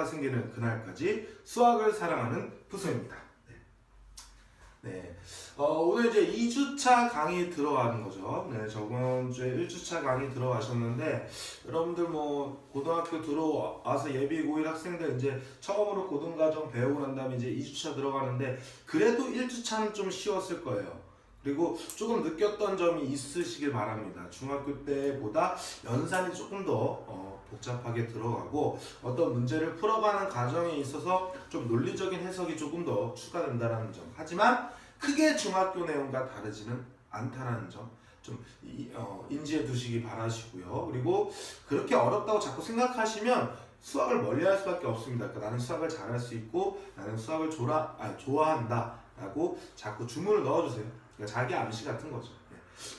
생기는 그날까지 수학을 사랑하는 부서입니다. 네. 오늘 이제 2주차 강의 들어가는 거죠. 네, 저번 주에 1주차 강의 들어가셨는데, 여러분들 뭐, 고등학교 들어와서 예비 고1 학생들 이제 처음으로 고등과정 배우고 난 다음에 이제 2주차 들어가는데, 그래도 1주차는 좀 쉬웠을 거예요. 그리고 조금 느꼈던 점이 있으시길 바랍니다. 중학교 때보다 연산이 조금 더 복잡하게 들어가고 어떤 문제를 풀어가는 과정에 있어서 좀 논리적인 해석이 조금 더 추가된다는 점. 하지만 크게 중학교 내용과 다르지는 않다는 점 좀 인지해 두시기 바라시고요. 그리고 그렇게 어렵다고 자꾸 생각하시면 수학을 멀리할 수밖에 없습니다. 그러니까 나는 수학을 잘할 수 있고 나는 수학을 좋아한다 라고 자꾸 주문을 넣어주세요. 그러니까 자기 암시 같은 거죠.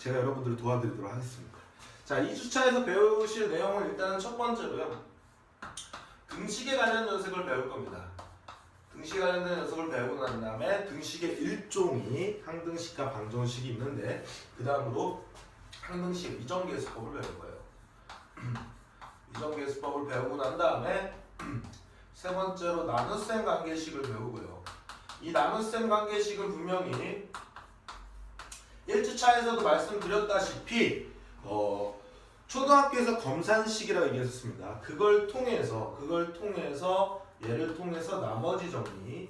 제가 여러분들을 도와드리도록 하겠습니다. 자, 2주차에서 배우실 내용을 일단은 첫 번째로요, 등식에 관련 녀석을 배울 겁니다. 등식에 관련된 녀석을 배우고 난 다음에 등식의 일종이 항등식과 방정식이 있는데, 그 다음으로 항등식 이정계수법을 배울 거예요. 이정계수법을 배우고 난 다음에 세 번째로 나눗셈 관계식을 배우고요. 이 나눗셈 관계식은 분명히 1주차에서도 말씀드렸다시피 초등학교에서 검산식이라고 얘기했습니다. 그걸 통해서 얘를 통해서 나머지 정리,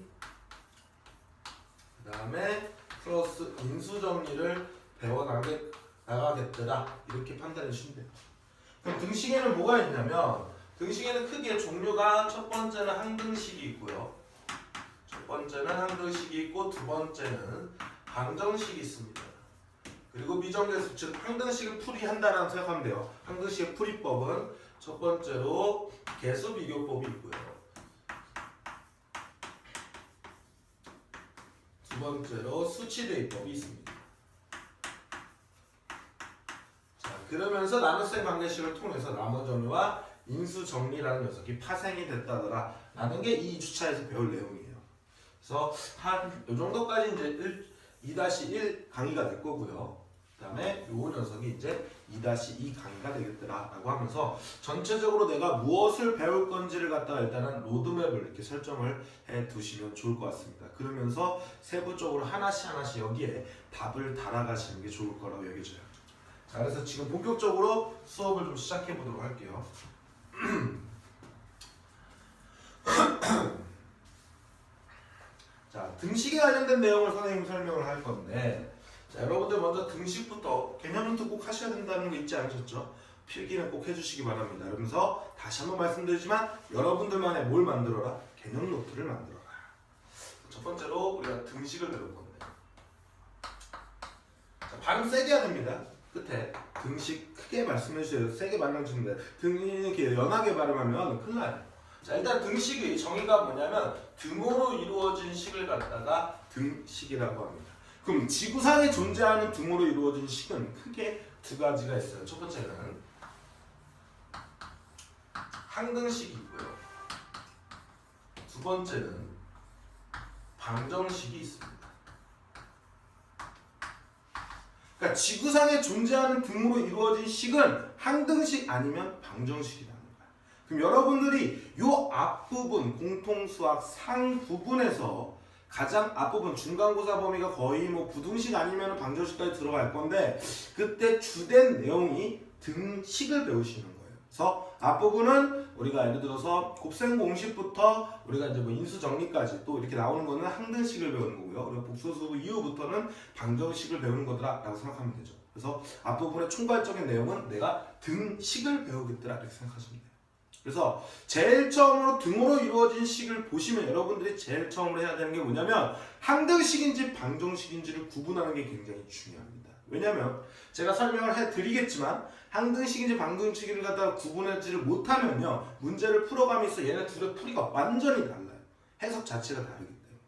그 다음에 플러스 인수 정리를 배워나가겠더라, 이렇게 판단해 주시면 돼요. 그럼 등식에는 뭐가 있냐면, 등식에는 크게 종류가 첫 번째는 항등식이 있고요. 첫 번째는 항등식이 있고 두 번째는 방정식이 있습니다. 그리고 미정계수, 즉 항등식을 풀이한다라고 생각하면 돼요. 항등식의 풀이법은 첫 번째로 계수비교법이 있고요. 두 번째로 수치대입법이 있습니다. 자, 그러면서 나눗셈 관계식을 통해서 나머정리와 인수정리라는 녀석이 파생이 됐다더라 라는 게 이 2주차에서 배울 내용이에요. 그래서 한 요 정도까지 이제 2-1 강의가 될 거고요. 그 다음에 요 녀석이 이제 2-2 강의가 되겠더라 라고 하면서 전체적으로 내가 무엇을 배울 건지를 갖다가 일단은 로드맵을 이렇게 설정을 해 두시면 좋을 것 같습니다. 그러면서 세부적으로 하나씩 여기에 답을 달아가시는 게 좋을 거라고 여겨져요. 자, 그래서 지금 본격적으로 수업을 좀 시작해 보도록 할게요. 자, 등식에 관련된 내용을 선생님이 설명을 할 건데, 자, 여러분들 먼저 등식부터 개념부터 꼭 하셔야 된다는 거 잊지 않으셨죠? 필기는 꼭 해주시기 바랍니다. 그러면서 다시 한번 말씀드리지만 여러분들만의 뭘 만들어라? 개념 노트를 만들어라. 첫 번째로 우리가 등식을 배울 건데, 자, 발음 세게 해야 됩니다. 끝에 등식 크게 말씀해 주세요. 세게 말씀하시는데 이렇게 연하게 발음하면 큰일 나요. 자, 일단 등식의 정의가 뭐냐면 등호로 이루어진 식을 갖다가 등식이라고 합니다. 그럼 지구상에 존재하는 등호로 이루어진 식은 크게 두 가지가 있어요. 첫 번째는 항등식이 있고요. 두 번째는 방정식이 있습니다. 그러니까 지구상에 존재하는 등호로 이루어진 식은 항등식 아니면 방정식이라는 거야. 그럼 여러분들이 요 앞부분 공통수학 상부분에서 가장 앞부분 중간고사 범위가 거의 뭐 부등식 아니면 방정식까지 들어갈 건데, 그때 주된 내용이 등식을 배우시는 거예요. 그래서 앞부분은 우리가 예를 들어서 곱셈 공식부터 우리가 이제 뭐 인수 정리까지 또 이렇게 나오는 거는 항등식을 배우는 거고요. 그리고 복소수부 이후부터는 방정식을 배우는 거더라라고 생각하면 되죠. 그래서 앞부분의 총괄적인 내용은 내가 등식을 배우겠더라 이렇게 생각하시면 돼요. 그래서 제일 처음으로 등호로 이루어진 식을 보시면 여러분들이 제일 처음으로 해야 되는 게 뭐냐면 항등식인지 방정식인지를 구분하는 게 굉장히 중요합니다. 왜냐면 제가 설명을 해드리겠지만 항등식인지 방정식인지를 갖다가 구분하지를 못하면요, 문제를 풀어가면서 얘네 둘의 풀이가 완전히 달라요. 해석 자체가 다르기 때문에.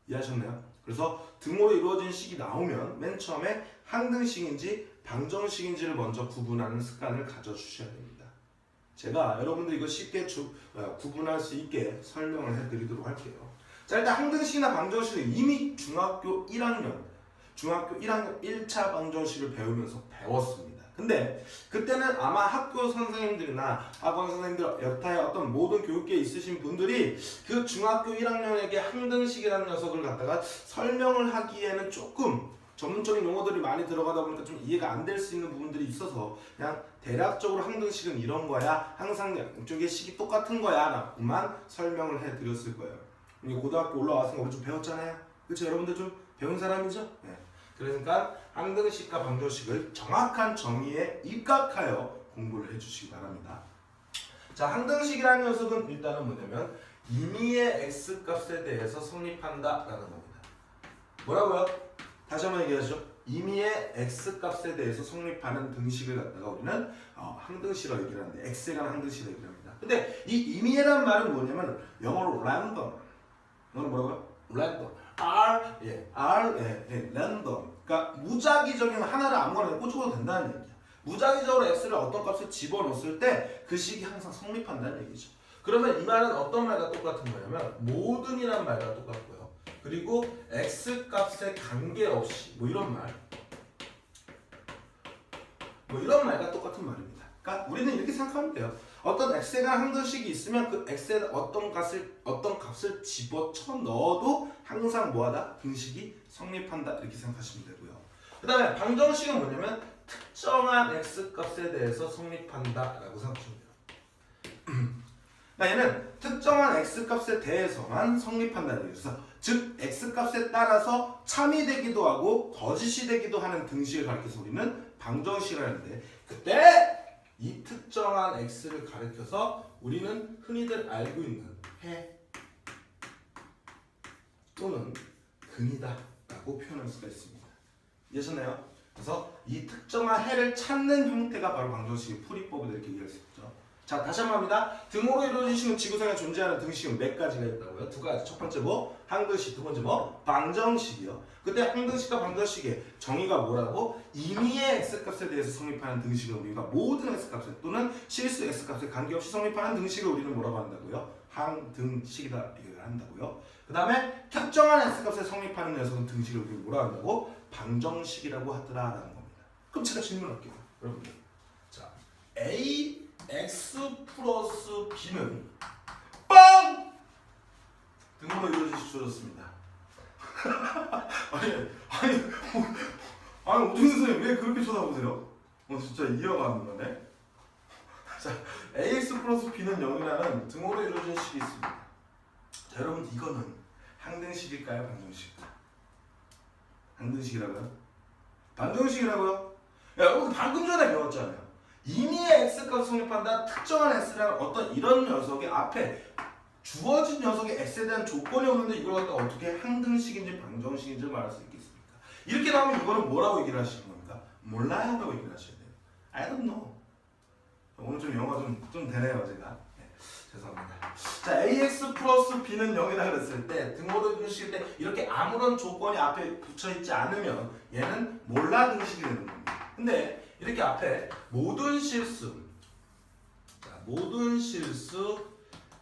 이해하셨나요? 그래서 등호로 이루어진 식이 나오면 맨 처음에 항등식인지 방정식인지를 먼저 구분하는 습관을 가져주셔야 됩니다. 제가 여러분들 이거 쉽게 구분할 수 있게 설명을 해드리도록 할게요. 자, 일단 항등식이나 방정식은 이미 중학교 1학년 1차 방정식을 배우면서 배웠습니다. 근데 그때는 아마 학교 선생님들이나 학원 선생님들 여타의 어떤 모든 교육계에 있으신 분들이 그 중학교 1학년에게 항등식이라는 녀석을 갖다가 설명을 하기에는 조금 전문적인 용어들이 많이 들어가다 보니까 좀 이해가 안 될 수 있는 부분들이 있어서 그냥 대략적으로 항등식은 이런 거야, 항상 양쪽의 식이 똑같은 거야 라고만 설명을 해드렸을 거예요. 고등학교 올라와서 우리 좀 배웠잖아요. 그렇죠? 여러분들 좀 배운 사람이죠? 네. 그러니까 항등식과 방정식을 정확한 정의에 입각하여 공부를 해주시기 바랍니다. 자, 항등식이라는 녀석은 일단은 뭐냐면 임의의 x값에 대해서 성립한다라는 겁니다. 뭐라고요? 다시 한번 얘기하죠. 임의의 x값에 대해서 성립하는 등식을 갖다가 우리는 항등식이라고 얘기를 하는데 x에 관한 항등식이라고 얘기를 합니다. 근데 이 임의라는 말은 뭐냐면 영어로 random. 이거는 뭐라고요? random. random. 그러니까 무작위적인 하나를 아무거나 꽂아도 된다는 얘기야. 무작위적으로 x를 어떤 값을 집어넣었을 때 그 식이 항상 성립한다는 얘기죠. 그러면 이 말은 어떤 말과 똑같은 거냐면 모든이란 말과 똑같고요. 그리고 x 값에 관계없이 뭐 이런 말과 똑같은 말입니다. 그러니까 우리는 이렇게 생각하면 돼요. 어떤 x에 관한 항등식이 있으면 그 x에 어떤 값을 집어쳐 넣어도 항상 뭐하다? 등식이 성립한다 이렇게 생각하시면 되고요. 그 다음에 방정식은 뭐냐면 특정한 x 값에 대해서 성립한다라고 생각하시면 돼요. 얘는 특정한 x 값에 대해서만 성립한다는 얘기죠. 즉 x 값에 따라서 참이 되기도 하고 거짓이 되기도 하는 등식을 가리켜서 우리는 방정식을 하는데 그때 이 특정한 x를 가리켜서 우리는 흔히들 알고 있는 해 또는 근이다 라고 표현할 수가 있습니다. 이해하셨나요? 그래서 이 특정한 해를 찾는 형태가 바로 방정식의 풀이법이다 이렇게 얘기할 수 있죠. 자, 다시 한번 합니다. 등호로 이루어진 식은 지구상에 존재하는 등식은 몇 가지가 있다고요? 두 가지. 첫 번째 뭐? 항등식. 두 번째 뭐? 방정식이요. 그때 항등식과 방정식의 정의가 뭐라고? 임의의 x값에 대해서 성립하는 등식을 우리가 모든 x값에 또는 실수 x값에 관계없이 성립하는 등식을 우리는 뭐라고 한다고요? 항등식이다 얘기를 한다고요. 그 다음에 특정한 x값에 성립하는 녀석은 등식을 우리는 뭐라고 한다고? 방정식이라고 하더라라는 겁니다. 그럼 제가 질문할게요. 여러분들. 자, x 플러스 b는 빵! 등호로 이루어진 식 주어졌습니다. 아니 오준희 선생님 왜 그렇게 쳐다보세요? 진짜 이해가 안 가네. 자, ax 플러스 b는 0이라는 등호로 이루어진 식이 있습니다. 자, 여러분 이거는 항등식일까요? 방정식일까요? 항등식이라고요? 방정식이라고요? 여러분 방금 전에 배웠잖아요. 임의의 x값을 성립한다. 특정한 x라는 어떤 이런 녀석의 앞에 주어진 녀석의 x에 대한 조건이 오는데 이걸 갖다 어떻게 항등식인지 방정식인지 말할 수 있겠습니까? 이렇게 나오면 이거는 뭐라고 얘기를 하시는 겁니까? 몰라요 라고 얘기를 하셔야 돼요. I don't know. 오늘 좀 영어 좀 되네요 제가. 네, 죄송합니다. 자, ax 플러스 b는 0이라 그랬을 때 등호로 등식일 때 이렇게 아무런 조건이 앞에 붙여있지 않으면 얘는 몰라 등식이 되는 겁니다. 근데 이렇게 앞에 모든 실수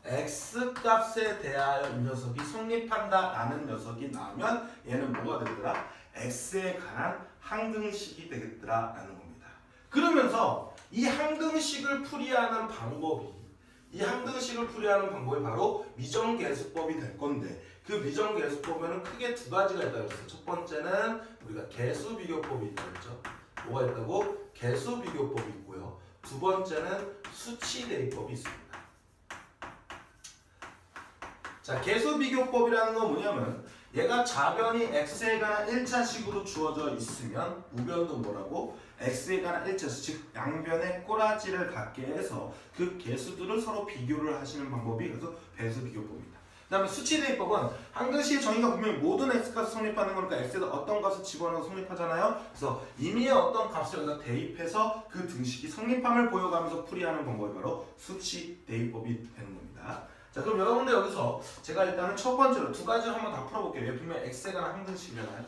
x 값에 대하여 이 녀석이 성립한다 라는 녀석이 나오면 얘는 뭐가 되더라? x에 관한 항등식이 되겠더라 라는 겁니다. 그러면서 이 항등식을 풀이하는 방법이 바로 미정계수법이 될 건데 그 미정계수법에는 크게 두 가지가 있다고 했어요. 첫 번째는 우리가 계수비교법이 있다고 했죠. 뭐가 있다고? 계수비교법이 있고요. 두 번째는 수치대입법이 있습니다. 자, 계수비교법이라는 건 뭐냐면 얘가 좌변이 x에 관한 1차식으로 주어져 있으면 우변도 뭐라고? x에 관한 1차식, 즉 양변의 꼬라지를 갖게 해서 그 계수들을 서로 비교를 하시는 방법이 그래서 배수비교법입니다. 그 다음에 수치대입법은 항등식의 정의가 분명히 모든 x값을 성립하는 거니까 x에다 어떤 값을 집어넣어서 성립하잖아요. 그래서 임의의 어떤 값을 여기다 대입해서 그 등식이 성립함을 보여가면서 풀이하는 방법이 바로 수치대입법이 되는 겁니다. 자, 그럼 여러분들 여기서 제가 일단은 첫 번째로 두 가지를 한번 다 풀어볼게요. 분명 x에 관한 항등식이잖아요.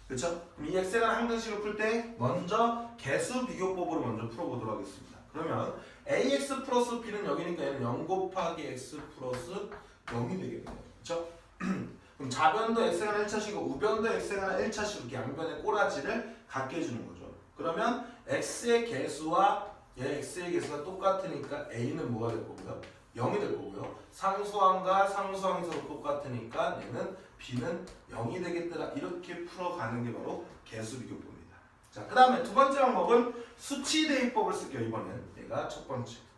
그렇죠? 그럼 이 x에 관한 항등식을 풀 때 먼저 계수비교법으로 먼저 풀어보도록 하겠습니다. 그러면 ax 플러스 b는 0이니까 얘는 0 곱하기 x 플러스 0이 되겠네요. 그렇죠? 그럼 좌변도 x에 관한 1차식이고 우변도 x에 관한 1차식 이렇게 양변의 꼬라지를 갖게 해주는 거죠. 그러면 x의 개수와 x의 개수가 똑같으니까 a는 뭐가 될 거고요? 0이 될 거고요. 상수항과 상수항이 서로 똑같으니까 얘는 b는 0이 되겠더라. 이렇게 풀어가는 게 바로 개수 비교법입니다. 자, 그 다음에 두 번째 방법은 수치 대입법을 쓸게요. 이번엔 얘가 첫 번째고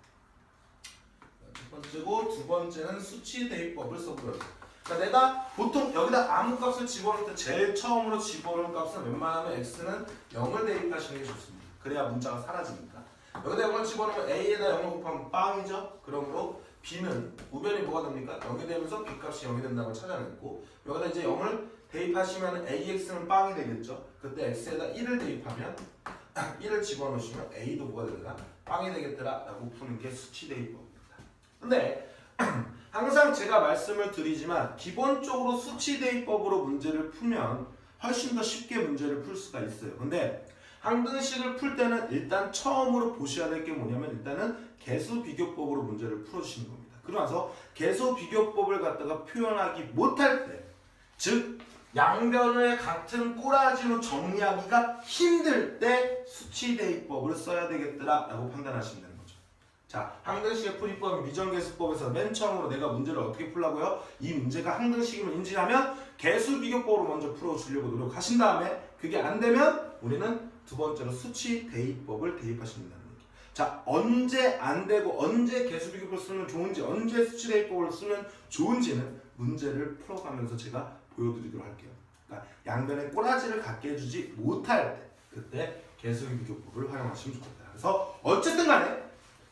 두 번째는 수치 대입법을 써보려고. 그러니까 내가 보통 여기다 아무 값을 집어넣을 때 제일 처음으로 집어넣을 값은 웬만하면 x는 0을 대입하시는 게 좋습니다. 그래야 문자가 사라지니까. 여기다 0을 집어넣으면 a에다 0을 곱하면 빵이죠. 그러므로 b는 우변이 뭐가 됩니까? 0이 되면서 b 값이 0이 된다고 찾아냈고, 여기다 이제 0을 대입하시면 ax는 빵이 되겠죠. 그때 x에다 1을 대입하면 1을 집어넣으시면 a도 뭐가 되더라? 빵이 되겠더라 라고 푸는 게 수치 대입법입니다. 근데 항상 제가 말씀을 드리지만 기본적으로 수치 대입법으로 문제를 풀면 훨씬 더 쉽게 문제를 풀 수가 있어요. 근데 항등식을 풀 때는 일단 처음으로 보셔야 될 게 뭐냐면 일단은 개수 비교법으로 문제를 풀어주시는 겁니다. 그러고 나서 개수 비교법을 갖다가 표현하기 못할 때, 즉 양변을 같은 꼬라지로 정리하기가 힘들 때 수치 대입법을 써야 되겠더라 라고 판단하시면 됩니다. 자, 항등식의 풀이법 미정계수법에서 맨 처음으로 내가 문제를 어떻게 풀라고요? 이 문제가 항등식임을 인지하면 개수 비교법으로 먼저 풀어주려고 노력하신 다음에 그게 안 되면 우리는 두 번째로 수치 대입법을 대입하신다는 얘기. 자, 언제 안 되고 언제 개수 비교법을 쓰면 좋은지, 언제 수치 대입법을 쓰면 좋은지는 문제를 풀어가면서 제가 보여드리도록 할게요. 그러니까 양변에 꼬라지를 갖게 해주지 못할 때 그때 개수 비교법을 활용하시면 좋겠다. 그래서 어쨌든 간에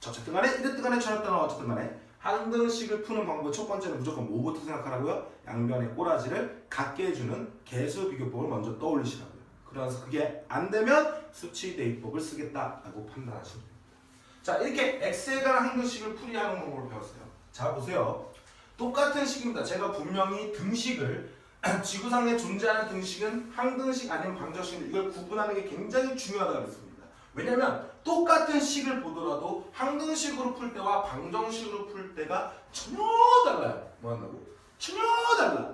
이랬든 간에 저랬든 간에 어쨌든 간에 항등식을 푸는 방법 첫 번째는 무조건 뭐부터 생각하라고요? 양변의 꼬라지를 갖게 해주는 개수 비교법을 먼저 떠올리시라고요. 그래서 그게 안 되면 수치 대입법을 쓰겠다라고 판단하시면 됩니다. 자, 이렇게 x에 관한 항등식을 풀이하는 방법을 배웠어요. 자, 보세요. 똑같은 식입니다. 제가 분명히 등식을 지구상에 존재하는 등식은 항등식 아니면 방정식인데 이걸 구분하는 게 굉장히 중요하다고 그랬습니다. 왜냐면 똑같은 식을 보더라도 항등식으로 풀 때와 방정식으로 풀 때가 전혀 달라요. 뭐 한다고? 전혀 달라.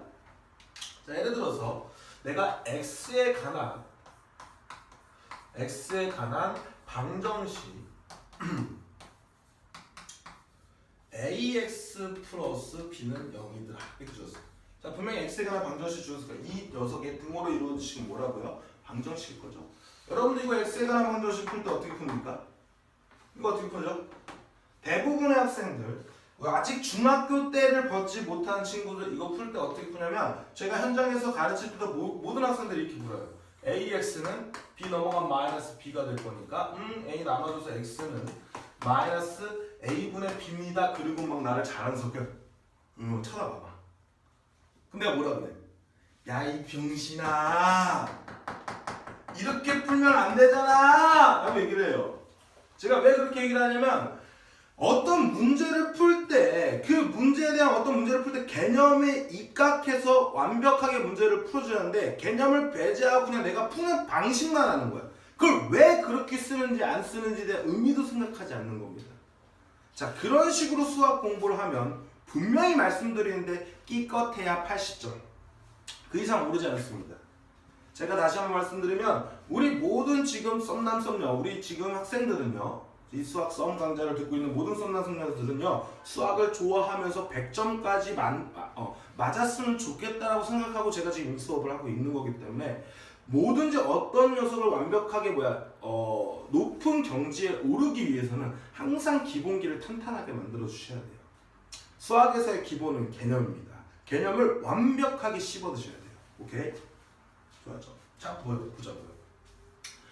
자, 예를 들어서 내가 x에 관한 방정식 ax 플러스 b는 0이더라 이렇게 주었어요. 자, 분명히 x에 관한 방정식 주었으니까 이 녀석의 등호로 이루어진 식은 뭐라고요? 방정식일 거죠. 여러분들 이거 x에 관한 방정식 풀 때 어떻게 풉니까? 이거 어떻게 풀죠? 대부분의 학생들 아직 중학교 때를 벗지 못한 친구들 이거 풀 때 어떻게 푸냐면 제가 현장에서 가르칠 때도 모든 학생들이 이렇게 풀어요. ax는 b 넘어간 마이너스 b가 될 거니까 a 나눠줘서 x는 마이너스 a분의 b입니다. 그리고 막 나를 잘하는 성격 쳐다봐봐. 그럼 내가 뭐라 그래? 야, 이 병신아, 이렇게 풀면 안 되잖아 라고 얘기를 해요. 제가 왜 그렇게 얘기를 하냐면 어떤 문제를 풀 때 그 문제에 대한 어떤 문제를 풀 때 개념에 입각해서 완벽하게 문제를 풀어줘야 하는데 개념을 배제하고 그냥 내가 푸는 방식만 하는 거야. 그걸 왜 그렇게 쓰는지 안 쓰는지에 대한 의미도 생각하지 않는 겁니다. 자, 그런 식으로 수학 공부를 하면 분명히 말씀드리는데 기껏해야 80점 그 이상 오르지 않습니다. 제가 다시 한번 말씀드리면 우리 모든 지금 썸남 썸녀 우리 지금 학생들은요, 이 수학 썸 강좌를 듣고 있는 모든 썸남 썸녀들은요 수학을 좋아하면서 100점까지 맞았으면 좋겠다라고 생각하고 제가 지금 이 수업을 하고 있는 거기 때문에 뭐든지 어떤 녀석을 완벽하게 높은 경지에 오르기 위해서는 항상 기본기를 탄탄하게 만들어 주셔야 돼요. 수학에서의 기본은 개념입니다. 개념을 완벽하게 씹어 드셔야 돼요. 오케이? 좋았죠? 자, 보자고요.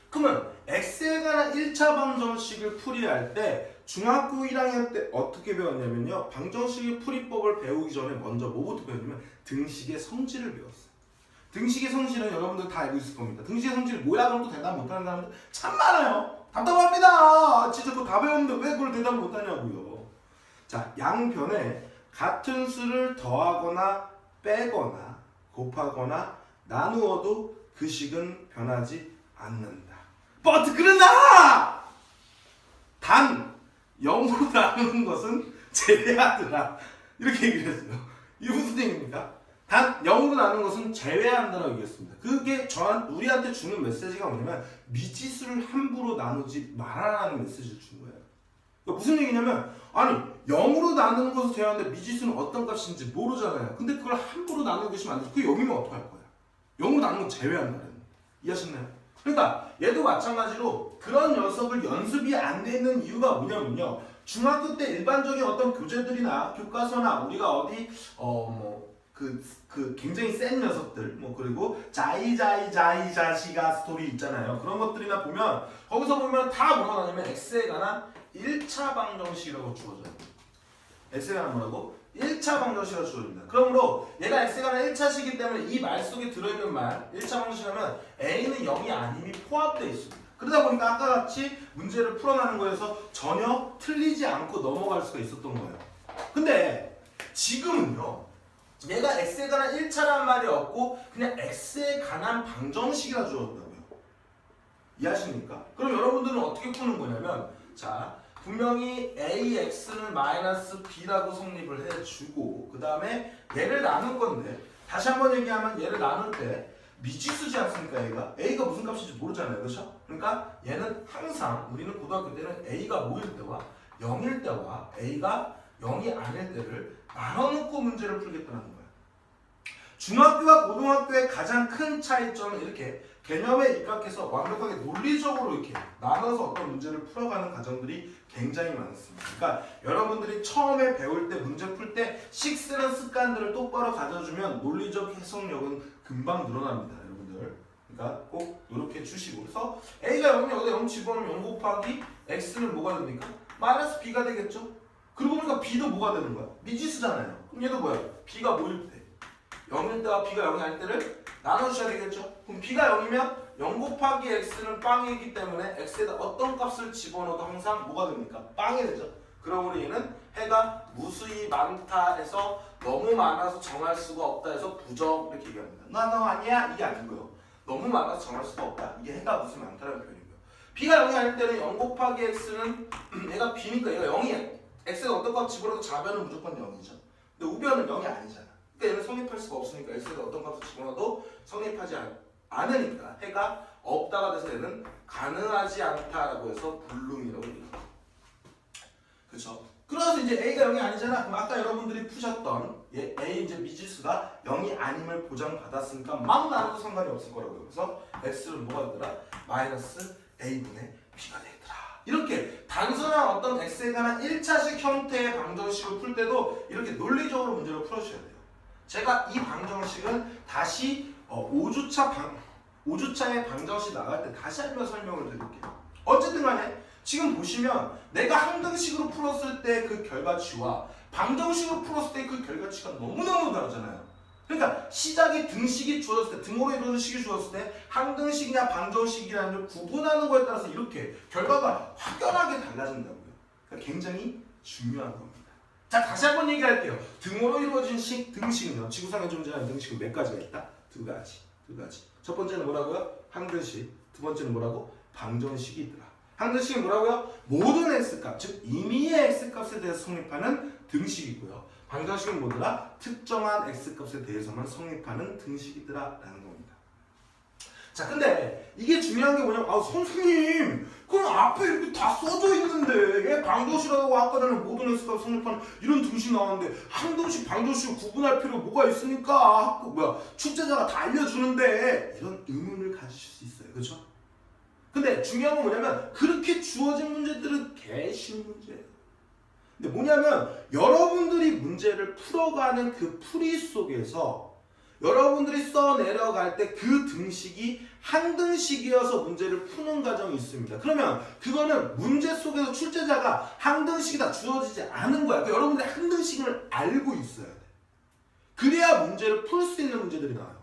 그러면 x에 관한 1차 방정식을 풀이할 때 중학교 1학년 때 어떻게 배웠냐면요, 방정식의 풀이법을 배우기 전에 먼저 뭐부터 배웠냐면 등식의 성질을 배웠어요. 등식의 성질은 여러분들 다 알고 있을 겁니다. 등식의 성질 뭐야? 그럼 또 대답 못하는 사람들 참 많아요. 답답합니다. 진짜 그거 다 배웠는데 왜 그걸 대답 못하냐고요. 자, 양변에 같은 수를 더하거나 빼거나 곱하거나 나누어도 그 식은 변하지 않는다. But 그러나 단 0으로 나누는 것은 제외하더라. 이렇게 얘기를 했어요. 이게 무슨 얘기입니까? 단 0으로 나눈 것은 제외한다라고 얘기했습니다. 그게 우리한테 주는 메시지가 뭐냐면 미지수를 함부로 나누지 말아라는 메시지를 준 거예요. 그러니까 무슨 얘기냐면 아니 0으로 나누는 것은 제외하는데 미지수는 어떤 값인지 모르잖아요. 근데 그걸 함부로 나누고 계시면 안 돼요. 그게 0이면 어떡할 거야? 0으로 나누는 건 제외한다는 이해하셨나요? 그러니까 얘도 마찬가지로 그런 녀석을 연습이 안 돼 있는 이유가 뭐냐면요. 중학교 때 일반적인 어떤 교재들이나 교과서나 우리가 어디 굉장히 센 녀석들 그리고 자이자시가 스토리 있잖아요. 그런 것들이나 보면 거기서 보면 다 뭐가 나냐면 x에 관한 1차 방정식이라고 주어져요. x에 관한 뭐라고? 1차 방정식이라고 주어집니다. 그러므로 얘가 x에 관한 1차식이기 때문에 이 말 속에 들어있는 말 1차 방정식이라면 a는 0이 아님이 포함되어 있습니다. 그러다 보니까 아까 같이 문제를 풀어나는 거에서 전혀 틀리지 않고 넘어갈 수가 있었던 거예요. 근데 지금은요. 얘가 x에 관한 1차란 말이 없고 그냥 x에 관한 방정식이라 주어진다고요. 이해하십니까? 그럼 여러분들은 어떻게 푸는 거냐면 자 분명히 ax는 마이너스 b라고 성립을 해주고 그 다음에 얘를 나눌 건데 다시 한번 얘기하면 얘를 나눌 때 미지수지 않습니까? a가 무슨 값인지 모르잖아요. 그렇죠? 그러니까 얘는 항상 우리는 고등학교 때는 a가 뭐일 때와 0일 때와 a가 0이 아닐 때를 나눠놓고 문제를 풀겠다는 거예요. 중학교와 고등학교의 가장 큰 차이점은 이렇게 개념에 입각해서 완벽하게 논리적으로 이렇게 나눠서 어떤 문제를 풀어가는 과정들이 굉장히 많습니다. 그러니까 여러분들이 처음에 배울 때 문제 풀 때 식쓰는 습관들을 똑바로 가져주면 논리적 해석력은 금방 늘어납니다. 여러분들. 그러니까 꼭 이렇게 주시고 그래서 A가 0이면 여기다 0 집어넣으면 0 곱하기 X는 뭐가 됩니까? 마이너스 B가 되겠죠? 그리고 보니까 B도 뭐가 되는 거야? 미지수잖아요. 그럼 얘도 뭐야? B가 뭐일 때? 0일 때와 B가 0이 아닐 때를 나눠주셔야 되겠죠? 그럼 B가 0이면 0 곱하기 X는 빵이기 때문에 X에다 어떤 값을 집어넣어도 항상 뭐가 됩니까? 빵이 되죠. 그러므로 얘는 해가 무수히 많다 해서 너무 많아서 정할 수가 없다 해서 부정 이렇게 얘기합니다. 너 아니야? 이게 아니고요. 너무 많아서 정할 수가 없다. 이게 해가 무수히 많다는 표현이고요. B가 0이 아닐 때는 0 곱하기 X는 얘가 B니까 얘가 0이에요. X가 어떤 값 집어넣어도 좌변은 무조건 0이죠. 근데 우변은 0이 아니잖아. 그러니까 얘는 성립할 수가 없으니까 X가 어떤 값을 집어넣어도 성립하지 않으니까 해가 없다가 돼서 얘는 가능하지 않다라고 해서 불능이라고 얘기합니다. 그렇죠? 그래서 이제 A가 0이 아니잖아. 그럼 아까 여러분들이 푸셨던 A 이제 미지수가 0이 아님을 보장받았으니까 막 나눠도 상관이 없을 거라고요. 그래서 X는 뭐가 되더라? 마이너스 A분의 B가 되더라. 이렇게 단순한 어떤 X에 관한 1차식 형태의 방정식을 풀 때도 이렇게 논리적으로 문제를 풀어주셔야 돼요. 제가 이 방정식은 다시 5주차의 방정식 나갈 때 다시 한번 설명을 드릴게요. 어쨌든 간에 지금 보시면 내가 항등식으로 풀었을 때 그 결과치와 방정식으로 풀었을 때 그 결과치가 너무너무 다르잖아요. 그러니까 시작이 등식이 주어졌을 때 등으로 이루어진 식이 주어졌을 때 항등식이냐 방정식이냐는 걸 구분하는 거에 따라서 이렇게 결과가 확연하게 달라진다고요. 그러니까 굉장히 중요한 겁니다. 자 다시 한번 얘기할게요. 등으로 이루어진 등식은요. 지구상에 존재하는 등식은 몇 가지가 있다? 두 가지. 첫 번째는 뭐라고요? 항등식. 두 번째는 뭐라고? 방정식이 있더라. 항등식은 뭐라고요? 모든 x값, 즉 임의의 x값에 대해서 성립하는 등식이고요. 방정식은 뭐더라? 특정한 x값에 대해서만 성립하는 등식이더라 라는 겁니다. 자 근데 이게 중요한 게 뭐냐면 선생님 그럼 앞에 이렇게 다 써져 있는데 왜 방정식이라고 아까 전에 모든 x값 성립하는 이런 등식 나왔는데 항등식 방정식을 구분할 필요 뭐가 있으니까 출제자가 다 알려주는데 이런 의문을 가지실 수 있어요. 그렇죠? 근데 중요한 건 뭐냐면 그렇게 주어진 문제들은 개쉬운 문제예요. 근데 뭐냐면 여러분들이 문제를 풀어가는 그 풀이 속에서 여러분들이 써내려갈 때 그 등식이 항등식이어서 문제를 푸는 과정이 있습니다. 그러면 그거는 문제 속에서 출제자가 항등식이 다 주어지지 않은 거야. 그러니까 여러분들이 항등식을 알고 있어야 돼. 그래야 문제를 풀 수 있는 문제들이 나와요.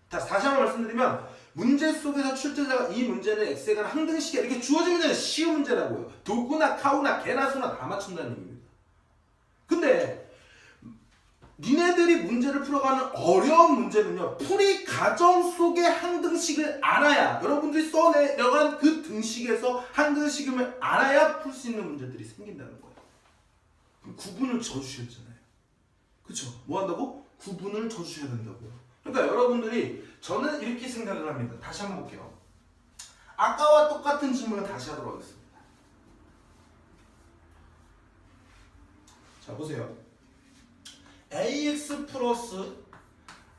다시 한번 말씀드리면 문제 속에서 출제자가 이 문제는 x에 관한 항등식이야 이렇게 주어진 문제는 쉬운 문제라고요. 도구나 카우나 개나 소나 다 맞춘다는 얘기입니다. 근데 니네들이 문제를 풀어가는 어려운 문제는요. 풀이 과정 속의 항등식을 알아야 여러분들이 써내려간 그 등식에서 항등식임을 알아야 풀 수 있는 문제들이 생긴다는 거예요. 그럼 구분을 져주셔야 되잖아요. 그쵸? 뭐 한다고? 구분을 져주셔야 된다고요. 그러니까 여러분들이 저는 이렇게 생각을 합니다. 다시 한번 볼게요. 아까와 똑같은 질문을 다시 하도록 하겠습니다. 자 보세요. ax 플러스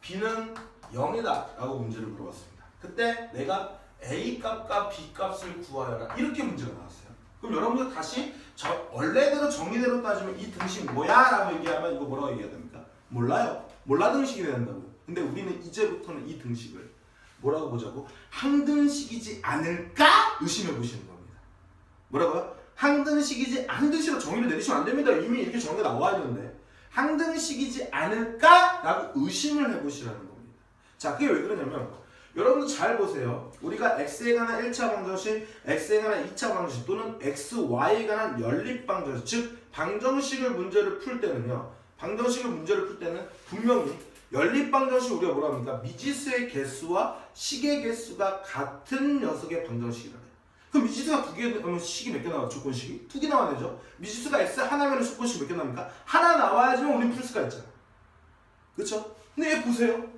b는 0이다 라고 문제를 물어봤습니다. 그때 내가 a 값과 b 값을 구하여라 이렇게 문제가 나왔어요. 그럼 여러분들 다시 원래대로 정의대로 따지면 이 등식 뭐야? 라고 얘기하면 이거 뭐라고 얘기해야 됩니까? 몰라요. 몰라 등식이 된다고요. 근데 우리는 이제부터는 이 등식을 뭐라고 보자고? 항등식이지 않을까? 의심해 보시는 겁니다. 뭐라고요? 항등식이지 않듯이로 정의를 내리시면 안 됩니다. 이미 이렇게 정의가 나와 있는데 항등식이지 않을까? 라고 의심을 해보시라는 겁니다. 자, 그게 왜 그러냐면 여러분들 잘 보세요. 우리가 x에 관한 1차 방정식, x에 관한 2차 방정식 또는 xy에 관한 연립방정식 즉 방정식을 문제를 풀 때는요. 방정식을 문제를 풀 때는 분명히 연립방정식 우리가 뭐라 합니까? 미지수의 개수와 식의 개수가 같은 녀석의 방정식이라 해요. 그럼 미지수가 두 개면 식이 몇 개 나와? 조건식이? 두 개 나와야 되죠? 미지수가 x 하나면 조건식이 몇 개 나옵니까? 하나 나와야지만 우린 풀 수가 있잖아. 그쵸? 근데 얘 보세요.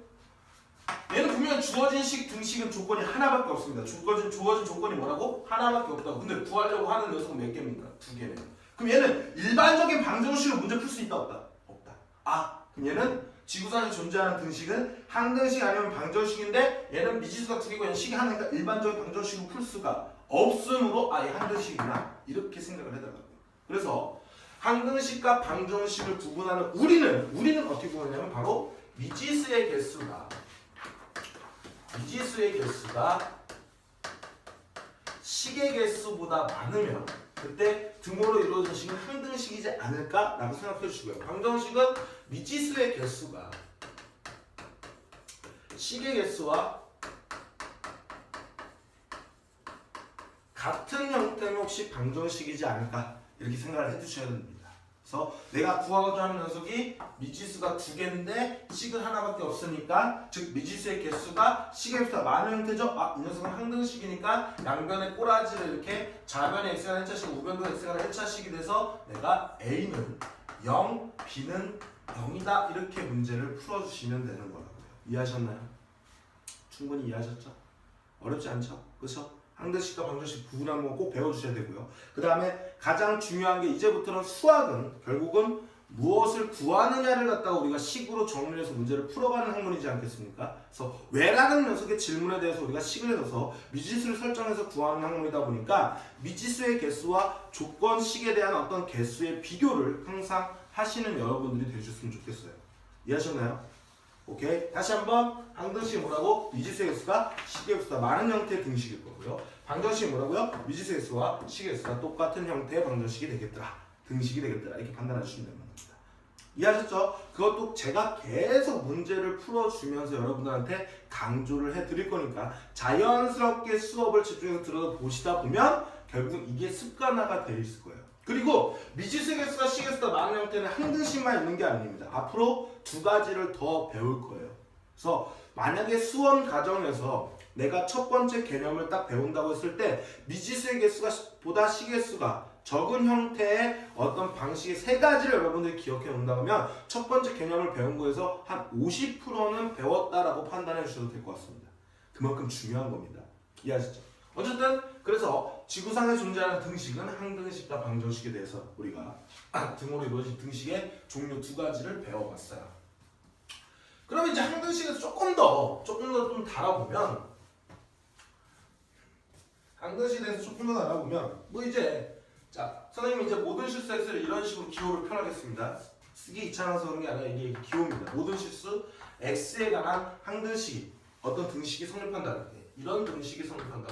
얘는 분명 주어진 식 등식은 조건이 하나밖에 없습니다. 주어진 조건이 뭐라고? 하나밖에 없다고. 근데 구하려고 하는 녀석은 몇 개입니까? 두 개네요. 그럼 얘는 일반적인 방정식으로 문제 풀 수 있다 없다? 없다. 아, 그럼 얘는 지구상에 존재하는 등식은 항등식 아니면 방정식인데 얘는 미지수가 두 개고 얘는 식이 하나니까 일반적인 방정식으로 풀 수가 없으므로 아예 항등식이구나 이렇게 생각을 해달라고요. 그래서 항등식과 방정식을 구분하는 우리는 어떻게 구분하냐면 바로 미지수의 개수가 식의 개수보다 많으면 그때 등호로 이루어진 식은 항등식이지 않을까라고 생각해 주시고요. 방정식은 미지수의 개수가 식의 개수와 같은 형태면 혹시 방정식이지 않을까 이렇게 생각을 해주셔야 됩니다. 그래서 내가 구하고자 하는 녀석이 미지수가 두 개인데 식은 하나밖에 없으니까 즉 미지수의 개수가 식의 개수가 많은 형태죠. 아, 이 녀석은 항등식이니까 양변의 꼬라지를 이렇게 좌변의 x가 1차식, 우변도 x가 1차식이 돼서 내가 a는 0, b는 0이다 이렇게 문제를 풀어주시면 되는 거라고요. 이해하셨나요? 충분히 이해하셨죠? 어렵지 않죠? 그렇죠? 항등식과 방정식 구분하는 거 꼭 배워주셔야 되고요. 그 다음에 가장 중요한 게 이제부터는 수학은 결국은 무엇을 구하느냐를 갖다가 우리가 식으로 정리해서 문제를 풀어가는 학문이지 않겠습니까? 그래서 왜라는 녀석의 질문에 대해서 우리가 식을 해서 미지수를 설정해서 구하는 학문이다 보니까 미지수의 개수와 조건식에 대한 어떤 개수의 비교를 항상 하시는 여러분들이 되셨으면 좋겠어요. 이해하셨나요? 오케이. 다시 한번 항등식이 뭐라고? 미지수의 개수가 식의 개수가 많은 형태의 등식일 거고요. 방정식이 뭐라고요? 미지수의 개수와 식의 개수가 똑같은 형태의 방정식이 되겠더라. 등식이 되겠더라. 이렇게 판단해 주시면 됩니다. 이해하셨죠? 그것도 제가 계속 문제를 풀어주면서 여러분들한테 강조를 해드릴 거니까 자연스럽게 수업을 집중해서 들어보시다 보면 결국 이게 습관화가 돼 있을 거예요. 그리고 미지수의 개수가 식의 개수가 많은 형태는 항등식만 있는 게 아닙니다. 앞으로 두 가지를 더 배울 거예요. 그래서 만약에 수원 과정에서 내가 첫 번째 개념을 딱 배운다고 했을 때 미지수의 개수가 보다 식의 개수가 적은 형태의 어떤 방식의 세 가지를 여러분들이 기억해 놓는다면 첫 번째 개념을 배운 거에서 한 50%는 배웠다라고 판단해 주셔도 될 것 같습니다. 그만큼 중요한 겁니다. 이해하시죠? 어쨌든 그래서 지구상에 존재하는 등식은 항등식과 방정식에 대해서 우리가 등호로 이루어진 등식의 종류 두 가지를 배워봤어요. 그러면 이제 항등식에서 조금 더 좀 달아보면 항등식에 대해서 조금 더 달아보면 뭐 이제 자 선생님이 이제 모든 실수 x를 이런 식으로 기호를 표현하겠습니다. 쓰기 귀찮아서 그런 게 아니라 이게 기호입니다. 모든 실수 x에 관한 항등식이 어떤 등식이 성립한다는 게 이런 등식이 성립한다는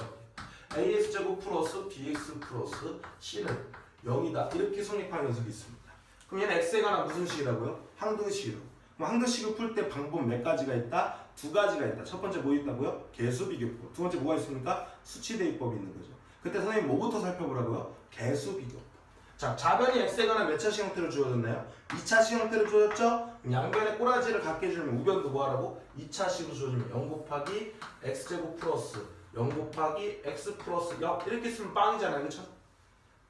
게 ax제곱 플러스 bx 플러스 c는 0이다 이렇게 성립하는 녀석이 있습니다. 그럼 얘는 x에 관한 무슨 식이라고요? 항등식이라고. 그럼 항등식을 풀 때 방법 몇 가지가 있다? 두 가지가 있다. 첫 번째 뭐 있다고요? 개수비교법. 두 번째 뭐가 있습니까? 수치대입법이 있는 거죠. 그때 선생님 뭐부터 살펴보라고요? 개수비교법. 자, 좌변이 x에 관한 몇 차식 형태로 주어졌나요? 2차식 형태로 주어졌죠? 양변의 꼬라지를 갖게 해주면 우변도 뭐하라고? 2차식으로 주어지면 0 곱하기 x제곱 플러스 0 곱하기 x 플러스 0 이렇게 쓰면 빵이잖아요. 그쵸?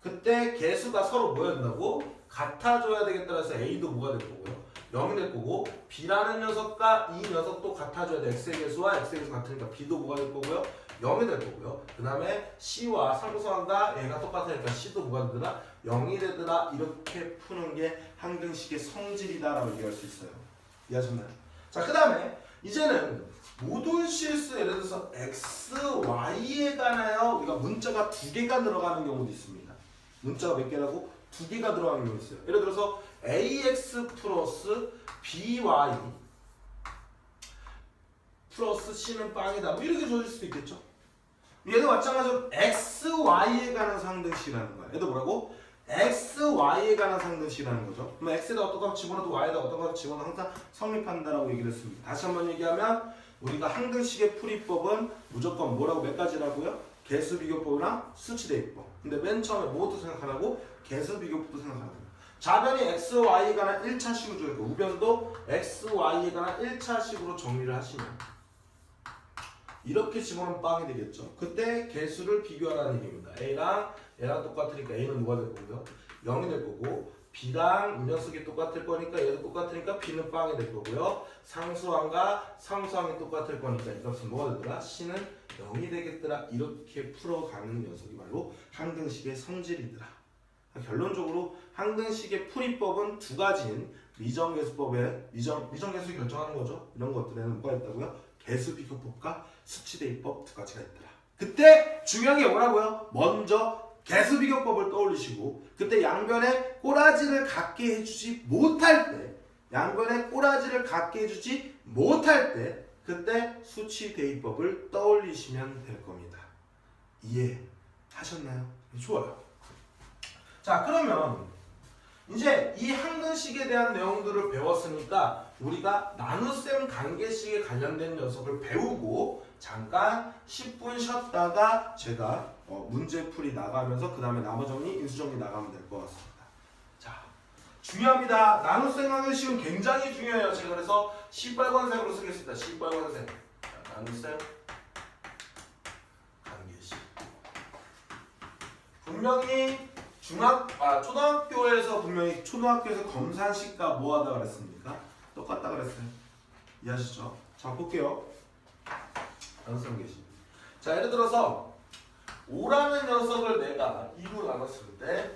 그때 개수가 서로 뭐였다고? 같아져야 되겠다 해서 a도 뭐가 될 거고요? 0이 될 거고 b라는 녀석과 이 녀석도 같아줘야 돼. x의 개수와 x의 개수 같으니까 b도 뭐가 될 거고요? 0이 될 거고요. 그 다음에 c와 상수항과 얘가 똑같으니까 c도 뭐가 되더라? 0이 되더라. 이렇게 푸는 게 항등식의 성질이다라고 얘기할 수 있어요. 이해하셨나요? 자, 그 다음에 이제는 모든 실수 예를 들어서 x, y에 관하여 우리가 문자가 두 개가 들어가는 경우도 있습니다. 문자가 몇 개라고? 두 개가 들어가는 경우도 있어요. 예를 들어서 ax 플러스 by 플러스 c는 빵이다. 뭐 이렇게 줘줄 수도 있겠죠. 얘도 마찬가지로 x, y에 관한 상등식이라는 거야. 얘도 뭐라고? x, y에 관한 상등식이라는 거죠. 그럼 x에다 어떤 거 집어넣어도 y에다 어떤 거 집어넣어도 항상 성립한다라고 얘기를 했습니다. 다시 한번 얘기하면 우리가 항등식의 풀이법은 무조건 뭐라고 몇 가지라고요? 개수비교법이랑 수치대입법. 근데 맨 처음에 뭐부터 생각하라고? 개수비교법부터 생각하라고. 좌변이 x, y에 관한 1차식으로 줘있고 우변도 x, y에 관한 1차식으로 정리를 하시면 이렇게 집어넣으면 빵이 되겠죠. 그때 개수를 비교하라는 얘기입니다. A랑 얘랑 똑같으니까 A는 뭐가 될 거고요? 0이 될 거고 B랑 이 녀석이 똑같을 거니까 얘도 똑같으니까 B는 빵이 될 거고요. 상수항과 상수항이 똑같을 거니까 이 값은 뭐가 되더라? C는 0이 되겠더라. 이렇게 풀어가는 녀석이 바로 항등식의 성질이더라. 결론적으로 항등식의 풀이법은 두 가지인 미정계수법에 미정계수 결정하는 거죠. 이런 것들에는 뭐가 있다고요? 개수비교법과 수치대입법 두 가지가 있더라. 그때 중요한 게 뭐라고요? 먼저 개수비교법을 떠올리시고 그때 양변에 꼬라지를 갖게 해주지 못할 때 그때 수치대입법을 떠올리시면 될 겁니다. 이해하셨나요? 좋아요. 자, 그러면 이제 이 항등식에 대한 내용들을 배웠으니까 우리가 나눗셈 관계식에 관련된 녀석을 배우고 잠깐 10분 쉬었다가 제가 문제풀이 나가면서 그 다음에 나머정리, 인수정리 나가면 될 것 같습니다. 자, 중요합니다. 나눗셈 관계식은 굉장히 중요해요. 제가 그래서 시빨간색으로 쓰겠습니다. 시빨간색. 나눗셈 관계식. 분명히 초등학교에서 분명히 검산식과 뭐 하다 그랬습니까? 똑같다 그랬어요. 이해하시죠? 자, 볼게요. 나눗셈 관계식. 자, 예를 들어서 5라는 녀석을 내가 2로 나눴을 때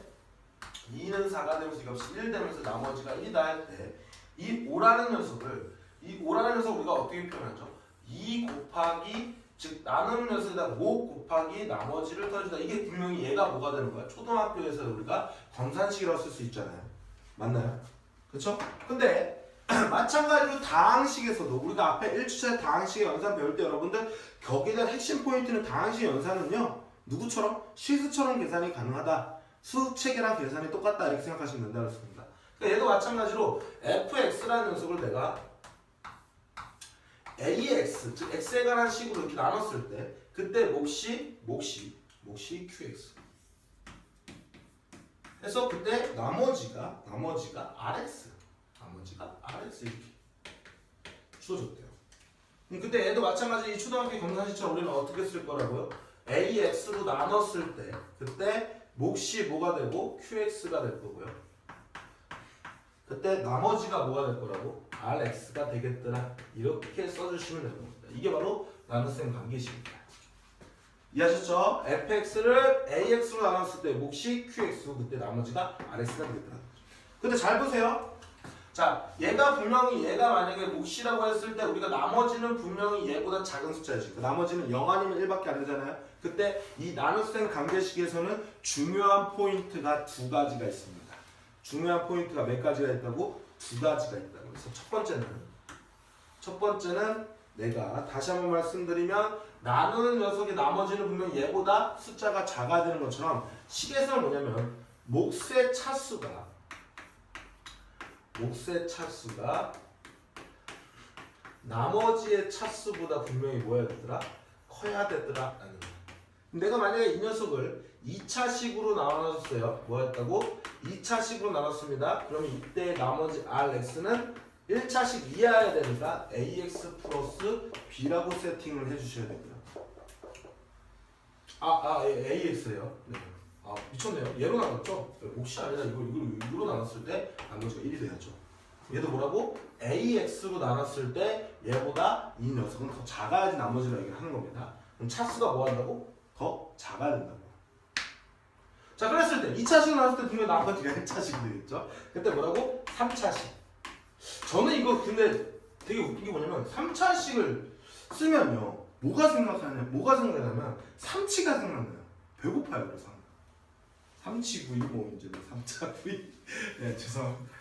2는 4가 되면서 이 값이 1 되면서 나머지가 1이다 할 때 이 5라는 녀석을 우리가 어떻게 표현하죠? 2 곱하기 즉 나누는 녀석에다 5 곱하기 나머지를 더해주다. 이게 분명히 얘가 뭐가 되는 거야? 초등학교에서 우리가 검산식이라고 쓸 수 있잖아요. 맞나요? 그렇죠? 근데 마찬가지로 다항식에서도 우리가 앞에 1주차에 다항식의 연산 배울 때 여러분들 거기에 대한 핵심 포인트는 다항식의 연산은요. 누구처럼? 실수처럼 계산이 가능하다. 수체계랑 계산이 똑같다. 이렇게 생각하시면 된다 그랬습니다. 그러니까 얘도 마찬가지로 fx라는 녀석을 내가 ax, 즉 x에 관한 식으로 이렇게 나눴을 때 그때 몫이 qx 해서 그때 나머지가 rx 이렇게 주어졌대요. 그때 얘도 마찬가지 이 초등학교 검산식처럼 우리는 어떻게 쓸 거라고요? ax로 나눴을 때 그때 몫이 뭐가 되고 qx가 될 거고요. 그때 나머지가 뭐가 될 거라고? rx가 되겠더라. 이렇게 써주시면 되는 겁니다. 이게 바로 나눗셈 관계식입니다. 이해하셨죠? fx를 ax로 나눴을 때 몫이 qx고 그때 나머지가 rx가 되겠더라. 근데 잘 보세요. 자, 얘가 만약에 몫이라고 했을 때 우리가 나머지는 분명히 얘보다 작은 숫자지. 나머지는 0 아니면 1밖에 안 되잖아요. 그때 이 나눗셈 관계식에서는 중요한 포인트가 두 가지가 있습니다. 중요한 포인트가 몇 가지가 있다고? 두 가지가 있다고. 그래서 첫 번째는 내가 다시 한번 말씀드리면 나누는 녀석의 나머지는 분명 얘보다 숫자가 작아야 되는 것처럼 식에서는 뭐냐면 몫의 차수가 나머지의 차수보다 분명히 뭐야 되더라? 커야 되더라 라는 거야. 내가 만약에 이 녀석을 2차식으로 나눴어요. 뭐였다고? 2차식으로 나눴습니다. 그러면 이때 나머지 rx는 1차식 이하여야 되니까 ax 플러스 b라고 세팅을 해주셔야 됩니다. ax예요. 네. 미쳤네요. 얘로 나눴죠? 몫이 아니라 이걸로 나눴을 때 나머지가 1이 돼야죠. 얘도 뭐라고? AX로 나눴을 때 얘보다 이 녀석은 더 작아야지 나머지를 얘기를 하는 겁니다. 그럼 차수가 뭐 한다고? 더 작아야 된다고. 자, 그랬을 때 2차식을 나눴을 때 분명히 나머지가 1차식이 되겠죠? 그때 뭐라고? 3차식. 저는 이거 근데 되게 웃긴 게 뭐냐면 3차식을 쓰면요. 뭐가 생각나냐면 삼치가 생각나요. 배고파요. 그래서 삼치구이 뭐 이제 3차구이. 네, 죄송합니다.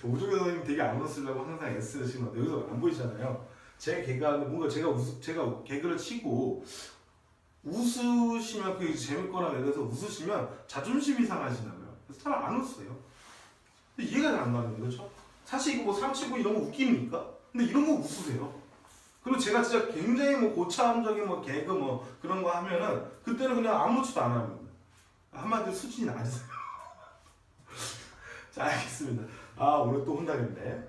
오종현 선생님 되게 안 웃으려고 항상 애쓰시는 것 같아요. 여기서 안 보이잖아요. 제 개그하는데 뭔가 제가 개그를 치고 웃으시면 그게 재밌거나 그래서 웃으시면 자존심이 상하시나 봐요. 그래서 잘 안 웃어요. 근데 이해가 잘 안 가는 거죠. 그렇죠? 사실 이거 뭐 삼치구 이런 거 웃깁니까? 근데 이런 거 웃으세요. 그리고 제가 진짜 굉장히 뭐 고차원적인 뭐 개그 뭐 그런 거 하면은 그때는 그냥 아무렇지도 안 합니다. 한마디로 수준이 낮으세요. 자, 알겠습니다. 아, 오늘 또 혼나겠네.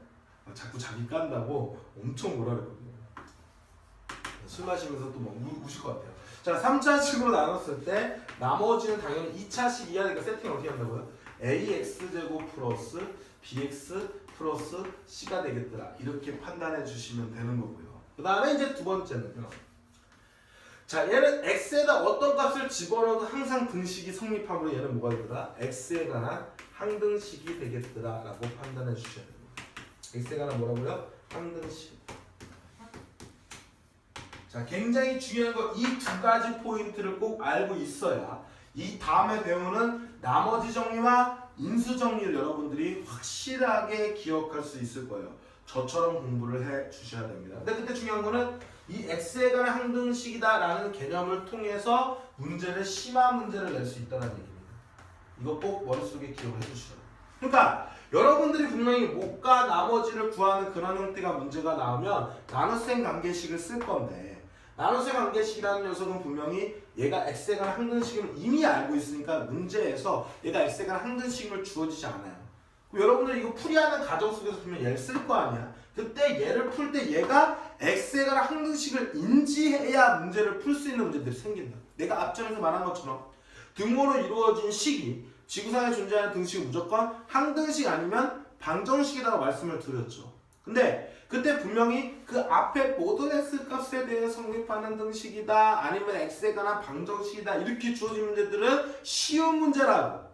자꾸 자기 깐다고 엄청 뭐라 그랬거든요. 술 마시면서 또 막 우실 것 같아요. 자, 3차식으로 나눴을 때 나머지는 당연히 2차식 이하니까 세팅을 어떻게 한다고요? AX제곱 플러스 BX 플러스 C가 되겠더라. 이렇게 판단해 주시면 되는 거고요. 그 다음에 이제 두 번째는요. 자, 얘는 x에다 어떤 값을 집어넣어도 항상 등식이 성립하므로 얘는 뭐가 되더라? x에 관한 항등식이 되겠더라 라고 판단해 주셔야 됩니다. x에 관한 뭐라고요? 항등식. 자, 굉장히 중요한 거 이 두 가지 포인트를 꼭 알고 있어야 이 다음에 배우는 나머지 정리와 인수 정리를 여러분들이 확실하게 기억할 수 있을 거예요. 저처럼 공부를 해 주셔야 됩니다. 근데 그때 중요한 거는 이 x에 관한 항등식이다라는 개념을 통해서 문제를 심화 문제를 낼 수 있다는 얘기입니다. 이거 꼭 머릿속에 기억해 주시죠. 그러니까 여러분들이 분명히 못과 나머지를 구하는 그런 형태가 문제가 나오면 나눗셈 관계식을 쓸 건데 나눗셈 관계식이라는 녀석은 분명히 얘가 x에 관한 항등식을 이미 알고 있으니까 문제에서 얘가 x에 관한 항등식을 주어지지 않아요. 여러분들 이거 풀이하는 과정 속에서 보면 얘를 쓸 거 아니야. 그때 얘를 풀 때 얘가 x에 관한 항등식을 인지해야 문제를 풀 수 있는 문제들이 생긴다. 내가 앞전에서 말한 것처럼 등호로 이루어진 식이 지구상에 존재하는 등식은 무조건 항등식 아니면 방정식이라고 말씀을 드렸죠. 근데 그때 분명히 그 앞에 모든 x 값에 대해 성립하는 등식이다 아니면 x에 관한 방정식이다 이렇게 주어진 문제들은 쉬운 문제라고.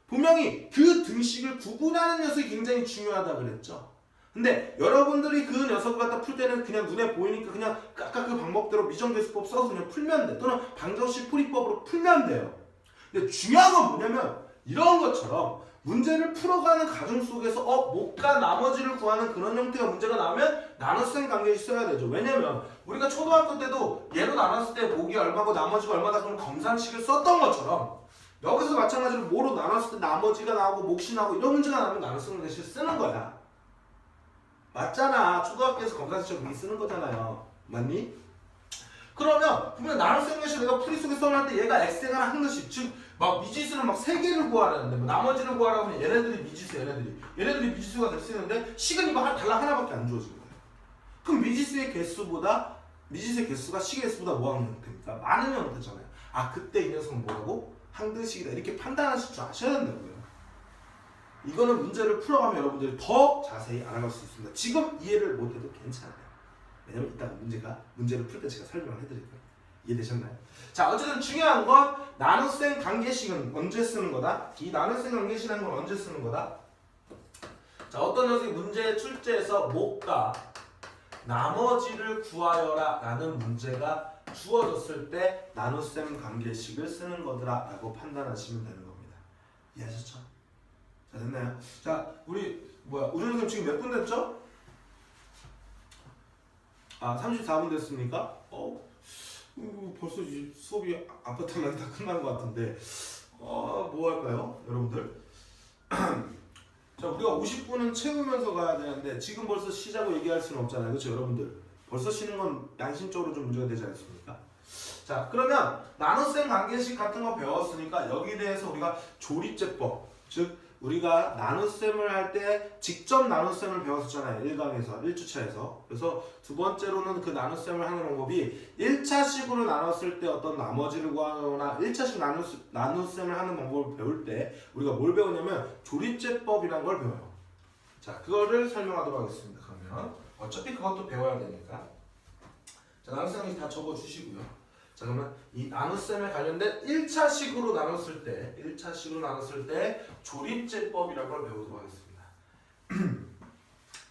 분명히 그 등식을 구분하는 녀석이 굉장히 중요하다 그랬죠. 근데 여러분들이 그 녀석을 갖다 풀 때는 그냥 눈에 보이니까 그냥 아까 그 방법대로 미정계수법 써서 그냥 풀면 돼. 또는 방정식 풀이법으로 풀면 돼요. 근데 중요한 건 뭐냐면 이런 것처럼 문제를 풀어가는 과정 속에서 못과 나머지를 구하는 그런 형태가 문제가 나오면 나눗셈 관계식 써야 되죠. 왜냐면 우리가 초등학교 때도 얘로 나눴을 때 목이 얼마고 나머지가 얼마다 그런 검산식을 썼던 것처럼 여기서 마찬가지로 뭐로 나눴을 때 나머지가 나오고 몫이 나오고 이런 문제가 나오면 나눗셈 관계식을 쓰는 거야. 맞잖아. 초등학교에서 검산식을 그렇게 쓰는 거잖아요. 맞니? 그러면 분명 나눗셈 관계식 내가 풀이 속에 써놨을 때 얘가 x에 관한 항등식 즉 막 미지수를 막 3개를 구하라는데 뭐 나머지를 구하라고 하면 얘네들이 미지수 얘네들이 미지수가 될 수 있는데 식은 이거 달랑 하나밖에 안 주어진 거예요. 그럼 미지수의 개수가 식의 개수보다 뭐 하면 됩니까? 많으면 되잖아요. 아, 그때 이 녀석은 뭐라고? 항등식이다 이렇게 판단하실 줄 아셔야 된다고요. 이거는 문제를 풀어가면 여러분들이 더 자세히 알아갈 수 있습니다. 지금 이해를 못해도 괜찮아요. 왜냐면 이따가 문제를 풀 때 제가 설명을 해드릴 거예요. 이해되셨나요? 자, 어쨌든 중요한 건 나눗셈 관계식은 언제 쓰는 거다? 이 나눗셈 관계식이라는 건 언제 쓰는 거다? 자, 어떤 녀석이 문제 출제에서 몫과 나머지를 구하여라 라는 문제가 주어졌을 때 나눗셈 관계식을 쓰는 거더라 라고 판단하시면 되는 겁니다. 이해하셨죠? 자, 됐나요? 자, 우리 선생님 지금 몇 분 됐죠? 아, 34분 됐습니까? 벌써 수업이 아파트만 다 끝난 것 같은데 뭐 할까요? 여러분들 자, 우리가 50분은 채우면서 가야 되는데 지금 벌써 쉬자고 얘기할 수는 없잖아요. 그렇죠 여러분들? 벌써 쉬는 건 양심적으로 좀 문제가 되지 않습니까? 자, 그러면 나눗셈 관계식 같은 거 배웠으니까 여기에 대해서 우리가 조립제법 즉 우리가 나눗셈을 할 때 직접 나눗셈을 배웠었잖아요. 1강에서 1주차에서. 그래서 두 번째로는 그 나눗셈을 하는 방법이 1차식으로 나눴을 때 어떤 나머지를 구하거나 1차식 나눗셈을 하는 방법을 배울 때 우리가 뭘 배우냐면 조립제법이라는 걸 배워요. 자, 그거를 설명하도록 하겠습니다. 그러면 어차피 그것도 배워야 되니까. 자, 나눗셈이 다 적어주시고요. 자, 그러면 이 나눗셈에 관련된 1차식으로 나눴을 때 조립제법이라는 걸 배우도록 하겠습니다.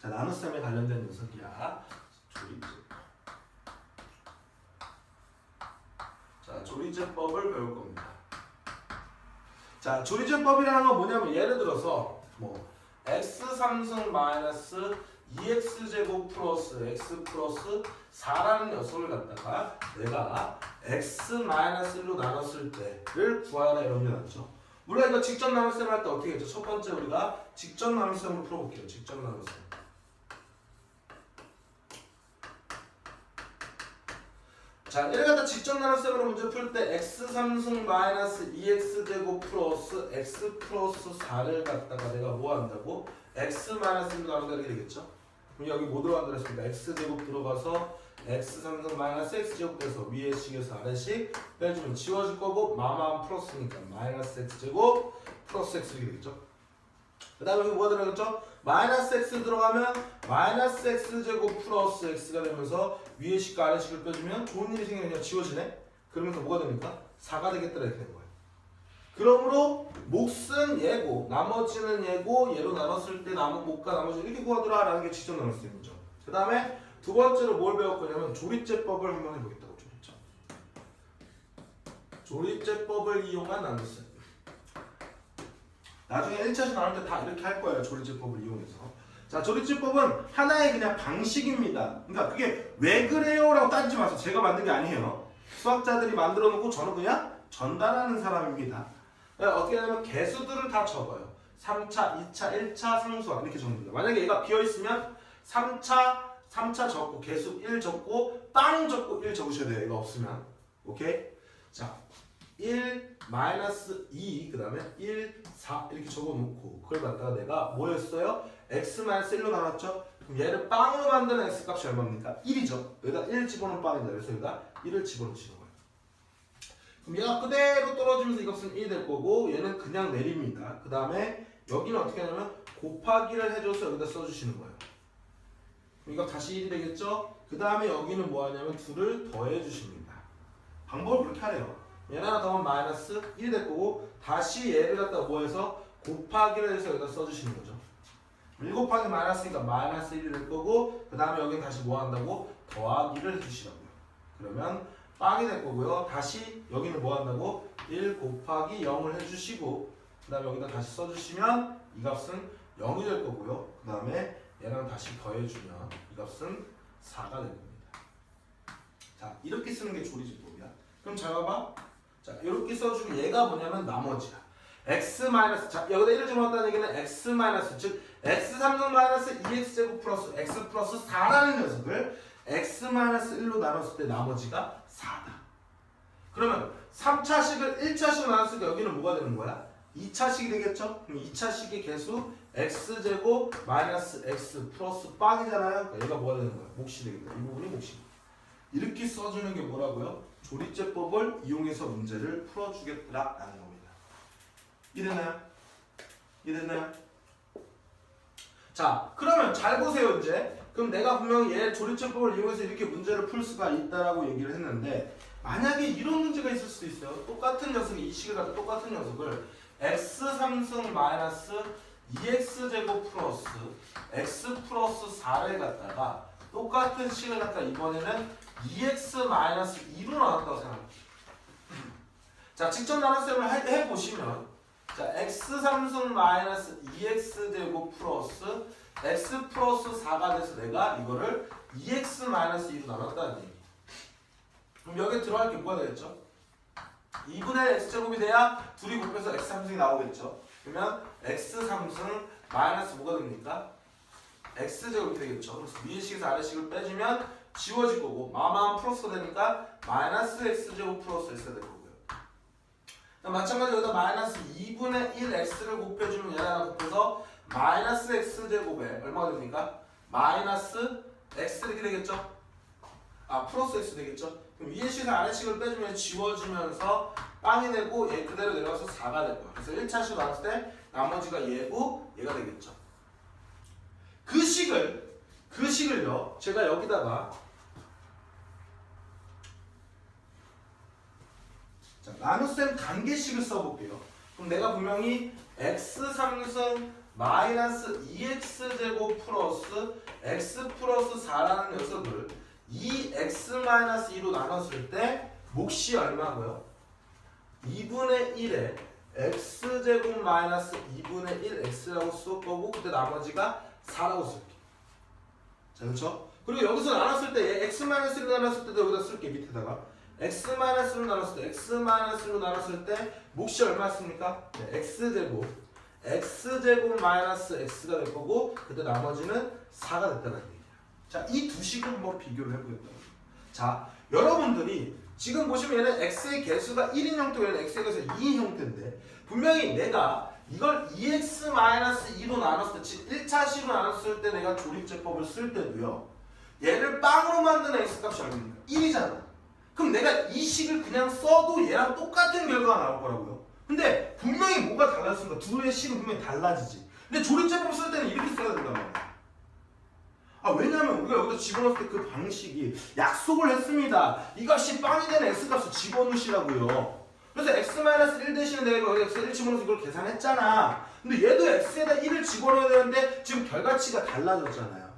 자, 나눗셈에 관련된 녀석이야. 조립제법. 자, 조립제법을 배울 겁니다. 자, 조립제법이라는 건 뭐냐면 예를 들어서 x3승 마이너스 2x제곱 플러스 x 플러스 4라는 녀석을 갖다가 내가 x 마이너스 1로 나눴을 때를 구하라 이런 게 나왔죠. 물론 이거 직접 나눗셈 할 때 어떻게 했죠? 첫 번째 우리가 직접 나눗셈으로 풀어볼게요. 직접 나눗셈. 자, 이를 갖다 직접 나눗셈으로 문제 풀 때 x3승 마이너스 2x제곱 플러스 x 플러스 4를 갖다가 내가 뭐 한다고? x 마이너스 1로 나눈다 이렇게 되겠죠? 그럼 여기 뭐 들어간다 그랬습니까? x제곱 들어가서 x3승 마이너스 x제곱 돼서 위에 식에서 아래식 빼주면 지워질 거고 마마한 플러스니까 마이너스 x제곱 플러스 x 이렇게 되겠죠? 그 다음에 여기 뭐가 들어가겠죠? 마이너스 x 들어가면 마이너스 x제곱 플러스 x가 되면서 위에 식과 아래 식을 빼주면 좋은 일이 생기냐 지워지네? 그러면서 뭐가 됩니까? 4가 되겠더라 이렇게 되는 거예요. 그러므로 몫은 얘고 나머지는 얘고 얘로 나눴을 때 몫과 나머지 이렇게 구하더라 라는 게 직접 나눗셈이죠. 그 다음에 두 번째로 뭘 배울 거냐면 조립제법을 한번 해보겠다고. 조립제법을 이용한 나눗셈. 나중에 1차식 나눌 때 다 이렇게 할 거예요. 조립제법을 이용해서. 자, 조립제법은 하나의 그냥 방식입니다. 그러니까 그게 왜 그래요? 라고 따지지 마세요. 제가 만든 게 아니에요. 수학자들이 만들어 놓고 저는 그냥 전달하는 사람입니다. 어떻게 하냐면 개수들을 다 적어요. 3차, 2차, 1차 상수항 이렇게 적습니다. 만약에 얘가 비어있으면 3차 적고 개수 1 적고 빵 적고 1 적으셔야 돼요. 얘가 없으면. 오케이? 자, 1, 마이너스 2, 그 다음에 1, 4 이렇게 적어놓고 그걸 갖다가 내가 뭐였어요? x 마이너스 1로 나눴죠? 그럼 얘를 빵으로 만드는 x 값이 얼마입니까? 1이죠. 여기다 1 집어넣으면 빵이다. 그래서 여기다 1을 집어넣으시는 거예요. 그럼 얘가 그대로 떨어지면서 이 값은 1이 될 거고 얘는 그냥 내립니다. 그 다음에 여기는 어떻게 하냐면 곱하기를 해줘서 여기다 써주시는 거예요. 그럼 이거 다시 1이 되겠죠? 그 다음에 여기는 뭐 하냐면 2를 더해 주십니다. 방법을 그렇게 하래요. 얘는 하나 더하면 마이너스 1이 될 거고 다시 얘를 갖다가 뭐 해서 곱하기를 해서 여기다 써주시는 거죠. 1 곱하기 마이너스니까 마이너스 1이 될 거고 그 다음에 여기는 다시 뭐 한다고? 더하기를 해주시라고요. 그러면 빵이 될 거고요. 다시 여기는 뭐 한다고? 1 곱하기 0을 해주시고 그 다음에 여기다 다시 써주시면 이 값은 0이 될 거고요. 그 다음에 얘랑 다시 더해주면 이 값은 4가 될 겁니다. 자, 이렇게 쓰는 게 조리제법이야. 그럼 잘 봐봐. 자, 이렇게 써주고 얘가 뭐냐면 나머지야. x 마이너스 자, 여기다 1을 집어넣었다는 얘기는 x 마이너스 즉 x 3승 마이너스 2x제곱 플러스 x 플러스 4라는 녀석을 x 마이너스 1로 나눴을 때 나머지가 4다. 그러면 3차식을 1차식으로 나눴을 때 여기는 뭐가 되는 거야? 2차식이 되겠죠? 그럼 2차식의 개수 x제곱 마이너스 x 플러스 빵이잖아요. 그러니까 얘가 뭐가 되는 거야? 몫이 되겠다. 이 부분이 몫이. 이렇게 써주는 게 뭐라고요? 조립제법을 이용해서 문제를 풀어주겠다라는 겁니다. 이해됐나요? 이해됐나요? 자, 그러면 잘 보세요 이제. 그럼 내가 분명히 얘 조립제법을 이용해서 이렇게 문제를 풀 수가 있다라고 얘기를 했는데 만약에 이런 문제가 있을 수도 있어요. 똑같은 녀석이 이 식을 갖다 똑같은 녀석을 x3승 마이너스 2x제곱 플러스 x 플러스 4를 갖다가 똑같은 식을 갖다 이번에는 2x 마이너스 2로 나눴다고 생각해요. 자, 직접 나눗셈을 해보시면 자, x3승 마이너스 2x제곱 플러스 x 플러스 4가 돼서 내가 이거를 2x 마이너스 2로 나눴다는 얘기. 그럼 여기에 들어갈 게 뭐가 되겠죠? 2분의 x제곱이 돼야 둘이 곱해서 x3승이 나오겠죠? 그러면 x3승 마이너스 뭐가 됩니까? x제곱이 되겠죠? 그래서 위에 식에서 아래 식을 빼주면 지워질 거고 마마한 플러스가 되니까 마이너스 x제곱 플러스 x가 될 거고요. 마찬가지로 여기다 마이너스 2분의 1 x를 곱해주면 얘를 하나 곱해서 마이너스 x제곱에 얼마가 됩니까? 마이너스 x 이렇게 되겠죠? 아 플러스 x 되겠죠? 그럼 위에 식을 아래 식을 빼주면 지워지면서 빵이 되고 얘 그대로 내려가서 4가 될 거예요. 그래서 1차식으로 나왔을 때 나머지가 얘고 얘가 되겠죠. 그 식을요 제가 여기다가 자, 나눗셈 관계식을 써볼게요. 그럼 내가 분명히 x3승 마이너스 2x제곱 플러스 x 플러스 4라는 녀석을 2x-2로 나눴을 때 몫이 얼마고요? 2분의 1에 x제곱 마이너스 2분의 1 x라고 쓸 거고 그때 나머지가 4라고 쓸게. 자, 그렇죠? 그리고 여기서 나눴을 때 x-1로 나눴을 때도 여기다 쓸게. 밑에다가 x-로 나눴을 때 x-로 나눴을 때 몫이 얼마였습니까? 네, x제곱 마이너스 x가 될 거고 그때 나머지는 4가 됐다는 얘기야. 자, 이 두 식을 한번 비교를 해보겠다. 자, 여러분들이 지금 보시면 얘는 x의 개수가 1인 형태고 얘는 x의 개수가 2인 형태인데 분명히 내가 이걸 2x-2로 나눴을 때 즉 1차 식으로 나눴을 때 내가 조립제법을 쓸 때도요 얘를 빵으로 만드는 x값이 얼마입니까? 1이잖아. 그럼 내가 이 식을 그냥 써도 얘랑 똑같은 결과가 나올 거라고요. 근데 분명히 뭐가 달라졌으니까 둘의 식은 분명히 달라지지. 근데 조립제법 쓸 때는 이렇게 써야 된단 말이야. 왜냐면 우리가 여기다 집어넣을 때 그 방식이 약속을 했습니다. 이것이 빵이 되는 x값을 집어넣으시라고요. 그래서 x-1 대신에 내가 여기 x 1 집어넣어서 이걸 계산했잖아. 근데 얘도 x에다 1을 집어넣어야 되는데 지금 결과치가 달라졌잖아요.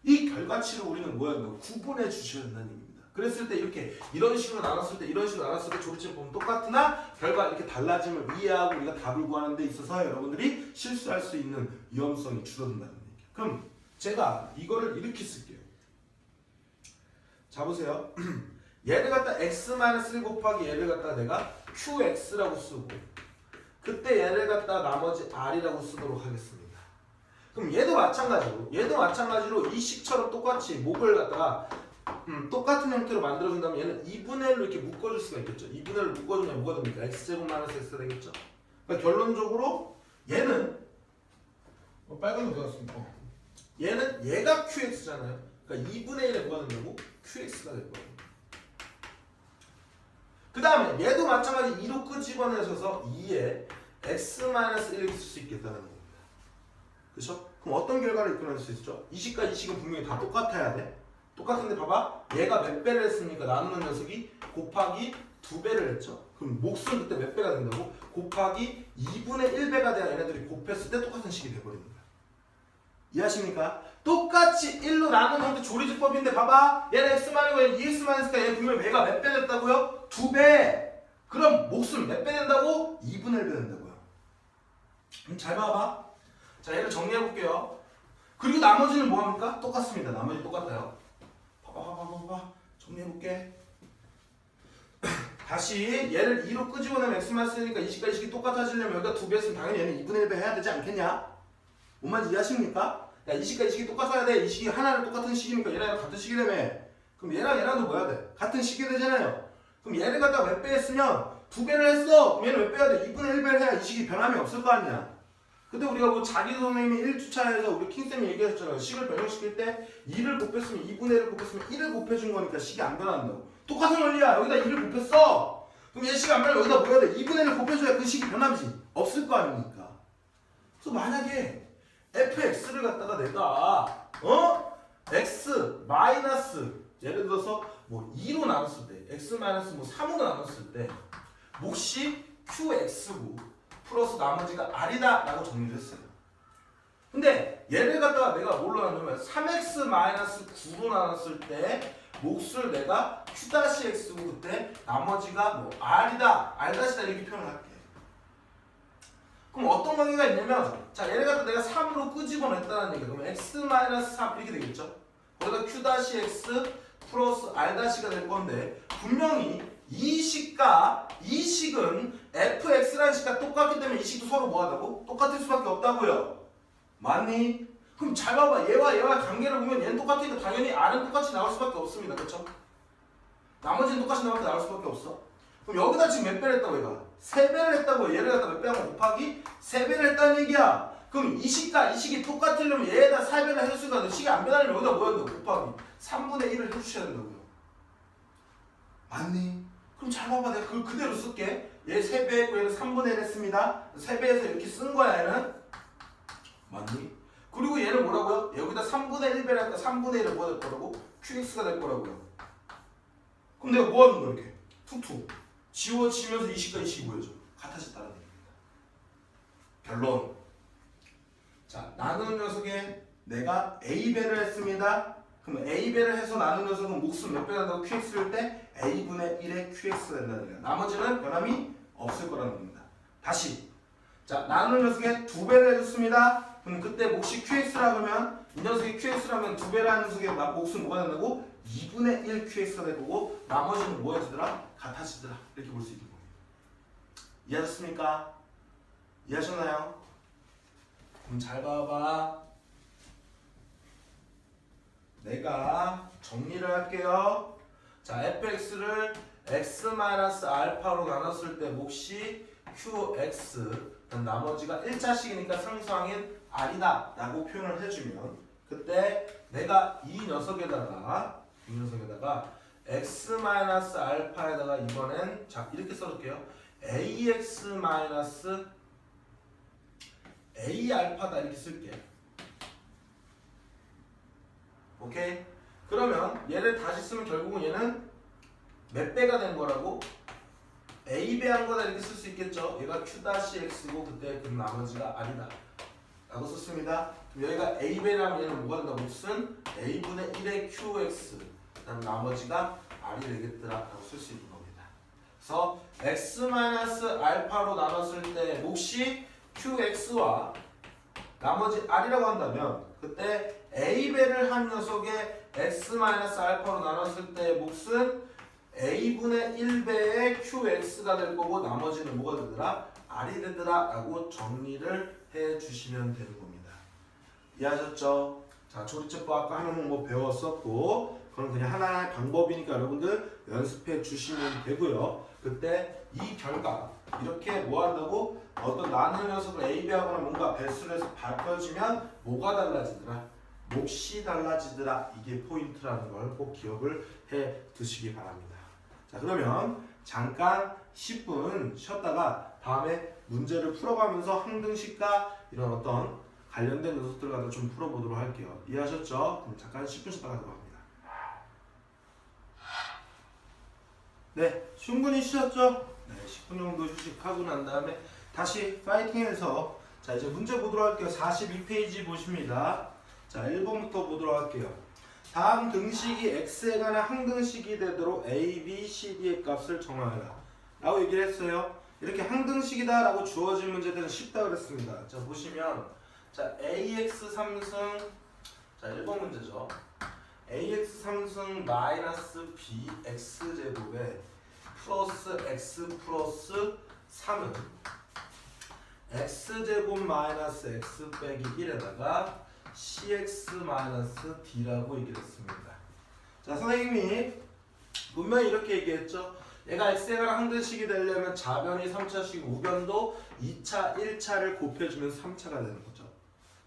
이 결과치를 우리는 뭐야? 구분해 주셔야 된다는 얘기입니다. 그랬을 때 이렇게 이런 식으로 나눴을 때 이런 식으로 나눴을 때 조립제법은 똑같으나 결과 이렇게 달라짐을 이해하고 우리가 답을 구하는 데 있어서 여러분들이 실수할 수 있는 위험성이 줄어든다는 얘기예요. 그럼 제가 이거를 이렇게 쓸게요. 자 보세요. 얘를 갖다 x-1 곱하기 얘를 갖다 내가 qx라고 쓰고 그때 얘를 갖다 나머지 r이라고 쓰도록 하겠습니다. 그럼 얘도 마찬가지로 이 식처럼 똑같이 목을 갖다가 똑같은 형태로 만들어준다면 얘는 2분의 1로 이렇게 묶어줄 수가 있겠죠. 2분의 1로 묶어주면 뭐가 됩니까? x제곱 마이너스 x가 되겠죠. 그러니까 결론적으로 얘는 빨간 거 되었습니다. 얘는 얘가 qx잖아요. 그러니까 2분의 1에 뭐가 된다고? qx가 될 거예요. 그 다음에 얘도 마찬가지 2로 끄집어내셔서 2에 x-1 이렇게 쓸 수 있겠다는 겁니다. 그렇죠? 그럼 어떤 결과를 이끌어낼 수 있죠? 이 식과 이 식은 분명히 다 똑같아야 돼. 똑같은데 봐봐. 얘가 몇 배를 했습니까? 나누는 녀석이 곱하기 2배를 했죠. 그럼 몫은 그때 몇 배가 된다고? 곱하기 2분의 1배가 돼야 얘네들이 곱했을 때 똑같은 식이 돼버립니다. 이해하십니까? 똑같이 1로 나눈 형태 조리제법인데 봐봐. 얘는 x-이고 얘는 2x-니까 얘 분명히 배가 몇 배 됐다고요? 2배. 그럼 몫은 몇 배 된다고? 2분의 1배 된다고요. 그럼 잘 봐봐. 자, 얘를 정리해볼게요. 그리고 나머지는 뭐합니까? 똑같습니다. 나머지 똑같아요. 봐봐. 정리해볼게. 다시 얘를 2로 끄집어내면 x만 쓰니까 이 식과 이 식이 똑같아지려면 여기가 2배 했으면 당연히 얘는 2분의 1배 해야 되지 않겠냐? 뭔 말인지 이해하십니까? 야, 이 식과 이 식이 똑같아야 돼. 이 식이 하나는 똑같은 식이니까 얘랑 같은 식이라며. 그럼 얘랑도 뭐야 돼? 같은 식이 되잖아요. 그럼 얘를 갖다가 몇 배 했으면 2배를 했어. 그럼 얘는 몇 배 해야 돼? 2분의 1배를 해야 이 식이 변함이 없을 거 아니야. 근데 우리가 뭐 자기 선생님이 1주차에서 우리 킹쌤이 얘기했잖아요. 식을 변형시킬 때 2를 곱했으면 2분의 1을 곱했으면 1을 곱해준 거니까 식이 안 변한다고. 똑같은 원리야. 여기다 2를 곱했어. 그럼 얘 식이 안 변하면 여기다 뭐 해야 돼? 2분의 1을 곱해줘야 그 식이 변함이지. 없을 거 아닙니까? 그래서 만약에 fx를 갖다가 내가 x 마이너스 예를 들어서 뭐 2로 나눴을 때 x 마이너스 뭐 3으로 나눴을 때 몫이 qx고 플러스 나머지가 r이다 라고 정리를 했어요. 근데 얘를 갖다가 내가 뭘로 나누면 3x 마이너스 9로 나눴을 때 몫을 내가 q-x고 그때 나머지가 뭐 r이다 r-다 이렇게 표현을 할게. 그럼 어떤 관계가 있냐면 자 얘를 갖다 내가 3으로 끄집어냈다는 얘기야. 그러면 x-3 이렇게 되겠죠. 거기다 q-x 플러스 r-가 될 건데 분명히 이 식과 이 식은 fx라는 식과 똑같기 때문에 이 식도 서로 뭐하다고? 똑같을 수밖에 없다고요. 맞니? 그럼 잘 봐봐. 얘와 관계를 보면 얘는 똑같으니까 당연히 r은 똑같이 나올 수밖에 없습니다. 그렇죠? 나머지는 똑같이 나올 수밖에 없어. 그럼 여기다 지금 몇 배를 했다고 얘가? 3배를 했다고. 얘를 갖다 몇 배 하면 곱하기 3배를 했다는 얘기야. 그럼 이 식과 이 식이 똑같으려면 얘에다 4배를 해줬으니까 식이 안 변하려면 여기다 뭐 한다고? 곱하기 3분의 1을 해주셔야 된다고요. 맞니? 그럼 잘 봐봐. 내가 그걸 그대로 쓸게. 얘 3배 했고 얘는 3분의 1 했습니다. 3배에서 이렇게 쓴 거야 얘는. 맞니? 그리고 얘는 뭐라고요? 여기다 3분의 1배를 하니까 3분의 1은 뭐가 될 거라고? QX가 될 거라고요. 그럼 내가 뭐 하는 거야 이렇게? 툭툭 지워지면서 이 식과 이 식이 보여줘. 같아졌다는 얘기입니다. 결론. 자, 나누는 녀석에 내가 A배를 했습니다. 그럼 A배를 해서 나누는 녀석은 몫은 몇 배 난다고 QX를 때 A분의 1의 QX가 된다는 거야. 나머지는 변함이 없을 거라는 겁니다. 다시. 자, 나누는 녀석에 2배를 해줬습니다. 그럼 그때 몫이 QX라고 하면 이 녀석이 QX라면 2배라는 녀석의 몫은 뭐가 된다고? 2분의 1 QX가 될 거고 나머지는 뭐 해주더라? 같아지더라. 이렇게 볼 수 있는 겁니다. 이해하셨습니까? 이해하셨나요? 그럼 잘 봐봐. 내가 정리를 할게요. 자, fx를 x-알파로 나눴을 때 몫이 qx, 나머지가 1자식이니까 상수항인 r이다 라고 표현을 해주면 그때 내가 이 녀석에다가 x-알파에다가 이번엔 자 이렇게 써줄게요. ax-a알파다 이렇게 쓸게. 오케이? 그러면 얘를 다시 쓰면 결국은 얘는 몇 배가 된 거라고? a배 한 거다 이렇게 쓸 수 있겠죠? 얘가 q-x고 그때 그 나머지가 r이다 라고 썼습니다. 그럼 여기가 a배라면 얘는 뭐가 된다? 몫은 a분의 1의 qx 그다음 나머지가 r이 되겠더라 라고 쓸 수 있는 겁니다. 그래서 x-알파로 나눴을 때 몫이 qx와 나머지 r이라고 한다면 그때 a배를 한 녀석의 x-알파로 나눴을 때 몫은 a분의 1배의 qx가 될 거고 나머지는 뭐가 되더라? r이 되더라 라고 정리를 해 주시면 되는 겁니다. 이해하셨죠? 자, 조리체법 아까 하는 거 뭐 배웠었고 그건 그냥 하나의 방법이니까 여러분들 연습해 주시면 되고요. 그때 이 결과 이렇게 뭐 한다고? 어떤 나누는 녀석을 a배하거나 뭔가 배수를 해서 밝혀지면 뭐가 달라지더라? 몫이 달라지더라. 이게 포인트라는 걸 꼭 기억을 해 두시기 바랍니다. 자, 그러면 잠깐 10분 쉬었다가 다음에 문제를 풀어가면서 항등식과 이런 어떤 관련된 녀석들을 갖다 좀 풀어보도록 할게요. 이해하셨죠? 그럼 잠깐 10분 쉬었다가 하도록 합니다. 네, 충분히 쉬었죠? 네, 10분 정도 휴식하고 난 다음에 다시 파이팅해서 자 이제 문제 보도록 할게요. 42페이지 보십니다. 자, 1번부터 보도록 할게요. 다음 등식이 x에 관한 항등식이 되도록 a, b, c, d의 값을 정하여라 라고 얘기를 했어요. 이렇게 항등식이다 라고 주어진 문제들은 쉽다 그랬습니다. 자, 보시면 자 ax 3승 자 1번 문제죠. ax 3승 마이너스 bx 제곱에 플러스 x 플러스 3은 x제곱 마이너스 x 빼기 1에다가 cx 마이너스 d라고 얘기를 했습니다. 자, 선생님이 분명히 이렇게 얘기했죠. 얘가 x에 관한 항등식이 되려면 좌변이 3차씩 우변도 2차, 1차를 곱해주면 3차가 되는 거죠.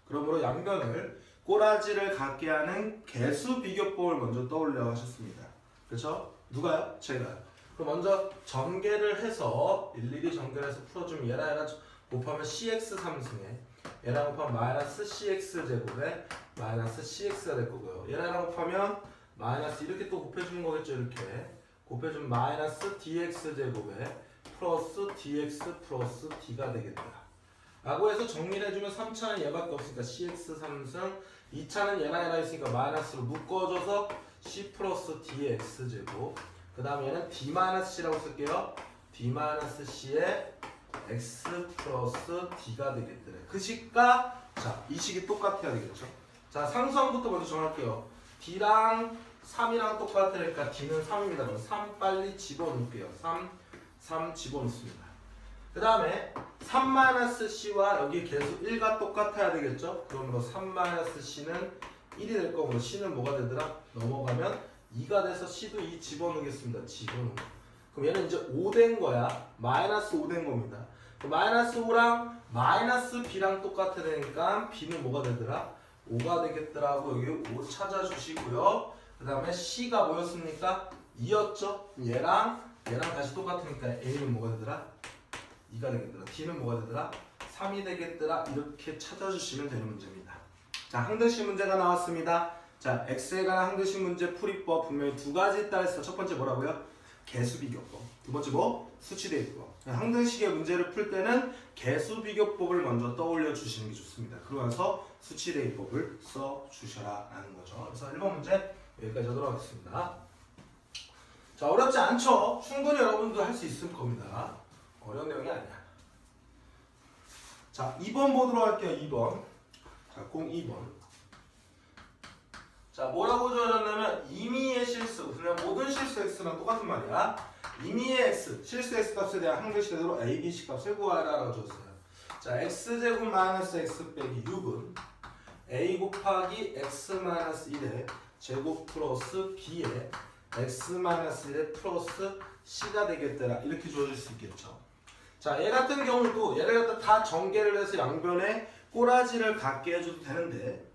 그러므로 양변을 꼬라지를 갖게 하는 개수 비교법을 먼저 떠올려 하셨습니다. 그렇죠? 누가요? 제가요. 그럼 먼저 전개를 해서 일일이 전개를 해서 풀어주면 얘랑 곱하면 cx 3승에 얘랑 곱하면 마이너스 cx 제곱에 마이너스 cx가 될 거고요. 얘랑 곱하면 마이너스 이렇게 또 곱해주는 거겠죠. 이렇게 곱해주면 마이너스 dx 제곱에 플러스 dx 플러스 d가 되겠다 라고 해서 정리를 해주면 3차는 얘밖에 없으니까 cx 3승 2차는 얘랑 있으니까 마이너스로 묶어줘서 c 플러스 dx 제곱 그 다음 얘는 d-c라고 쓸게요. d-c에 x 플러스 d가 되겠더래. 그 식과 자, 이 식이 똑같아야 되겠죠. 자, 상수항부터 먼저 정할게요. d랑 3이랑 똑같으니까 d는 3입니다. 그럼 3 빨리 집어넣을게요. 3 집어넣습니다. 그 다음에 3-c와 여기 계수 1과 똑같아야 되겠죠. 그러므로 3-c는 1이 될 거고 c는 뭐가 되더라? 넘어가면 2가 돼서 c도 2 집어넣겠습니다. 집어넣어. 그럼 얘는 이제 5 된 거야. 마이너스 5 된 겁니다. 마이너스 5랑 마이너스 b랑 똑같아야 되니까 b는 뭐가 되더라? 5가 되겠더라고. 여기 5 찾아주시고요. 그 다음에 c가 뭐였습니까? 2였죠? 얘랑 다시 똑같으니까 a는 뭐가 되더라? 2가 되겠더라. d는 뭐가 되더라? 3이 되겠더라. 이렇게 찾아주시면 되는 문제입니다. 자, 항등식 문제가 나왔습니다. 자, x에 관한 항등식 문제 풀이법 분명히 두 가지 있다 했어. 첫 번째 뭐라고요? 개수비교법. 두 번째 뭐? 수치대입법. 항등식의 문제를 풀 때는 개수비교법을 먼저 떠올려 주시는 게 좋습니다. 그러면서 수치대입법을 써 주셔라 라는 거죠. 그래서 1번 문제 여기까지 하도록 하겠습니다. 자, 어렵지 않죠? 충분히 여러분도 할 수 있을 겁니다. 어려운 내용이 아니야. 자, 2번 보도록 할게요. 2번. 자, 02번. 자, 뭐라고 줘놨냐면 임의의 실수, 그냥 모든 실수 x랑 똑같은 말이야. 임의의 x, 실수 x 값에 대한 항등식대로 a, b, c 값을 구하라라고 줬어요. 자, x제곱 마이너스 x 빼기 6은 a 곱하기 x 마이너스 1의 제곱 플러스 b의 x 마이너스 1의 플러스 c가 되겠더라. 이렇게 주어질 수 있겠죠. 자, 얘 같은 경우도 얘를 갖다 다 전개를 해서 양변에 꼬라지를 갖게 해줘도 되는데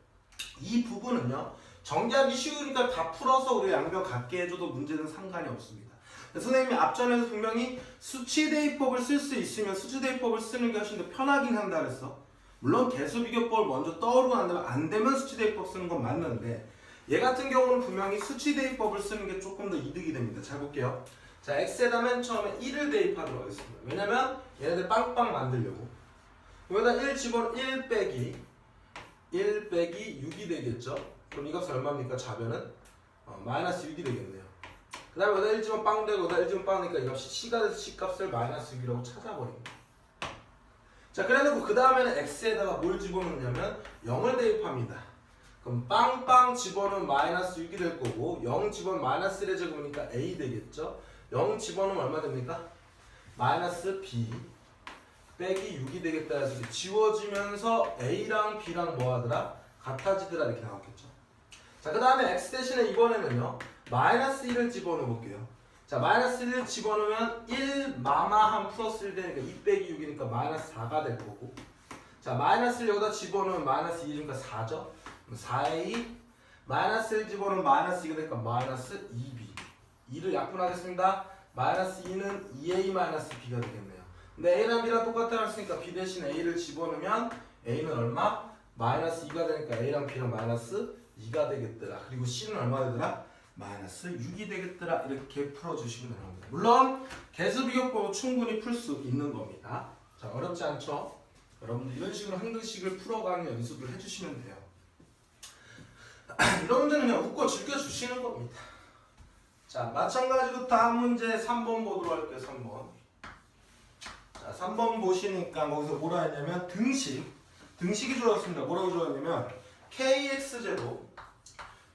이 부분은요 전개하기 쉬우니까 다 풀어서 우리 양변 갖게 해줘도 문제는 상관이 없습니다. 선생님이 앞전에서 분명히 수치대입법을 쓸 수 있으면 수치대입법을 쓰는 게 훨씬 더 편하긴 한다 그랬어. 물론 개수비교법을 먼저 떠오르고 난다면 안 되면 수치대입법 쓰는 건 맞는데 얘 같은 경우는 분명히 수치대입법을 쓰는 게 조금 더 이득이 됩니다. 잘 볼게요. 자, x에다 맨 처음에 1을 대입하도록 하겠습니다. 왜냐면 얘네들 빵빵 만들려고. 여기다 1 집어넣어 1 빼기 6이 되겠죠. 그럼 이 값은 얼마입니까? 좌변은 마이너스 6이 되겠네요. 그 다음에 여기다 1 집어넣어 빵 되고 여기다 1 집어넣어 빵 되니까 이 값이 c가 돼서 c 값을 마이너스 6이라고 찾아버립니다. 자, 그래놓고 그 다음에는 x에다가 뭘 집어넣냐면 0을 대입합니다. 그럼 빵빵 집어넣으면 마이너스 6이 될 거고 0 집어넣으면 마이너스 1의 제곱이니까 a 되겠죠. 0 집어넣으면 얼마 됩니까? 마이너스 b 빼기 6이 되겠다 해서 이렇게 지워지면서 a랑 b랑 뭐 하더라? 같아지더라 이렇게 나왔겠죠. 자, 그 다음에 x 대신에 이번에는요 마이너스 1을 집어넣어 볼게요. 자, 마이너스 1을 집어넣으면 1 마마한 플러스 1 되니까 2 빼기 6이니까 마이너스 4가 될 거고, 자 마이너스 1 여기다 집어넣으면 마이너스 2니까 4죠. 4a 마이너스 1 집어넣으면 마이너스 2가 되니까 마이너스 2b 2를 약분하겠습니다. 마이너스 2는 2a 마이너스 b가 되겠네요. 근데 a랑 b랑 똑같다 했으니까 b 대신 a를 집어넣으면 a는 얼마? 마이너스 2가 되니까 a랑 b랑 마이너스 2가 되겠더라. 그리고 c는 얼마 되더라? 마이너스 6이 되겠더라. 이렇게 풀어주시면 됩니다. 물론 개수비교법은 충분히 풀 수 있는 겁니다. 자, 어렵지 않죠? 여러분들 이런 식으로 항등식을 풀어가는 연습을 해주시면 돼요. 이런 문제는 그냥 웃고 즐겨주시는 겁니다. 자, 마찬가지로 다음 문제 3번 보도록 할게요. 3번. 자, 3번 보시니까 거기서 뭐라 했냐면 등식이 주어졌습니다. 뭐라고 주어졌냐면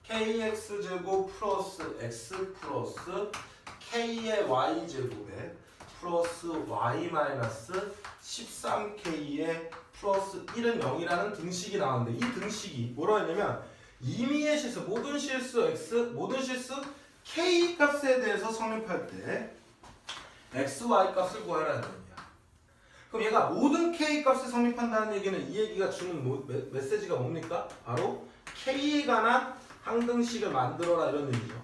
kx제곱 플러스 x 플러스 k의 y제곱에 플러스 y 마이너스 13k의 플러스 1은 0이라는 등식이 나왔는데 이 등식이 뭐라고 했냐면 임의의 실수, 모든 실수 x, 모든 실수 k 값에 대해서 성립할 때 x, y 값을 구하라는 얘기야. 그럼 얘가 모든 k 값에 성립한다는 얘기는 이 얘기가 주는 메시지가 뭡니까? 바로 k에 관한 항등식을 만들어라 이런 얘기죠.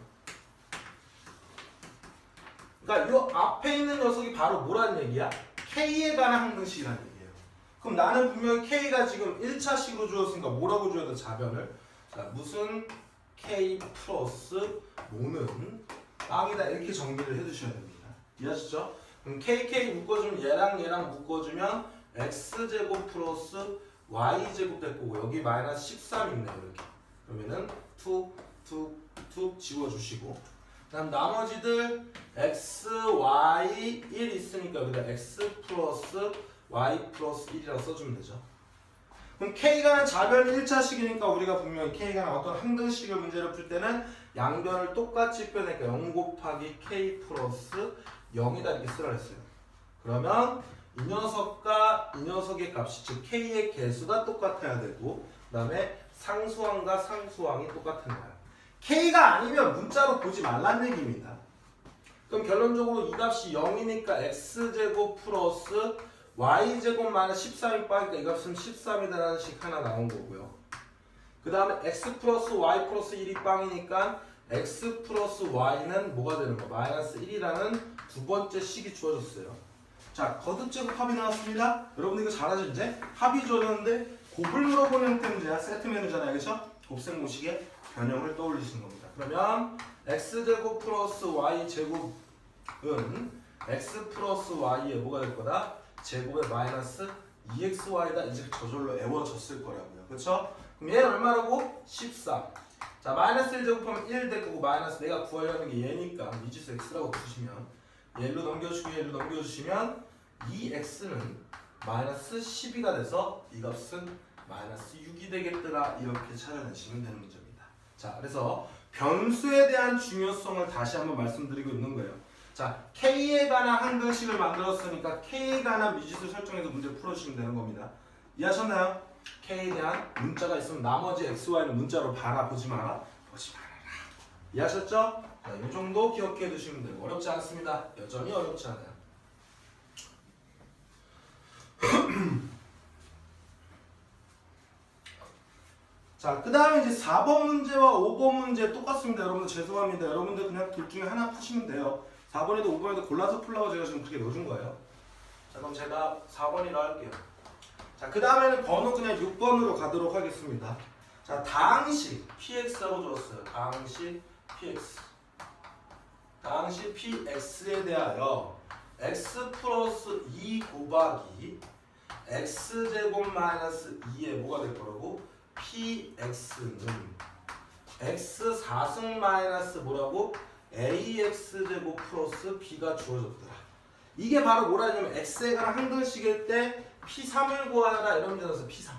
그러니까 이 앞에 있는 녀석이 바로 뭐라는 얘기야? k에 관한 항등식이라는 얘기예요. 그럼 나는 분명히 k가 지금 1차식으로 주었으니까 뭐라고 줘야 돼? 좌변을. 자, 무슨 k 플러스 모는 빵이다 이렇게 정리를 해주셔야 됩니다. 이해하시죠? 그럼 kk 묶어주면 얘랑 묶어주면 x제곱 플러스 y제곱 될 거고 여기 마이너스 13 있네요. 이렇게 그러면은 툭 지워주시고 그다음 나머지들 x, y, 1 있으니까 여기다 x 플러스 y 플러스 1이라고 써주면 되죠. 그럼 k가 좌변 1차식이니까 우리가 분명히 k가 어떤 항등식을 문제를 풀 때는 양변을 똑같이 표현하니까 0 곱하기 k 플러스 0이다 이렇게 쓰라 했어요. 그러면 이 녀석과 이 녀석의 값이 즉 k의 개수가 똑같아야 되고 그 다음에 상수항과 상수항이 똑같은 거야. k가 아니면 문자로 보지 말란 얘기입니다. 그럼 결론적으로 이 값이 0이니까 x제곱 플러스 y제곱 마이너스 13이 빠니까 이 값은 13이다라는 식 하나 나온 거고요. 그 다음에 x 플러스 y 플러스 1이 빵이니까 x 플러스 y는 뭐가 되는 거? 마이너스 1이라는 두 번째 식이 주어졌어요. 자, 거듭제곱 합이 나왔습니다. 여러분 이거 잘하죠 이제? 합이 주어졌는데 곱을 물어보는 형태 문제야. 세트 메뉴잖아요. 그렇죠? 곱셈 공식의 변형을 떠올리시는 겁니다. 그러면 x제곱 플러스 y제곱은 x 플러스 y의 뭐가 될 거다? 제곱의 마이너스 2xy다. 이제 저절로 외워졌을 거라고요. 그렇죠? 그럼 얘는 얼마라고? 13. 자, 마이너스 1 제곱하면 1 될 거고 마이너스 내가 구하려는 게 얘니까 미지수 x라고 두시면 얘로 넘겨주고 얘로 넘겨주시면 2x는 마이너스 12가 돼서 이 값은 마이너스 6이 되겠더라. 이렇게 찾아내시면 되는 문제입니다. 자, 그래서 변수에 대한 중요성을 다시 한번 말씀드리고 있는 거예요. 자, k에 관한 항등식을 만들었으니까 k에 관한 미지수 설정해서 문제 풀어주시면 되는 겁니다. 이해하셨나요? k에 대한 문자가 있으면 나머지 x, y는 문자로 보지 말아라. 이해하셨죠? 자, 이 정도 기억해 두시면 돼요. 어렵지 않습니다. 여전히 어렵지 않아요. 자, 그 다음에 이제 4번 문제와 5번 문제 똑같습니다. 여러분들 죄송합니다. 여러분들 그냥 둘 중에 하나 푸시면 돼요. 4번에도 5번에도 골라서 풀라고 제가 지금 그렇게 넣어준 거예요. 자, 그럼 제가 4번이라 할게요. 자, 그 다음에는 번호 그냥 6번으로 가도록 하겠습니다. 자, 다항식 px라고 줬어요. 다항식 px. 다항식 px에 대하여 x 플러스 2 곱하기 x제곱 마이너스 2에 뭐가 될 거라고? px는 x 4승 마이너스 뭐라고? ax제곱 플러스 b가 주어졌더라. 이게 바로 뭐라 하냐면 x에 관한 항등식일 때 p3을 구하라 이런 문제라서 p3.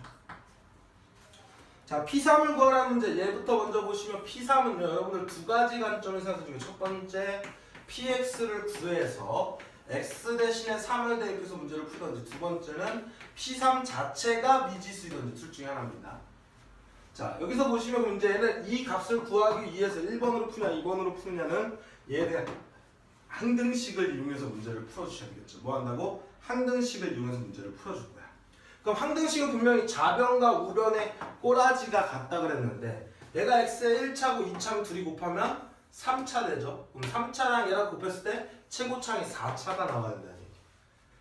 자, p3을 구하라는 문제 얘부터 먼저 보시면 p3은요 여러분들 두 가지 관점에서 생각해 주세요. 첫 번째 px를 구해서 x 대신에 3을 대입해서 문제를 풀던지, 두 번째는 p3 자체가 미지수이던지 둘 중에 하나입니다. 자, 여기서 보시면 문제는 이 값을 구하기 위해서 1번으로 푸냐 2번으로 푸느냐는 얘에 대한 항등식을 이용해서 문제를 풀어주셔야 되겠죠. 뭐 한다고? 항등식을 이용해서 문제를 풀어줄 거야. 그럼 항등식은 분명히 좌변과 우변의 꼬라지가 같다 그랬는데 얘가 x의 1차고 2차고 둘이 곱하면 3차 되죠. 그럼 3차랑 얘랑 곱했을 때 최고차이 4차가 나와야 된다는 얘기.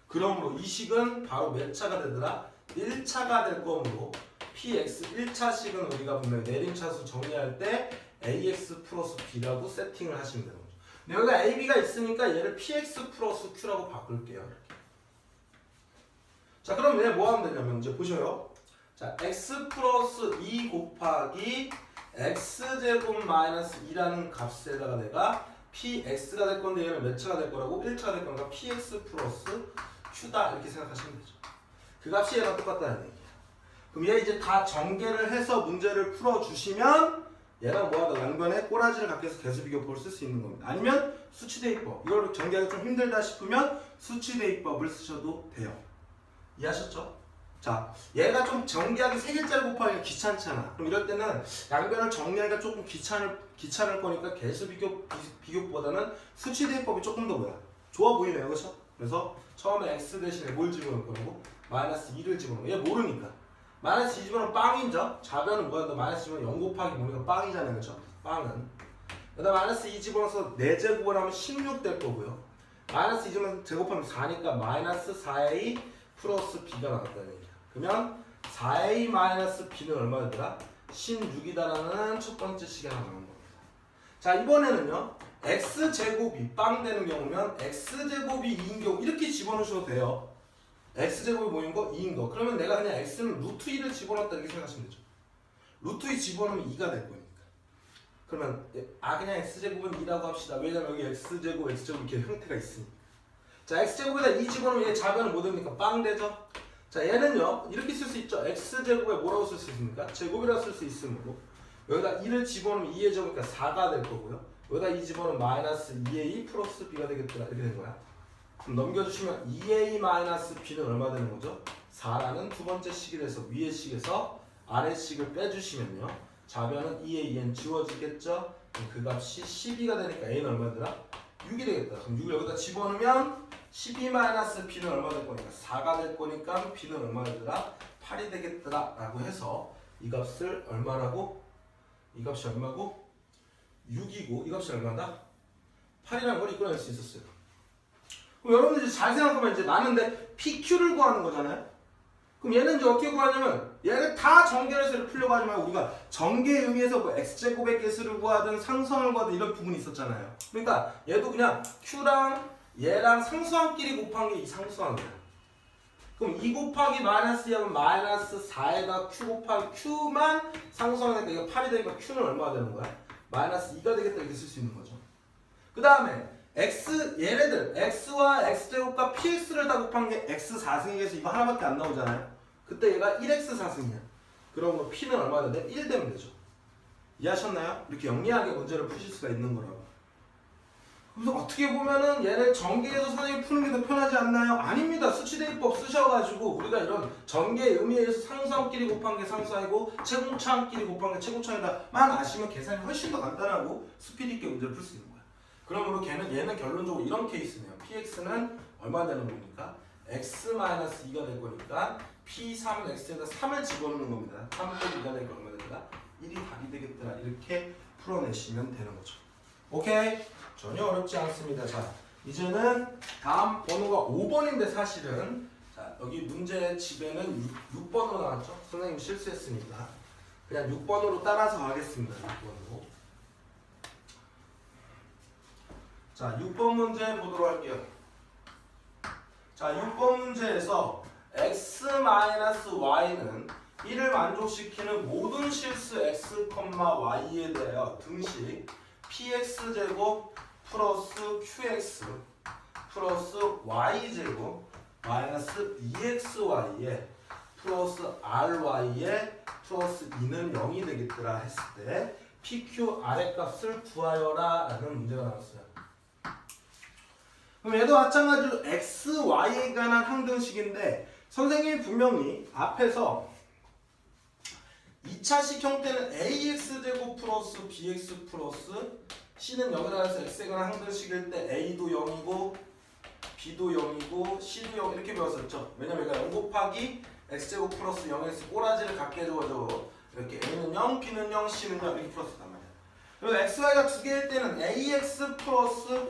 그러므로 이 식은 바로 몇 차가 되더라? 1차가 될 거므로 px 1차식은 우리가 분명히 내림차수 정리할 때 ax 플러스 b라고 세팅을 하시면 되는 거죠. 근데 여기가 ab가 있으니까 얘를 px 플러스 q라고 바꿀게요. 이렇게. 자, 그럼 얘 뭐 하면 되냐면 이제 보셔요. 자, x 플러스 2 곱하기 x제곱 마이너스 2라는 값에다가 내가 px가 될 건데 얘는 몇 차가 될 거라고? 1차가 될 거니까 px 플러스 q다 이렇게 생각하시면 되죠. 그 값이 얘랑 똑같다는 얘기야. 그럼 얘 이제 다 전개를 해서 문제를 풀어주시면 얘랑 뭐하다 양변에 꼬라지를 갖게 해서 계수 비교법을 쓸 수 있는 겁니다. 아니면 수치대입법, 이걸 전개하기 좀 힘들다 싶으면 수치대입법을 쓰셔도 돼요. 이해하셨죠? 자, 얘가 좀 전개하기 3개짜리 곱하기가 귀찮잖아. 그럼 이럴 때는 양변을 정리하기가 조금 귀찮을 거니까 계수 비교법보다는 수치대입법이 조금 더 뭐야? 좋아 보이네요. 그렇죠? 그래서 처음에 x 대신에 뭘 집어넣을 거라고? 마이너스 2를 집어넣어. 얘 모르니까. 마이너스 2 집어넣으면 빵이죠? 좌변은 뭐야? 마이너스 집어넣으면 0 곱하기 뭐니까 빵이잖아요. 그렇죠? 빵은. 그다음 마이너스 2 집어넣어서 4제곱을 하면 16 될 거고요. 마이너스 2 제곱하면 4니까 마이너스 4a 플러스 b가 나왔다는 얘기야. 그러면 4a 마이너스 b는 얼마 되더라? 16이다라는 첫 번째 식이 하나 나온 겁니다. 자, 이번에는요. x제곱이 빵 되는 경우면 x제곱이 2인 경우 이렇게 집어넣으셔도 돼요. x제곱이 뭐인 거? 2인 거. 그러면 내가 그냥 x는 루트 2를 집어넣었다 이렇게 생각하시면 되죠. 루트 2 집어넣으면 2가 될 거니까. 그러면 그냥 x제곱은 2라고 합시다. 왜냐면 여기 x제곱, x제곱 이렇게 형태가 있으니까. 자, x제곱에다 2 집어넣으면 얘 좌변은 뭐 됩니까? 빵 되죠? 자, 얘는요. 이렇게 쓸 수 있죠. x제곱에 뭐라고 쓸 수 있습니까? 제곱이라고 쓸 수 있으므로 여기다 2를 집어넣으면 2의 제곱이니까 4가 될 거고요. 여기다 2 집어넣으면 마이너스 2a 플러스 b가 되겠더라. 이렇게 된 거야. 그럼 넘겨주시면 2a 마이너스 b는 얼마 되는 거죠? 4라는 두 번째 식이 돼서 위의 식에서 아래 식을 빼주시면요. 좌변은 2an 지워지겠죠? 그럼 그 값이 12가 되니까 a는 얼마 되더라? 6이 되겠다. 그럼 6을 여기다 집어넣으면 12 마이너스 b는 얼마 될 거니까 4가 될 거니까 b는 얼마 되더라? 8이 되겠더라 라고 해서 이 값을 얼마라고? 이 값이 얼마고? 6이고 이 값이 얼마다? 8이라는 걸 이끌어낼 수 있었어요. 그럼 여러분들 이제 잘 생각하면 이제 나는데 PQ를 구하는 거잖아요. 그럼 얘는 이제 어떻게 구하냐면 얘를 다 전개해서 풀려고 하지 말고 우리가 전개 의미에서 뭐 x제곱의 개수를 구하든 상수항을 구하든 이런 부분이 있었잖아요. 그러니까 얘도 그냥 q랑 얘랑 상수항끼리 곱한 게 이 상수항이야. 그럼 2 곱하기 마이너스 2하면 마이너스 4에다 q 곱하기 q만 상수항이니까 이거 8이 되니까 q는 얼마가 되는 거야? 마이너스 2가 되겠다 이렇게 쓸 수 있는 거죠. 그 다음에 얘네들 x와 x제곱과 px를 다 곱한 게 x4승이겠어. 이거 하나밖에 안 나오잖아요. 그때 얘가 1x4승이야. 그럼 p는 얼마나 돼? 1 되면 되죠. 이해하셨나요? 이렇게 영리하게 문제를 푸실 수가 있는 거라고. 그래서 어떻게 보면은 얘를 전개해서 선생님이 푸는 게 더 편하지 않나요? 아닙니다. 수치대입법 쓰셔가지고 우리가 이런 전개 의미에서 상수항끼리 곱한 게 상수항이고 최공차항끼리 곱한 게 최고차항이다만 아시면 계산이 훨씬 더 간단하고 스피드 있게 문제를 풀 수 있는 거야. 그러므로 얘는 결론적으로 이런 케이스네요. px는 얼마 되는 겁니까? x-2가 될 거니까 p3은 x에다 3을 집어넣는 겁니다. 3 빼기 2가 되니까 얼마 됩니다? 1이 답이 되겠더라. 이렇게 풀어내시면 되는 거죠. 오케이? 전혀 어렵지 않습니다. 자, 이제는 다음 번호가 5번인데 사실은 자, 여기 문제 집에는 6번으로 나왔죠? 선생님 실수했습니다. 그냥 6번으로 따라서 가겠습니다. 6번으로. 자, 6번 문제 보도록 할게요. 자, 6번 문제에서 x-y는 1을 만족시키는 모든 실수 x, y에 대하여 등식 px제곱 플러스 qx 플러스 y제곱 마이너스 2xy에 플러스 ry에 플러스 2는 0이 되겠더라 했을 때 pq 아래값을 구하여라 라는 문제가 나왔어요. 그럼 얘도 마찬가지로 x, y에 관한 항등식인데 선생님이 분명히 앞에서 2차식 형태는 ax제곱 플러스 bx 플러스 c는 0이라 해서 x에 관한 항등식일 때 a도 0이고 b도 0이고 c도 0 이렇게 배웠었죠. 왜냐면 얘가 0 곱하기 x제곱 플러스 0x 꼬라지를 갖게 해줘가지고 이렇게 a는 0, b는 0, c는 0 이렇게 풀었단 말이야. 그리고 xy가 두 개일 때는 ax 플러스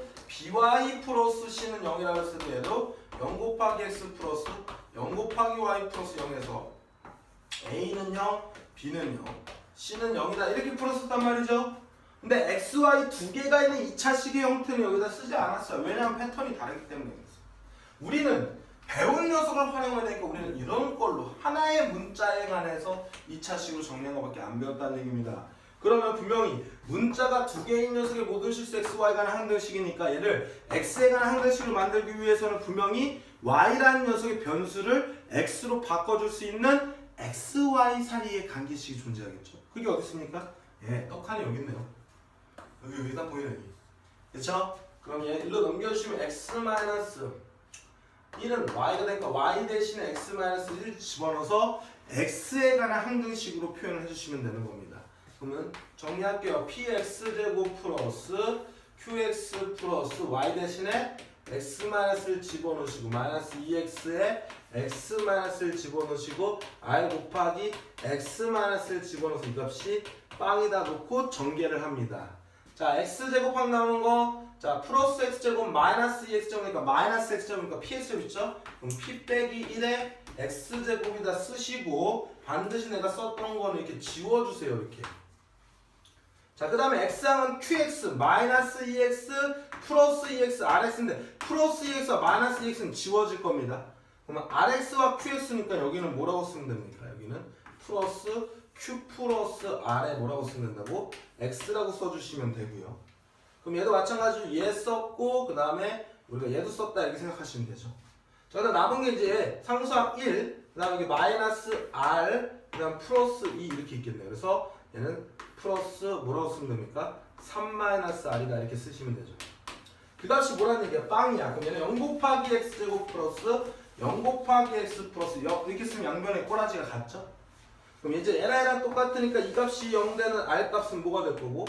by 플러스 c는 0이라고 했을 때 얘도 0 곱하기 x 플러스 0 곱하기 y 플러스 0에서 a는 0, b는 0, c는 0이다 이렇게 풀었었단 말이죠. 근데 x, y 두 개가 있는 2차식의 형태는 여기다 쓰지 않았어요. 왜냐하면 패턴이 다르기 때문에 그랬어요. 우리는 배운 녀석을 활용해야 되니까 우리는 이런 걸로 하나의 문자에 관해서 2차식으로 정리한 것밖에 안 배웠다는 얘기입니다. 그러면 분명히 문자가 두 개인 녀석의 모든 실수 x, y에 관한 항등식이니까 얘를 x에 관한 항등식으로 만들기 위해서는 분명히 y라는 녀석의 변수를 x로 바꿔줄 수 있는 x, y 사이의 관계식이 존재하겠죠. 그게 어디 있습니까? 예, 떡하니 여기 있네요. 여기다 보이네 여기. 그렇죠? 그럼 얘 일로 넘겨주시면 x-1은 y가 되니까 y 대신에 x-1 집어넣어서 x에 관한 항등식으로 표현을 해주시면 되는 겁니다. 그러면 정리할게요. px제곱 플러스 qx 플러스 y 대신에 x-를 집어넣으시고 마이너스 2x에 x-를 집어넣으시고 r 곱하기 x-를 집어넣어서 이 값이 빵에다 놓고 전개를 합니다. 자, x제곱하면 나오는 거, 자, 플러스 x제곱 마이너스 2x제곱이니까 마이너스 x제곱이니까 px제곱 있죠? 그럼 p 빼기 1에 x제곱이다 쓰시고 반드시 내가 썼던 거는 이렇게 지워주세요. 이렇게. 자, 그 다음에 x항은 qx 마이너스 2x 플러스 2x rx인데 플러스 2x와 마이너스 2x는 지워질 겁니다. 그러면 rx와 qx니까 여기는 뭐라고 쓰면 됩니까? 여기는 플러스 q 플러스 r에 뭐라고 쓰면 된다고? x라고 써주시면 되고요. 그럼 얘도 마찬가지로 얘 썼고 그 다음에 우리가 얘도 썼다 이렇게 생각하시면 되죠. 자, 그다음 남은 게 이제 상수항 1, 그 다음에 여기 마이너스 r, 그 다음 플러스 2 이렇게 있겠네요. 그래서 얘는 플러스 뭐라고 쓰면 됩니까? 3-r이다 이렇게 쓰시면 되죠. 그 값이 뭐라는 얘기야? 빵이야. 그럼 얘는 0 곱하기 x제곱 플러스 0 곱하기 x 플러스 0 이렇게 쓰면 양변의 꼬라지가 같죠? 그럼 이제 얘랑 똑같으니까 이 값이 0 되는 r 값은 뭐가 될 거고?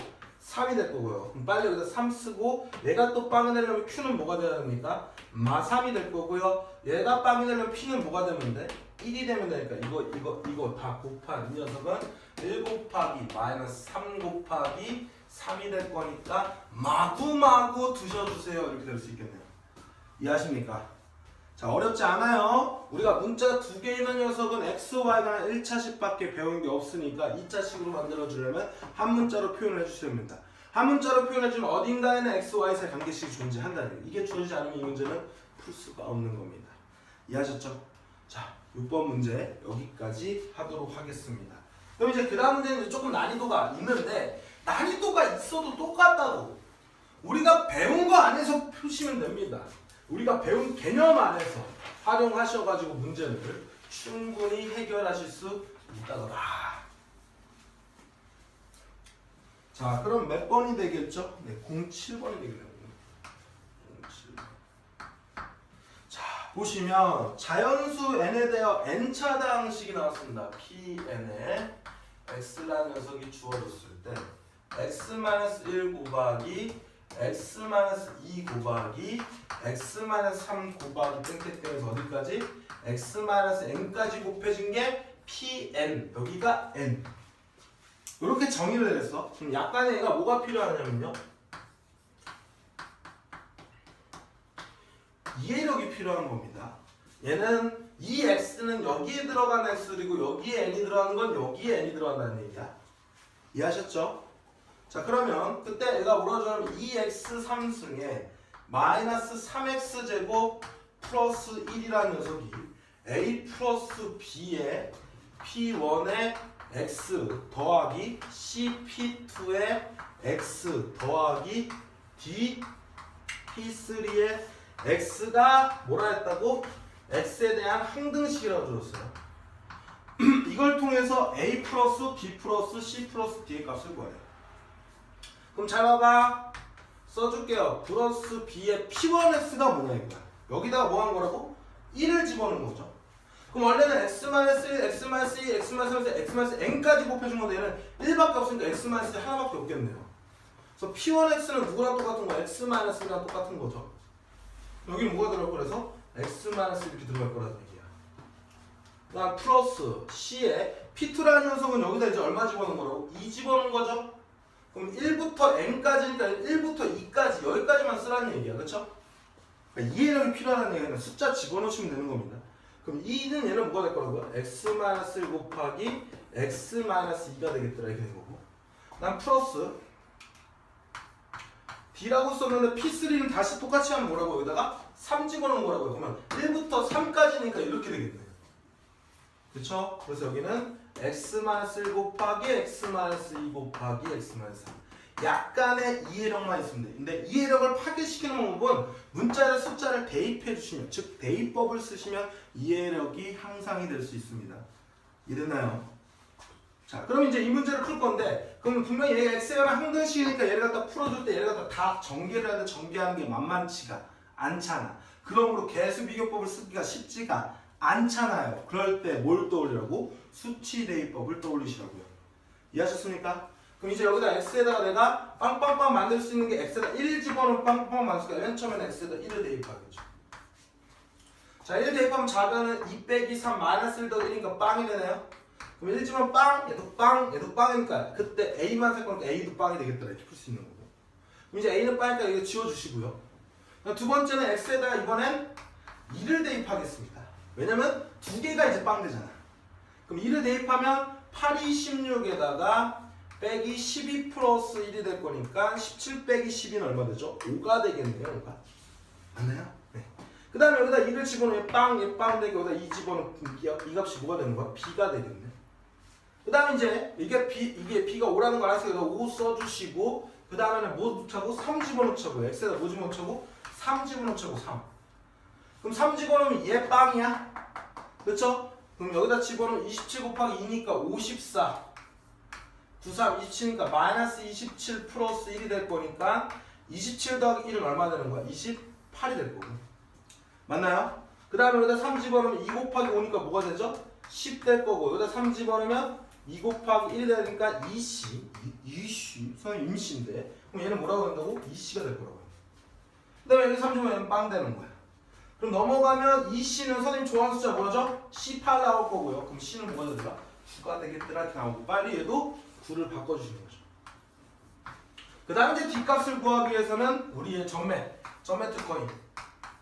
3이 될 거고요. 그럼 빨리 여기다 3 쓰고 얘가 또 빵이 되려면 q는 뭐가 돼야 됩니까? 마3이 될 거고요. 얘가 빵이 되려면 p는 뭐가 되면 돼? 1이 되면 되니까 이거 다 곱한 이 녀석은 1 곱하기 마이너스 3 곱하기 3이 될 거니까 마구마구 두셔주세요. 이렇게 될 수 있겠네요. 이해하십니까? 자, 어렵지 않아요. 우리가 문자 두 개 있는 녀석은 x, y가 1차식밖에 배운 게 없으니까 2차식으로 만들어주려면 한 문자로 표현을 해주시면 됩니다. 한 문자로 표현해주면 어딘가에는 x, y 사이 관계식이 존재한다는 거예요. 이게 주어지지 않으면 이 문제는 풀 수가 없는 겁니다. 이해하셨죠? 자, 6번 문제 여기까지 하도록 하겠습니다. 그럼 이제 그 다음 문제는 조금 난이도가 있는데 난이도가 있어도 똑같다고 우리가 배운 거 안에서 푸시면 됩니다. 우리가 배운 개념 안에서 활용하셔가지고 문제를 충분히 해결하실 수 있다더라. 자, 그럼 몇 번이 되겠죠? 네, 07번이 되겠네요. 07번. 자, 보시면 자연수 n에 대하여 n차당식이 나왔습니다. pn에 x라는 녀석이 주어졌을 때 x-1 곱하기 x-2 곱하기 x-3 곱하기 땡땡땡에서 어디까지? x-n까지 곱해진 게 pn, 여기가 n. 이렇게 정의를 했어. 그럼 약간의 얘가 뭐가 필요하냐면요, 이해력이 필요한 겁니다. 얘는 이 x는 여기에 들어간 x이고 여기에 n이 들어가는 건 여기에 n이 들어간다는 얘기야. 이해하셨죠? 자, 그러면 그때 얘가 뭐라 하냐면 2x3승에 마이너스 3x제곱 플러스 1이라는 녀석이 a 플러스 b에 p1에 x 더하기 cp2에 x 더하기 d p3에 x가 뭐라 했다고? x에 대한 항등식이라고 줬어요. 이걸 통해서 a 플러스 b 플러스 c 플러스 d의 값을 구해요. 그럼 잘 봐봐. 써줄게요. 플러스 b의 p1x가 뭐냐 이거야. 여기다가 뭐 한 거라고? 1을 집어넣은 거죠. 그럼 원래는 x-1, x-2, x-3, x-n까지 곱해준 건데 얘는 1밖에 없으니까 x-1 하나밖에 없겠네요. 그래서 p1x는 누구랑 똑같은 거야? x-1이랑 똑같은 거죠. 여기는 뭐가 들어갈 거라서? x- 이렇게 들어갈 거라는 얘기야. 그다음 플러스 c에 p2라는 녀석은 여기다 이제 얼마 집어넣은 거라고? 2 집어넣은 거죠. 그럼 1부터 n까지니까 1부터 2까지 여기까지만 쓰라는 얘기야. 그렇죠? 그러니까 이해력이 필요하다는 얘기는 숫자 집어넣으시면 되는 겁니다. 그럼 2는 얘는 뭐가 될 거라고요? x-1 곱하기 x-2가 되겠더라 이렇게 된 거고. 난 플러스 d라고 썼는데 p3는 다시 똑같이 하면 뭐라고 여기다가 3 집어넣은 거라고요. 그러면 1부터 3까지니까 이렇게 되겠네요. 그렇죠? 그래서 여기는 x-1 곱하기 x-2 곱하기 x-3. 약간의 이해력만 있으면 돼. 근데 이해력을 파괴시키는 방법은 문자에 숫자를 대입해 주시면, 즉 대입법을 쓰시면 이해력이 향상이 될 수 있습니다. 이해됐나요? 자, 그럼 이제 이 문제를 풀 건데, 그럼 분명히 얘가 x에 관한 항등식이니까 얘를 갖다 풀어줄 때 얘를 갖다 다 전개를 하는데 전개하는 게 만만치가 않잖아. 그러므로 개수 비교법을 쓰기가 쉽지가 않잖아요. 그럴 때 뭘 떠올리라고? 수치 대입법을 떠올리시라고요. 이해하셨습니까? 그럼 이제 여기다 x에다가 내가 빵빵빵 만들 수 있는 게 x에다 1 집어넣으면 빵빵 만들 수 있으니까 맨 처음에는 x에다 1을 대입하겠죠. 자, 1 대입하면 작은 2 빼기 3 마이너스 1 더하기 1이니까 빵이 되네요. 그럼 1 집으면 빵, 얘도 빵, 얘도 빵이니까 그때 a만 살 거니까 a도 빵이 되겠더라 이렇게 풀 수 있는 거고. 그럼 이제 a는 빵이니까 이거 지워주시고요. 두 번째는 x에다가 이번엔 2를 대입하겠습니다. 왜냐면 두 개가 이제 빵 되잖아. 그럼 2를 대입하면 8이 16에다가 빼기 12 플러스 1이 될 거니까 17 빼기 12는 얼마 되죠? 5가 되겠네요. 5가. 맞나요? 네. 그 다음에 여기다 2를 집어넣으면 빵, 얘 빵 되고 여기다 2 집어넣으면 이 값이 뭐가 되는 거야? b가 되겠네. 그 다음에 이제 이게 b가 5라는 걸 알아서 여기다 5 써주시고 그 다음에는 뭐 넣자고? 3 집어넣자고. x에다 뭐 집어넣자고? 3 집어넣자고. 3. 그럼 3 집어넣으면 얘 빵이야. 그렇죠? 그럼 여기다 집어넣으면 27 곱하기 2니까 54. 93, 27이니까 마이너스 27 플러스 1이 될 거니까 27 더하기 1은 얼마 되는 거야? 28이 될 거고. 맞나요? 그 다음에 여기다 3 집어넣으면 2 곱하기 5니까 뭐가 되죠? 10 될 거고. 여기다 3 집어넣으면 2 곱하기 1이 되니까 2c. 2c? 선생님 임씨인데. 그럼 얘는 뭐라고 한다고? 2c가 될 거라고요. 그 다음에 여기 3 집어넣으면 빵 되는 거야. 그럼 넘어가면 2c는 선생님 좋아하는 숫자 뭐죠? 18 나올 거고요. 그럼 c는 뭐가 되더라? 9가 되겠더라 이렇게 나오고 빨리 얘도 9를 바꿔주시는 거죠. 그 다음에 이제 뒷값을 구하기 위해서는 우리의 전매 특허인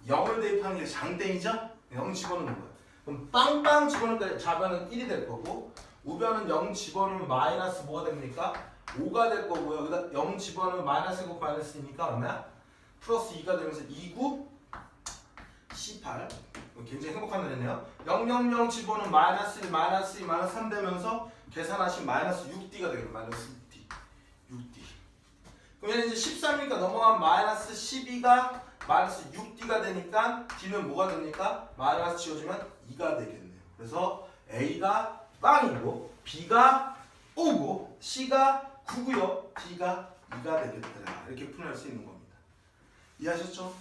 0을 대입하는 게 장땡이죠? 0 집어넣는 거예요. 그럼 빵빵 집어넣을 때 좌변은 1이 될 거고 우변은 0 집어넣으면 마이너스 뭐가 됩니까? 5가 될 거고요. 여기다 0 집어넣으면 마이너스 1곱 마이너스 2니까 얼마야? 플러스 2가 되면서 2, 9, 18. 굉장히 행복한 날이네요. 0, 0, 0 집어넣으면 마이너스 1, 마이너스 2, 마이너스 3 되면서 계산하시면 마이너스 6D가 되겠네요. 마이너스 6D. 6D. 그러면 이제 13이니까 넘어가면 마이너스 12가 마이너스 6D가 되니까 D는 뭐가 됩니까? 마이너스 지워주면 2가 되겠네요. 그래서 A가 빵이고 B가 5고 C가 9고요. D가 2가 되겠더라. 이렇게 풀어낼 수 있는 겁니다. 이해하셨죠?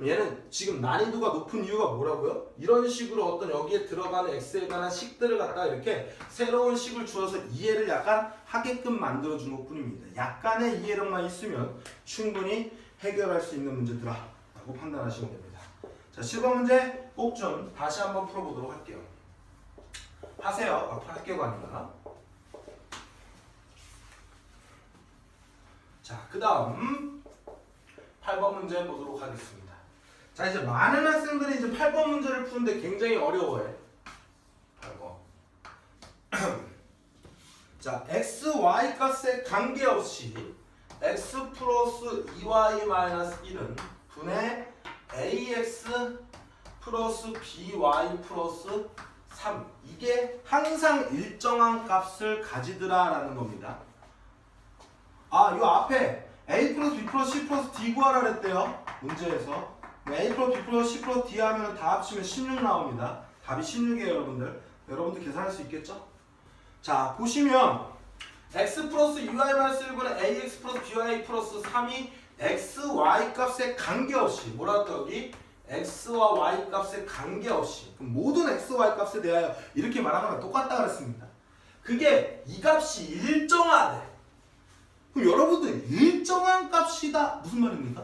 얘는 지금 난이도가 높은 이유가 뭐라고요? 이런 식으로 어떤 여기에 들어가는 X에 관한 식들을 갖다가 이렇게 새로운 식을 주어서 이해를 약간 하게끔 만들어준 것 뿐입니다. 약간의 이해력만 있으면 충분히 해결할 수 있는 문제더라 라고 판단하시면 됩니다. 자, 7번 문제 꼭 좀 다시 한번 풀어보도록 할게요. 하세요. 앞으로 할게요가 아니라. 자, 그 다음 8번 문제 보도록 하겠습니다. 자, 이제 많은 학생들이 이제 8번 문제를 푸는데 굉장히 어려워해. 8번. 자, x, y 값에 관계없이 x 플러스 2y 마이너스 1은 분의 ax 플러스 by 플러스 3. 이게 항상 일정한 값을 가지더라 라는 겁니다. 아, 요 앞에 a 플러스 b 플러스 c 플러스 d 구하라 그랬대요. 문제에서. a 플러스 b 플러스 c 플러스 d 하면 다 합치면 16 나옵니다. 답이 16이에요, 여러분들. 여러분들 계산할 수 있겠죠? 자, 보시면 x 플러스 2y 마이너스 1분의 ax 플러스 by 플러스 3이 x, y 값에 관계없이 뭐라 했다 여기? x와 y 값에 관계없이 그럼 모든 x, y 값에 대하여 이렇게 말하면 똑같다 그랬습니다. 그게 이 값이 일정하대. 그럼 여러분들 일정한 값이다 무슨 말입니까?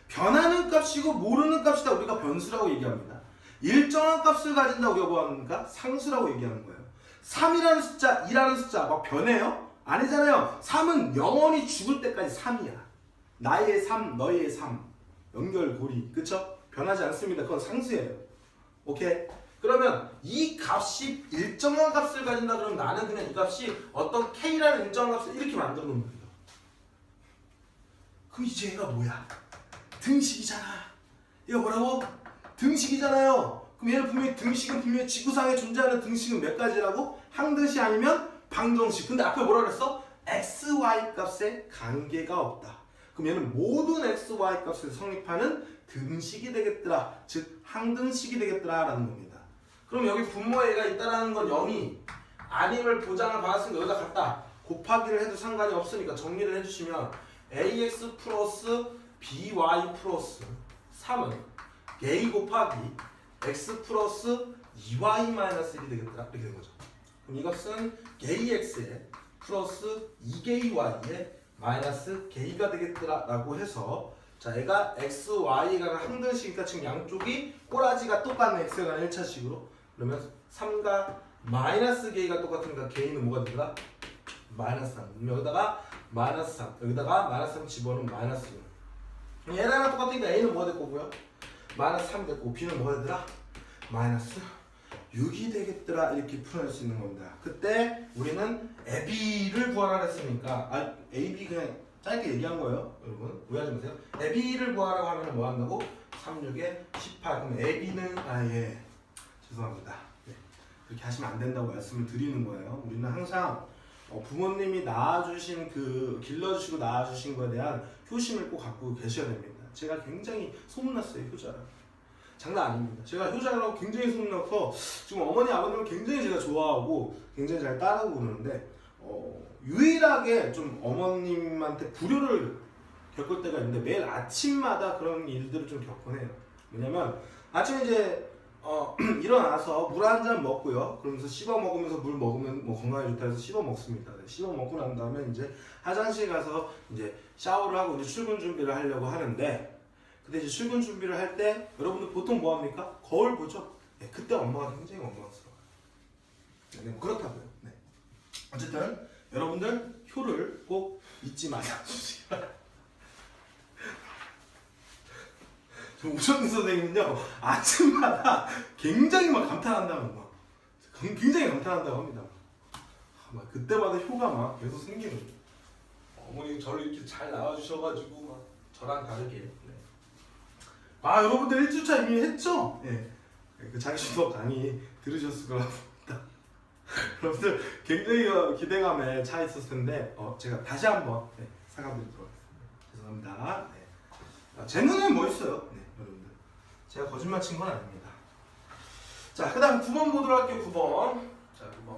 변하는 값이고 모르는 값이다 우리가 변수라고 얘기합니다. 일정한 값을 가진다 우리가 뭐 합니까? 상수라고 얘기하는 거예요. 3이라는 숫자, 2라는 숫자 막 변해요? 아니잖아요. 3은 영원히 죽을 때까지 3이야. 나의 3, 너의 3 연결고리 그쵸? 변하지 않습니다. 그건 상수예요. 오케이? 그러면 이 값이 일정한 값을 가진다 그러면 나는 그냥 이 값이 어떤 K라는 일정한 값을 이렇게 만들어 놓는 거예요. 그럼 이제 얘가 뭐야? 등식이잖아. 얘가 뭐라고? 등식이잖아요. 그럼 얘는 분명히 등식은 분명히 지구상에 존재하는 등식은 몇 가지라고? 항등식 아니면 방정식. 근데 앞에 뭐라 그랬어? x, y 값에 관계가 없다. 그럼 얘는 모든 x, y 값에 성립하는 등식이 되겠더라. 즉 항등식이 되겠더라 라는 겁니다. 그럼 여기 분모에 얘가 있다라는 건 0이 아님을 보장을 받았으니까 여기다 갖다 곱하기를 해도 상관이 없으니까 정리를 해주시면 ax 플러스 by 플러스 3은 a 곱하기 x 플러스 2y 마이너스 1이 되겠다 이렇게 된 거죠. 그럼 이것은 kx에 플러스 2ky에 마이너스 k가 되겠더라 라고 해서 자 얘가 x, y가 항등식이니까 지금 양쪽이 꼬라지가 똑같네. x가 1차식으로 그러면 3과 마이너스 k가 똑같으니까 k는 뭐가 되더라? 마이너스 3. 여기다가 마이너스 3 여기다가 마이너스 3 집어넣으면 마이너스 6. 얘랑 똑같으니까 a는 뭐가 될 거고요? 마이너스 3이 됐고 b는 뭐가 되더라? 마이너스 6이 되겠더라 이렇게 풀어낼 수 있는 겁니다. 그때 우리는 AB를 구하라 했으니까 AB 그냥 짧게 얘기한 거예요. 여러분 오해하지 마세요. AB를 구하라고 하면 뭐 한다고? 3, 6에 18 그럼 AB는 예 죄송합니다. 네. 그렇게 하시면 안 된다고 말씀을 드리는 거예요. 우리는 항상 부모님이 낳아주신 길러주시고 낳아주신 거에 대한 효심을 꼭 갖고 계셔야 됩니다. 제가 굉장히 소문났어요 효자라. 장난 아닙니다. 제가 효자라고 굉장히 소문나서 지금 어머니 아버님을 굉장히 제가 좋아하고 굉장히 잘 따르고 그러는데 유일하게 좀 어머님한테 불효를 겪을 때가 있는데 매일 아침마다 그런 일들을 좀 겪곤 해요. 왜냐면 아침에 이제 일어나서 물 한 잔 먹고요. 그러면서 씹어 먹으면서 물 먹으면 뭐 건강에 좋다 해서 씹어 먹습니다. 씹어 먹고 난 다음에 이제 화장실 가서 이제 샤워를 하고 이제 출근 준비를 하려고 하는데 근데 이제 출근 준비를 할 때 여러분들 보통 뭐 합니까? 거울 보죠? 네, 그때 엄마가 굉장히 원망스러워요. 네, 뭐 그렇다고요. 네. 어쨌든 여러분들 효를 꼭 잊지 마세요. 우정민 선생님은요 아침마다 굉장히 막 감탄한다고 막 굉장히 감탄한다고 합니다. 막 그때마다 효가 막 계속 생기는 거예요. 어머니 저를 이렇게 잘 낳아주셔가지고 막 저랑 다르게. 네. 아 여러분들 1주차 이미 했죠? 예. 그 자기주도 강의 들으셨을 거라고 봅니다. 여러분들 굉장히 기대감에 차 있었을 텐데 제가 다시 한번 사과드리도록 하겠습니다. 죄송합니다. 네. 제 눈에는 멋있어요. 네, 여러분들. 제가 거짓말 친 건 아닙니다. 자, 그 다음 9번 보도록 할게요. 9번. 자, 9번.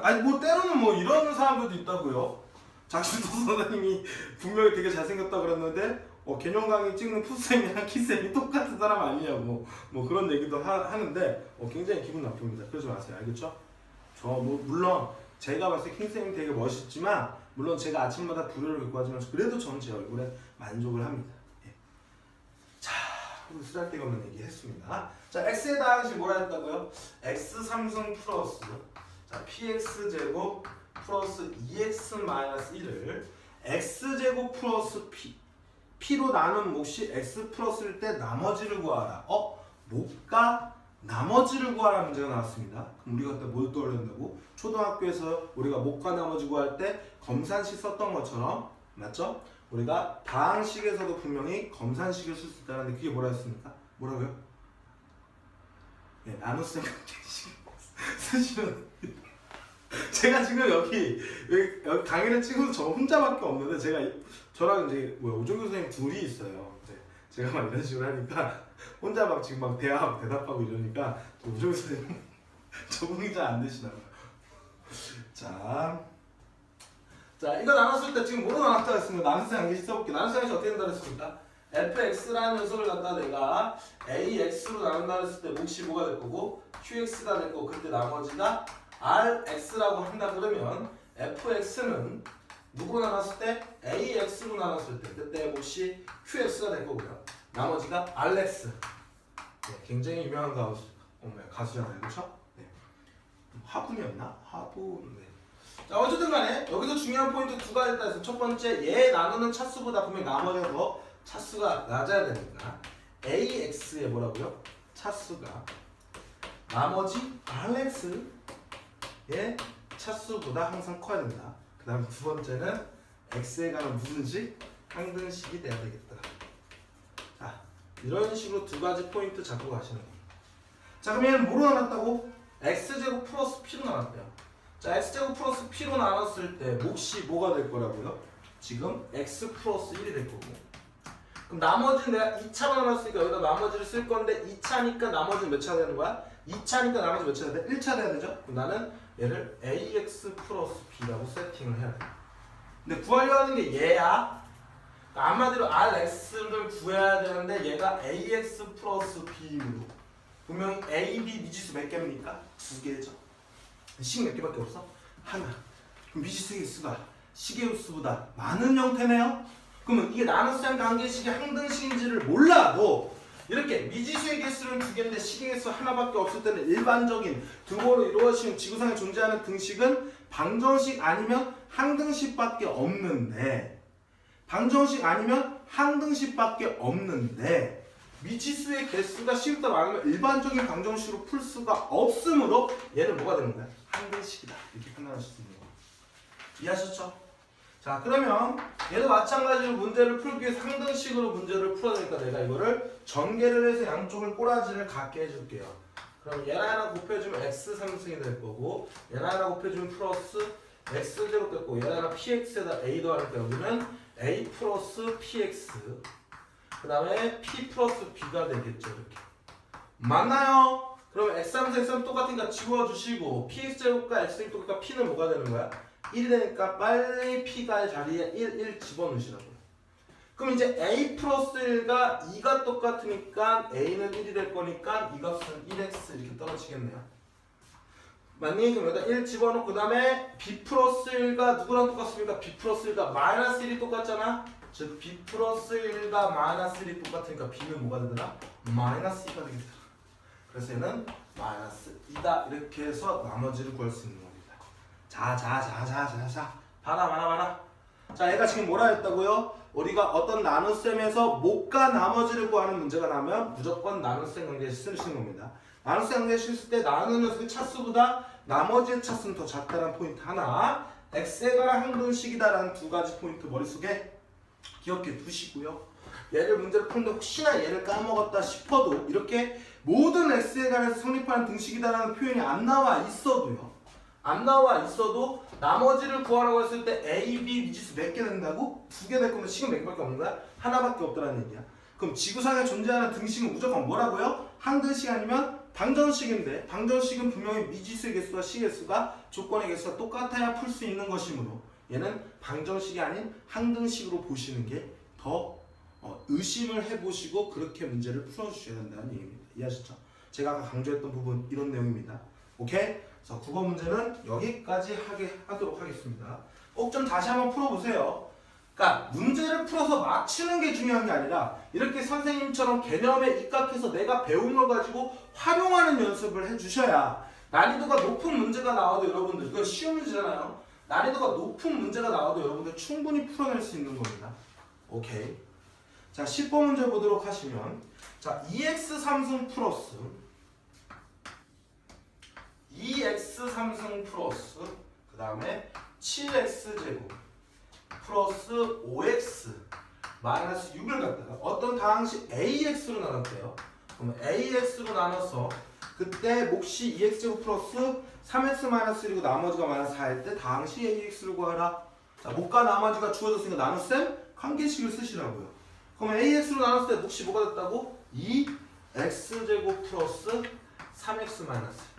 아니 뭐 때로는 뭐 이런 사람들도 있다고요. 자기주도 선생님이 분명히 되게 잘생겼다 그랬는데 개념 강의 찍는 푸쌤이랑 키쌤이 똑같은 사람 아니냐고 뭐 그런 얘기도 하는데 굉장히 기분 나쁩니다. 그러지 마세요. 알겠죠? 저 뭐 물론 제가 봤을 때 킹쌤이 되게 멋있지만 물론 제가 아침마다 불효를 겪고 하지만 그래도 저는 제 얼굴에 만족을 합니다. 예. 자, 그리고 쓰잘데기 없는 얘기 했습니다. 자, x에 대항시 뭐라 했다고요? x 3승 플러스 자, px제곱 플러스 2x 마이너스 1을 x제곱 플러스 p로 나눈 몫이 x 플러스일 때 나머지를 구하라. 몫과 나머지를 구하라 문제가 나왔습니다. 그럼 우리가 그때 뭘 떠올린다고? 초등학교에서 우리가 몫과 나머지 구할 때 검산식 썼던 것처럼 맞죠? 우리가 다항식에서도 분명히 검산식을 쓸 수 있다는데 그게 뭐라 했습니까? 뭐라고요? 네, 나눗셈 관계식 쓰시면 제가 지금 여기 강의를 찍어서 저 혼자밖에 없는데 제가 저랑 이제 오종규 선생님 둘이 있어요. 제가 막 이런 식으로 하니까 혼자 막 지금 막 대답하고 이러니까 오종규 선생님 적응이 잘 안 되시나 봐요. 자 이거 나눴을 때 지금 뭐로 나눴다 했습니다. 나눗셈 관계식 써볼게요. 나눗셈 관계식 어떻게 된다 했습니까? fx라는 녀석을 갖다 내가 ax로 나눈다 했을 때 몫이 뭐가 될 거고 qx가 될 거고 그때 나머지가 rx라고 한다 그러면 fx는 누구로 나눴을 때? ax로 나눴을 때 그때 몫이 qx가 될 거고요. 나머지가 rx. 네, 굉장히 유명한 가수잖아요, 그렇죠? 네. 화분이었나? 화분. 네. 자 어쨌든 간에 여기서 중요한 포인트 두 가지 있다 해서 첫 번째 얘 나누는 차수보다 분명히 나머지가 더 차수가 낮아야 되니까 ax의 뭐라고요? 차수가 나머지 rx의 차수보다 항상 커야 된다. 그 다음 두 번째는 x에 관한 무슨 식? 항등식이 돼야 되겠다. 자 이런 식으로 두 가지 포인트 잡고 가시는 겁니다. 자 그럼 얘는 뭐로 나눴다고? x제곱 플러스 p로 나눴대요. 자 x제곱 플러스 p로 나눴을 때 몫이 뭐가 될 거라고요? 지금 x 플러스 1이 될 거고 그럼 나머지는 내가 2차로 나눴으니까 여기다 나머지를 쓸 건데 2차니까 나머지는 몇 차 되는 거야? 2차니까 나머지 몇 차 돼야 돼? 1차 돼야 되죠? 그럼 나는 얘를 ax 플러스 b라고 세팅을 해야 돼. 근데 구하려고 하는 게 얘야. 그러니까 한마디로 rx를 구해야 되는데 얘가 ax 플러스 b로 분명히 a, b 미지수 몇 개입니까? 두 개죠. 식 몇 개밖에 없어? 하나. 그럼 미지수의 수가 식의 수보다 많은 형태네요. 그러면 이게 나눗셈 관계식이 항등식인지를 몰라도 이렇게 미지수의 개수는 두 개인데 식의 개수 하나밖에 없을 때는 일반적인 등호로 이루어지는 지구상에 존재하는 등식은 방정식 아니면 항등식밖에 없는데 방정식 아니면 항등식밖에 없는데 미지수의 개수가 식보다 많으면 일반적인 방정식으로 풀 수가 없으므로 얘는 뭐가 되는 거야? 항등식이다. 이렇게 판단하실 수 있는 거예요. 이해하셨죠? 자 그러면 얘도 마찬가지로 문제를 풀기 위해서 항등식으로 문제를 풀어야 되니까 내가 이거를 전개를 해서 양쪽을 꼬라지를 갖게 해줄게요. 그럼 얘랑 하나 곱해주면 x 3승이 될 거고 얘랑 하나 곱해주면 플러스 x제곱 될 거고 얘랑 하나 px에다 a 더하니까 여기는 a 플러스 px 그 다음에 p 플러스 b가 되겠죠. 이렇게 맞나요? 그러면 x 3승 x 3 똑같으니까 지워주시고 px제곱과 x제곱 똑같으니까 p는 뭐가 되는 거야? 1이 되니까 빨리 p가 자리에 1 집어넣으시라고요. 그럼 이제 a 플러스 1과 2가 똑같으니까 a는 1이 될 거니까 이 값은 1x 이렇게 떨어지겠네요. 맞니? 그럼 여기다 1 집어넣고 그 다음에 b 플러스 1가 누구랑 똑같습니까? b 플러스 1과 마이너스 1이 똑같잖아. 즉 b 플러스 1과 마이너스 1이 똑같으니까 b는 뭐가 되더라? 마이너스 2가 되겠더라. 그래서 얘는 마이너스 2다. 이렇게 해서 나머지를 구할 수 있는 겁니다. 자 봐라 자, 얘가 지금 뭐라 했다고요? 우리가 어떤 나눗셈에서 못과 나머지를 구하는 문제가 나면 무조건 나눗셈 관계에 쓰시는 겁니다. 나눗셈 관계에 쓸 때 나누는 녀석의 차수보다 나머지의 차수는 더 작다는 포인트 하나, x에 관한 항등식이다라는 두 가지 포인트 머릿속에 기억해 두시고요. 얘를 문제를 푸는데 혹시나 얘를 까먹었다 싶어도 이렇게 모든 x에 관해서 성립하는 등식이다라는 표현이 안 나와 있어도 나머지를 구하라고 했을 때 a, b 미지수 몇 개 된다고? 2개 될 거면 식은 몇 개밖에 없는 거야? 하나밖에 없다는 얘기야. 그럼 지구상에 존재하는 등식은 무조건 뭐라고요? 항등식 아니면 방정식인데 방정식은 분명히 미지수의 개수와 식개수가 조건의 개수가 똑같아야 풀 수 있는 것이므로 얘는 방정식이 아닌 항등식으로 보시는 게 더 의심을 해보시고 그렇게 문제를 풀어주셔야 된다는 얘기입니다. 이해하셨죠? 제가 아까 강조했던 부분 이런 내용입니다. 오케이? 그래서 9번 문제는 여기까지 하도록 하겠습니다. 꼭 좀 다시 한번 풀어보세요. 그러니까 문제를 풀어서 맞추는 게 중요한 게 아니라 이렇게 선생님처럼 개념에 입각해서 내가 배운 걸 가지고 활용하는 연습을 해주셔야 난이도가 높은 문제가 나와도 여러분들, 이건 쉬운 문제잖아요. 난이도가 높은 문제가 나와도 여러분들 충분히 풀어낼 수 있는 겁니다. 오케이. 자, 10번 문제 보도록 하시면, 자, 2x 3승 플러스 2x 3승 플러스 그 다음에 7x 제곱 플러스 5x 마이너스 6을 갖다가 어떤 다항식 AX로 나눴대요. 그러면 AX로 나눠서 그때 몫이 2x제곱 플러스 3x 마이너스 1이고 나머지가 마이너스 4일 때 다항식 AX를 구하라. 자, 몫과 나머지가 주어졌으니까 나눗셈 관계식을 쓰시라고요. 그러면 AX로 나눴을 때 몫이 뭐가 됐다고? 2x제곱 플러스 3x 마이너스 1.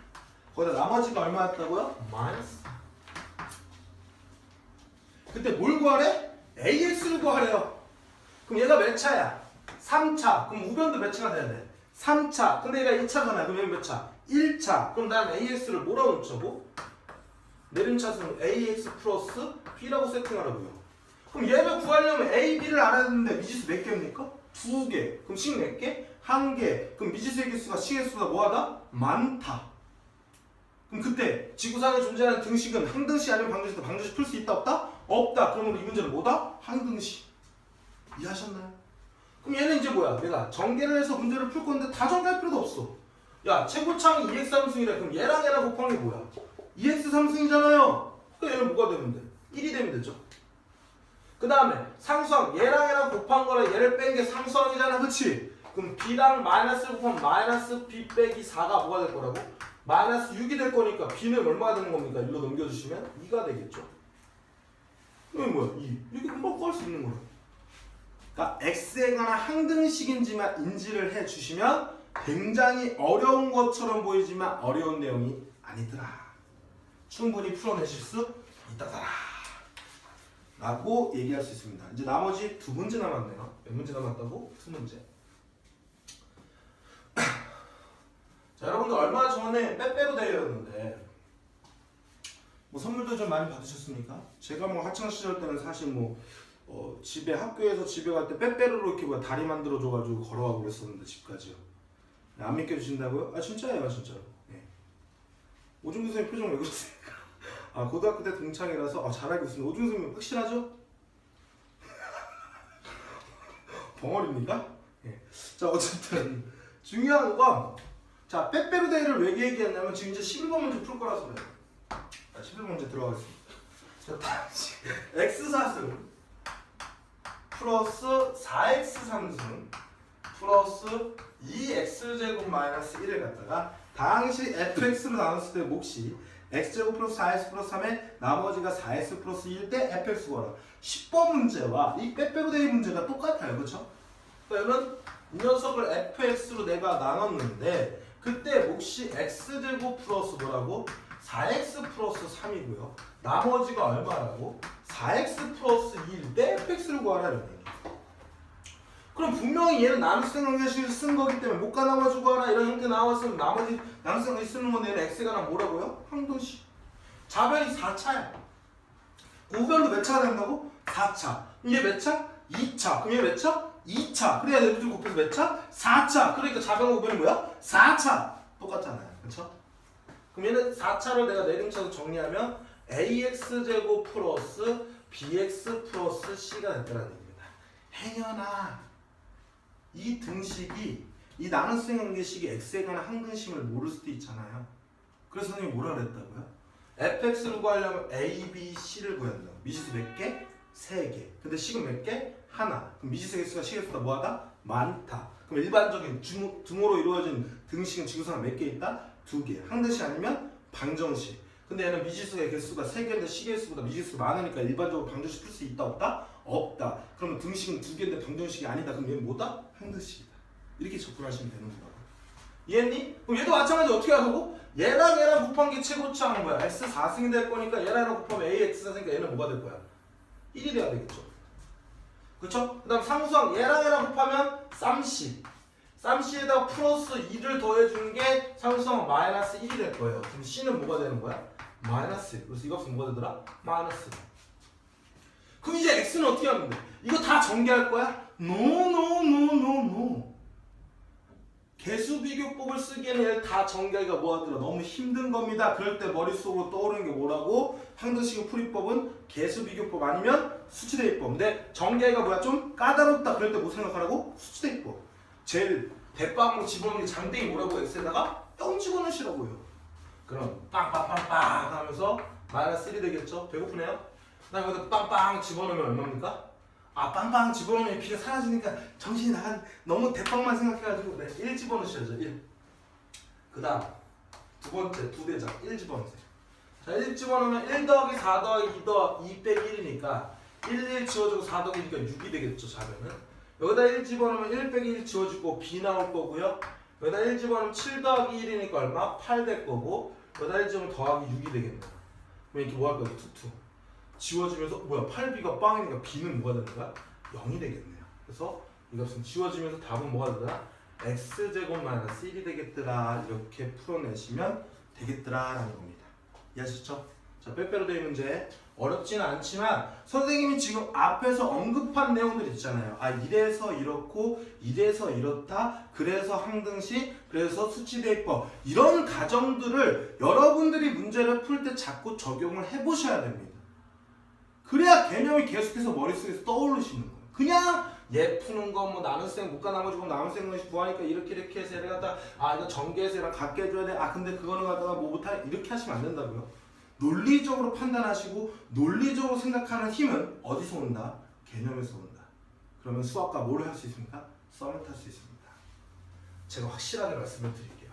거기다 나머지가 얼마였다고요? 마이너스. 그때 뭘 구하래? AX를 구하래요. 그럼 얘가 몇 차야? 3차. 그럼 우변도 몇 차가 돼야 돼? 3차. 근데 얘가 2차잖아. 그럼 얘는 몇 차? 1차. 그럼 난 AX를 뭐라고 놓자고? 내림차수는 AX 플러스 B라고 세팅하라고요. 그럼 얘를 구하려면 A, B를 알아야 되는데 미지수 몇 개입니까? 2개. 그럼 식 몇 개? 1개. 그럼 미지수의 개수가 식의 수가 뭐하다? 많다. 그럼 그때 지구상에 존재하는 등식은 항등식 아니면 방정식, 방정식 풀 수 있다 없다? 없다. 그러면 이 문제는 뭐다? 항등식. 이해하셨나요? 그럼 얘는 이제 뭐야? 내가 전개를 해서 문제를 풀 건데 다 전개할 필요도 없어. 야, 최고창이 2x 3승이래. 그럼 얘랑 곱하는 게 뭐야? 2x 3승이잖아요. 그럼 얘는 뭐가 되면 돼? 1이 되면 되죠. 그 다음에 상수항, 얘랑 곱한 거랑 얘를 뺀 게 상수항이잖아. 그치? 그럼 b랑 마이너스를 곱하면 마이너스 b 빼기 4가 뭐가 될 거라고? 마이너스 6이 될 거니까 b는 얼마가 되는 겁니까? 1로 넘겨주시면 2가 되겠죠. 이건 뭐야? 2. 이렇게 금방 구할 수 있는 거야. 그러니까 x에 관한 항등식인지만 인지를 해주시면 굉장히 어려운 것처럼 보이지만 어려운 내용이 아니더라. 충분히 풀어내실 수 있다더라. 라고 얘기할 수 있습니다. 이제 나머지 두 문제 남았네요. 몇 문제 남았다고? 두 문제. 자, 여러분들 얼마 전에 빼빼로 대회였는데 뭐 선물도 좀 많이 받으셨습니까? 제가 뭐 학창 시절 때는 사실 뭐 집에 학교에서 집에 갈 때 빼빼로로 이렇게 뭐 다리 만들어 줘가지고 걸어가고 그랬었는데 집까지요. 안 믿겨주신다고요? 아 진짜예요, 진짜로. 네. 오중근 선생님 표정 왜 그러십니까? 아 고등학교 때 동창이라서 잘 알고 있습니다. 오중근 선생님 확실하죠? 벙어리입니까? 네. 자 어쨌든 중요한 건 자, 빼빼로 대회를 왜 얘기했냐면 지금 이제 11번 문제 풀 거라서 그래요. 자, 11번 문제 들어가겠습니다. 자, 다시 x4승 플러스 4x 3승 플러스 2x제곱 마이너스 1을 갖다가 다항식 fx로 나눴을 때 몫이 x제곱 플러스 4x 플러스 3에 나머지가 4x 플러스 1 대 fx 구하라. 10번 문제와 이 빼빼로 대회 문제가 똑같아요. 그렇죠? 그러면 이 녀석을 fx로 내가 나눴는데 그때 몫이 x제곱 플러스 뭐라고? 4x 플러스 3이고요. 나머지가 얼마라고? 4x 플러스 2일 때 fx를 구하라 이런 얘기. 그럼 분명히 얘는 나눗셈 관계식을 쓴 거기 때문에 못가 나머지 구하라 이런 형태 나왔으면 나머지 나눗셈 관계식 쓰는 건데 얘는 x가 나 뭐라고요? 항등식. 좌변이 4차야. 우변도 몇 차가 된다고? 4차. 얘 몇 차? 2차. 그럼 얘 몇 차? 2차. 그래야 얘들 곱해서 몇 차? 4차. 그러니까 좌변과 우변이 뭐야? 4차. 똑같잖아요. 그렇죠? 그럼 얘는 4차를 내가 내림차로 정리하면 ax제곱 플러스 bx 플러스 c가 됐다는 얘기입니다. 행여나 이 등식이 이 나눗셈 관계식이 x에 관한 항등식을 모를 수도 있잖아요. 그래서 선생님이 뭐라 그랬다고요? fx를 구하려면 a, b, c를 구해야 된다고. 미지수 몇 개? 3개. 근데 식은 몇 개? 하나. 그럼 미지수 개수가 식의 수보다 뭐하다? 많다. 그럼 일반적인 등호로 이루어진 등식은 지구상에 몇 개 있다? 2개. 항등식 아니면 방정식. 근데 얘는 미지수의 개수가 3개인데 식의 수보다 미지수가 많으니까 일반적으로 방정식 풀 수 있다 없다? 없다. 그러면 등식은 2개인데 방정식이 아니다. 그럼 얘는 뭐다? 항등식이다. 이렇게 접근하시면 되는 거라고. 이해했니? 그럼 얘도 마찬가지로 어떻게 하라고? 얘랑 곱한 게 최고치 하는 거야. x 4승이 될 거니까 얘랑 곱하면 ax 4승이니까 얘는 뭐가 될 거야? 1이 돼야 되겠죠. 그렇죠? 그 다음 상수항 얘랑 곱하면 쌈씨. 쌈씨에다가 플러스 2를 더해준 게 상수항 마이너스 1이 될 거예요. 그럼 c는 뭐가 되는 거야? 마이너스 1. 그래서 이 값은 뭐가 되더라? 마이너스 1. 그럼 이제 x는 어떻게 하면 돼? 이거 다 전개할 거야? No. 개수 비교법을 쓰기에는 얘를 다 전개하기가 뭐하더라? 너무 힘든 겁니다. 그럴 때 머릿속으로 떠오르는 게 뭐라고? 항등식 풀이법은 개수 비교법 아니면 수치대입법. 근데 전개가 뭐야? 좀 까다롭다. 그럴 때 뭐 생각하라고? 수치대입법. 제일 대빵 집어넣는 게 장땡이 뭐라고 x에다가 0 집어넣으시라고요. 그럼 빵빵빵빵 하면서 마이너스 1이 되겠죠? 배고프네요? 그 다음에 여기다 빵빵 집어넣으면 얼마입니까? 아 빵빵 집어넣으면 비가 사라지니까 정신이 나간 너무 대빵만 생각해가지고 네, 1 집어넣으셔야죠. 1. 그 다음 두 번째 두 대장 1 집어넣으세요. 자 1 집어넣으면 1 더하기 4 더하기 2 빼기 1이니까 1 지워주고 4 더하기 2니까 6이 되겠죠. 자면은 여기다 1 집어넣으면 1 빼기 1 지워주고 b 나올 거고요. 여기다 1 집어넣으면 7 더하기 1이니까 얼마? 8 될 거고 여기다 1 집으면 더하기 6이 되겠네요. 그럼 이렇게 뭐 할 거예요? 투투 지워지면서 뭐야 8b가 빵이니까 b는 뭐가 되는 거야? 0이 되겠네요. 그래서 이 값은 지워지면서 답은 뭐가 되더라? x제곱 마이너스 1이 되겠더라. 이렇게 풀어내시면 되겠더라 라는 겁니다. 이해하셨죠? 자 빼빼로 대입 문제 어렵지는 않지만 선생님이 지금 앞에서 언급한 내용들 있잖아요. 아 이래서 이렇고 이래서 이렇다. 그래서 항등식 그래서 수치대입법 이런 가정들을 여러분들이 문제를 풀 때 자꾸 적용을 해보셔야 됩니다. 그래야 개념이 계속해서 머릿속에서 떠오르시는 거예요. 그냥 얘 푸는 거 뭐 나눗셈 못가 나머지 뭐 나눗셈 것이 구하니까 이렇게 해서 얘를 갖다 아 이거 전개해서 얘랑 같게 해줘야 돼. 아 근데 그거는 갖다가 뭐 못하 이렇게 하시면 안 된다고요. 논리적으로 판단하시고 논리적으로 생각하는 힘은 어디서 온다? 개념에서 온다. 그러면 수학과 뭘 할 수 있습니까? 썸을 탈 수 있습니다. 제가 확실하게 말씀을 드릴게요.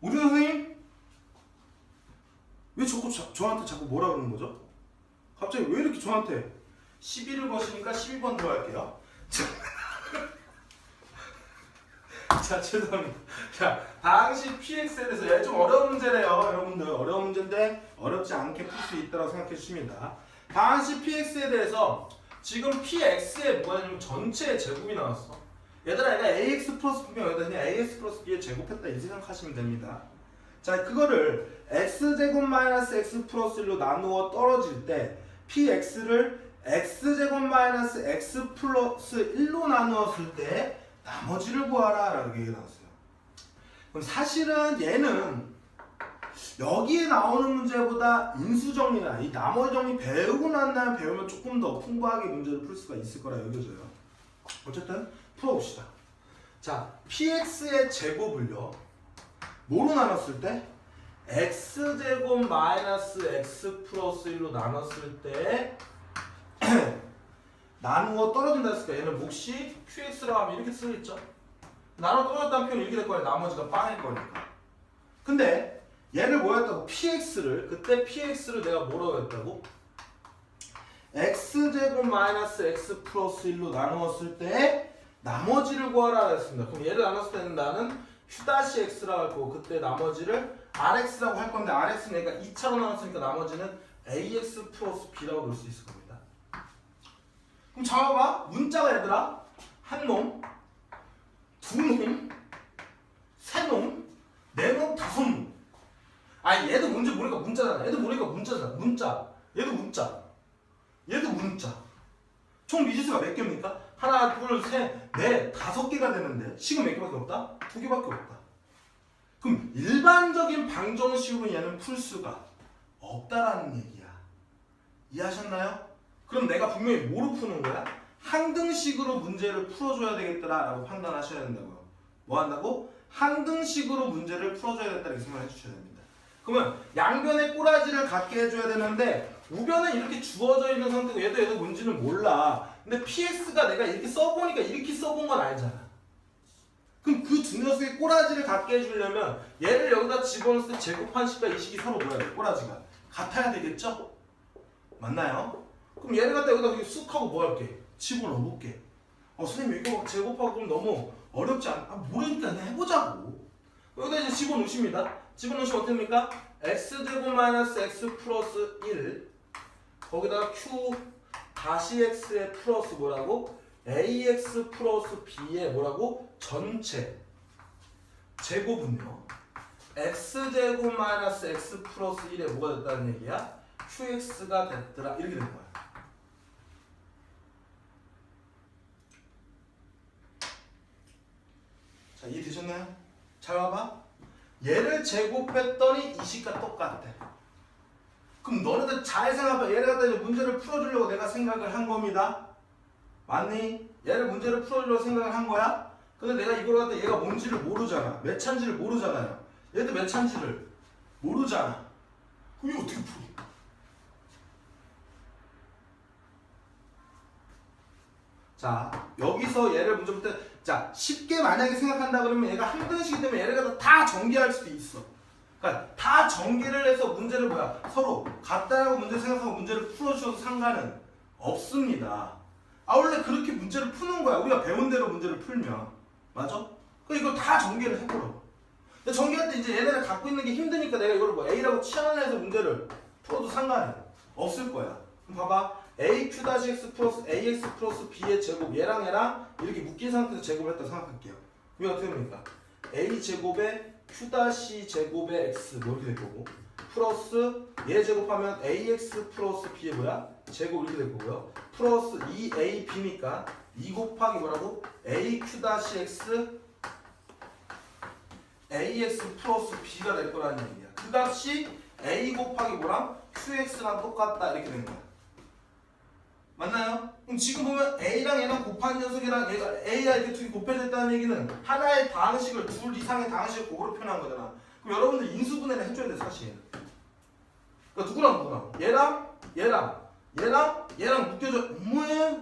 우리 선생님? 왜 저한테 자꾸 뭐라 그러는 거죠? 갑자기 왜 이렇게 저한테 12를 거시니까 12번 들어갈게요. 자, 죄송합니다. 자, 당시 PX에 대해서 얘 좀 어려운 문제래요. 여러분들 어려운 문제인데 어렵지 않게 풀 수 있다고 생각해 주십니다. 당시 PX에 대해서 지금 PX에 뭐가 있냐면 전체의 제곱이 나왔어. 얘들아 얘가 AX 플러스 B면 여기다 그냥 AX 플러스 B에 제곱했다 이렇게 생각하시면 됩니다. 자 그거를 X제곱 마이너스 X 플러스 1로 나누어 떨어질 때 PX를 X제곱 마이너스 X 플러스 1로 나누었을 때 나머지를 구하라 라고 얘기가 나왔어요. 그럼 사실은 얘는 여기에 나오는 문제보다 인수정리나 이 나머지 정리 배우고 난 다음에 배우면 조금 더 풍부하게 문제를 풀 수가 있을 거라 여겨져요. 어쨌든 풀어봅시다. 자, px의 제곱을요. 뭐로 나눴을 때? x제곱 마이너스 x 플러스 1로 나눴을 때 나누어 떨어진다 했으니까 얘는 몫이 qx라고 하면 이렇게 쓰겠죠. 나누어 떨어졌다는 표현은 이렇게 될 거예요. 나머지가 빵일 거니까. 근데 얘를 뭐 했다고? px를 그때 px를 내가 뭐라고 했다고? x제곱 마이너스 x 플러스 1로 나누었을 때 나머지를 구하라 했습니다. 그럼 얘를 나눴을 때는 나는 q-x라고 할 거고 그때 나머지를 rx라고 할 건데 rx는 얘가 2차로 나눴으니까 나머지는 ax 플러스 b라고 넣을 수 있을 겁니다. 그럼 잡아봐. 문자가 얘들아 한 놈, 두 놈, 세 놈, 네 놈, 다섯 놈. 아니 얘도 문제 모르니까 문자잖아. 얘도 모르니까 문자잖아. 문자. 얘도 문자. 얘도 문자. 총 미지수가 몇 개입니까? 하나, 둘, 셋, 넷, 5개가 되는데 식은 몇 개밖에 없다? 2개밖에 없다. 그럼 일반적인 방정식으로 얘는 풀 수가 없다라는 얘기야. 이해하셨나요? 그럼 내가 분명히 뭐로 푸는 거야? 항등식으로 문제를 풀어줘야 되겠더라라고 판단하셔야 된다고요. 뭐 한다고? 항등식으로 문제를 풀어줘야 된다 이렇게 생각해 주셔야 됩니다. 그러면 양변의 꼬라지를 갖게 해줘야 되는데 우변은 이렇게 주어져 있는 상태고 얘도 뭔지는 몰라. 근데 px가 내가 이렇게 써보니까 이렇게 써본 건 알잖아. 그럼 그 두 녀석의 꼬라지를 갖게 해주려면 얘를 여기다 집어넣을 때 제곱한 식과 이 식이 서로 뭐야? 꼬라지가 같아야 되겠죠? 맞나요? 그럼 얘를 갖다 여기다 쑥 하고 뭐 할게? 집어넣어볼게. 선생님 이거 제곱하고 그럼 너무 어렵지 않아? 모르니까 그냥 해보자고. 여기다 이제 집어넣으십니다. 집어넣으시면 어떻게 됩니까? x제곱 마이너스 x 플러스 1 거기다가 q 다시 x의 플러스 뭐라고? ax 플러스 b의 뭐라고? 전체 제곱은요 x제곱 마이너스 x 플러스 1에 뭐가 됐다는 얘기야? qx가 됐더라 이렇게 된 거야. 자, 이해되셨나요? 잘 봐봐. 얘를 제곱했더니 이 식과 똑같대. 그럼 너네들 잘 생각해봐. 얘를 갖다 이제 문제를 풀어주려고 내가 생각을 한 겁니다. 맞니? 얘를 문제를 풀어주려고 생각을 한 거야? 근데 내가 이걸 갖다 얘가 뭔지를 모르잖아. 몇 찬지를 모르잖아요. 얘도 몇 찬지를 모르잖아. 그럼 이거 어떻게 풀어? 자, 여기서 얘를 문제 풀 때, 자, 쉽게 만약에 생각한다 그러면 얘가 항등식이기 때문에 얘를 갖다 다 전개할 수도 있어. 그러니까 다 전개를 해서 문제를 뭐야? 서로 같다라고 문제를 생각하고 문제를 풀어주셔도 상관은 없습니다. 원래 그렇게 문제를 푸는 거야. 우리가 배운 대로 문제를 풀면. 맞아? 그러니까 이걸 다 전개를 해보라고. 근데 전개할 때 이제 얘네를 갖고 있는 게 힘드니까 내가 이걸 뭐 A라고 치환을 해서 문제를 풀어도 상관이 없을 거야. 그럼 봐봐. AQ-X 플러스 AX 플러스 B의 제곱 얘랑 이렇게 묶인 상태에서 제곱을 했다고 생각할게요. 그럼 어떻게 됩니까? A 제곱에 Q-제곱에 X 뭐 이렇게 될 거고 플러스 얘 제곱하면 AX 플러스 B의 뭐야? 제곱 이렇게 될 거고요. 플러스 2AB니까 2 곱하기 뭐라고? AQ-X AX 플러스 B가 될 거라는 얘기야. 그 값이 A 곱하기 뭐랑? QX랑 똑같다 이렇게 되는 거야. 맞나요? 그럼 지금 보면 A랑 얘랑 곱한 녀석이랑 얘가 A와 이렇게 둘이 곱해져 있다는 얘기는 하나의 다항식을 둘 이상의 다항식을 곡으로 표현한 거잖아. 그럼 여러분들 인수분해를 해줘야 돼 사실. 그러니까 누구랑 얘랑 묶여져 뭐야?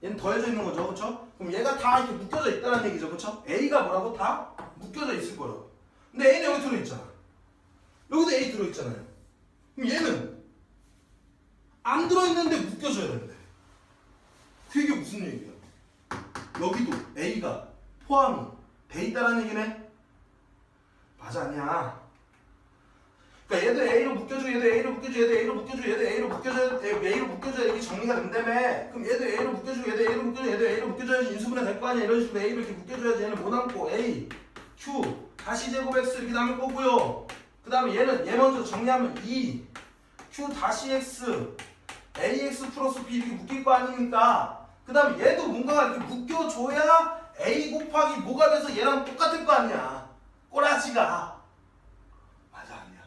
얘는 더해져 있는 거죠, 그렇죠? 그럼 얘가 다 이렇게 묶여져 있다는 얘기죠, 그렇죠? A가 뭐라고 다 묶여져 있을 거라고. 근데 A는 여기 들어있잖아. 여기도 A 들어있잖아요. 그럼 얘는 안 들어있는데 묶여져야 되는데 그게 무슨 얘기야? 여기도 A가 포함이 돼 있다는 얘기네? 맞아 아니야? 그러니까 얘도 A로 묶여주고 얘도 A로 묶여주고 얘도 A로 묶여주고 얘도 A로 묶여줘야 이게 정리가 된다며. 그럼 얘도 A로 묶여주고 얘도 A로 묶여주고 얘도 A로 묶여줘야지 인수분해 될 거 아니야. 이런 식으로 A로 이렇게 묶여줘야지. 얘는 못 남고 A, Q, 다시 제곱 X 이렇게 남을 거고요. 그 다음에 얘는 얘 먼저 정리하면 2, Q 다시 X AX 플러스 B 이렇게 묶일 거 아닙니까? 그 다음에 얘도 뭔가가 이렇게 묶여줘야 A 곱하기 뭐가 돼서 얘랑 똑같을 거 아니야. 꼬라지가. 맞아 아니야.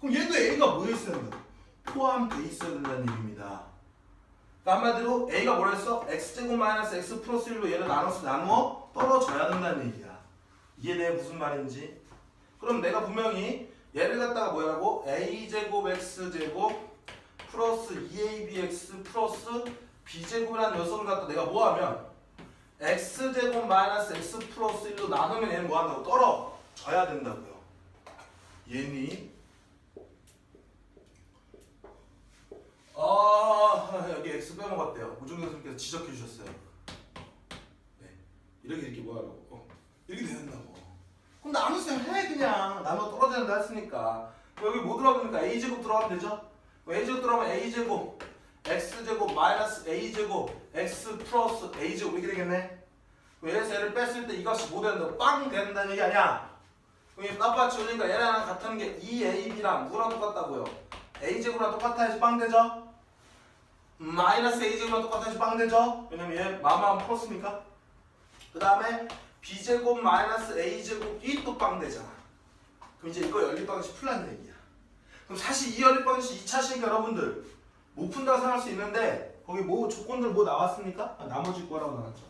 그럼 얘도 A가 뭐에 있어야 된다? 포함돼 있어야 된다는 얘기입니다. 그러니까 한마디로 A가 뭐라 했어? X제곱 마이너스 X 플러스 1로 얘를 나누어 떨어져야 된다는 얘기야. 이해돼 무슨 말인지? 그럼 내가 분명히 얘를 갖다가 뭐라고? A제곱 X제곱 플러스 2ABX 플러스 B제곱이라는 녀석을 갖다 내가 뭐하면 X제곱 마이너스 X 플러스 1로 나누면 얘는 뭐한다고? 떨어져야 된다고요. 얘니 여기 X 빼먹었대요. 우종경 선생님께서 지적해 주셨어요. 네. 이렇게 뭐하라고? 이렇게 돼야 된다고. 그럼 나누세요 해 그냥. 나누어 떨어져야 된다 했으니까. 여기 뭐 들어가니까 A제곱 들어가면 되죠? A제곱 들어가면 A제곱 X제곱 마이너스 A제곱 X 플러스 A제곱 이렇게 되겠네. 얘에서 얘를 뺐을 때 이것이 뭐 된다고? 빵 된다는 얘기 아니야. 그럼 땀받치 오니까 얘랑 같은 게 2AB랑 누구랑 똑같다고요? A제곱이랑 똑같아야지 빵 되죠? 마이너스 A제곱이랑 똑같아야지 빵 되죠? 왜냐면 얘 마마하면 풀었으니까. 그 다음에 B제곱 마이너스 A제곱이 또 빵 되잖아. 그럼 이제 이거 연립방식 풀란 얘기야. 그럼 사실 이 연립방식 2차식 여러분들 못 푼다고 생각할 수 있는데 거기 뭐 조건들 뭐 나왔습니까? 나머지 거라고 나왔죠.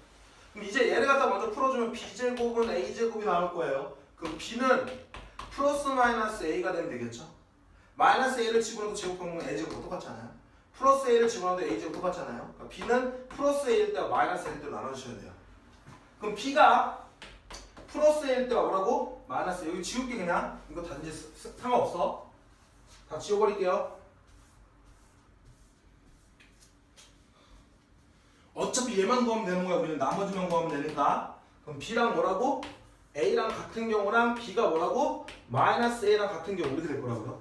그럼 이제 얘를 갖다 먼저 풀어주면 b제곱은 a제곱이 나올 거예요. 그럼 b는 플러스 마이너스 a가 되면 되겠죠. 마이너스 a를 집어넣어도 제곱하면 a제곱 똑같잖아요. 플러스 a를 집어넣어도 a제곱 똑같잖아요. 그러니까 b는 플러스 a일 때와 마이너스 a일 때로 나눠주셔야 돼요. 그럼 b가 플러스 a일 때가 뭐라고? 마이너스. 여기 지울게 그냥. 이거 다 이제 상관없어. 다 지워버릴게요. 어차피 얘만 구하면 되는 거야. 우리는 나머지만 구하면 되니까. 그럼 b랑 뭐라고? a랑 같은 경우랑 b가 뭐라고? 마이너스 a랑 같은 경우 이렇게 될 거라고요.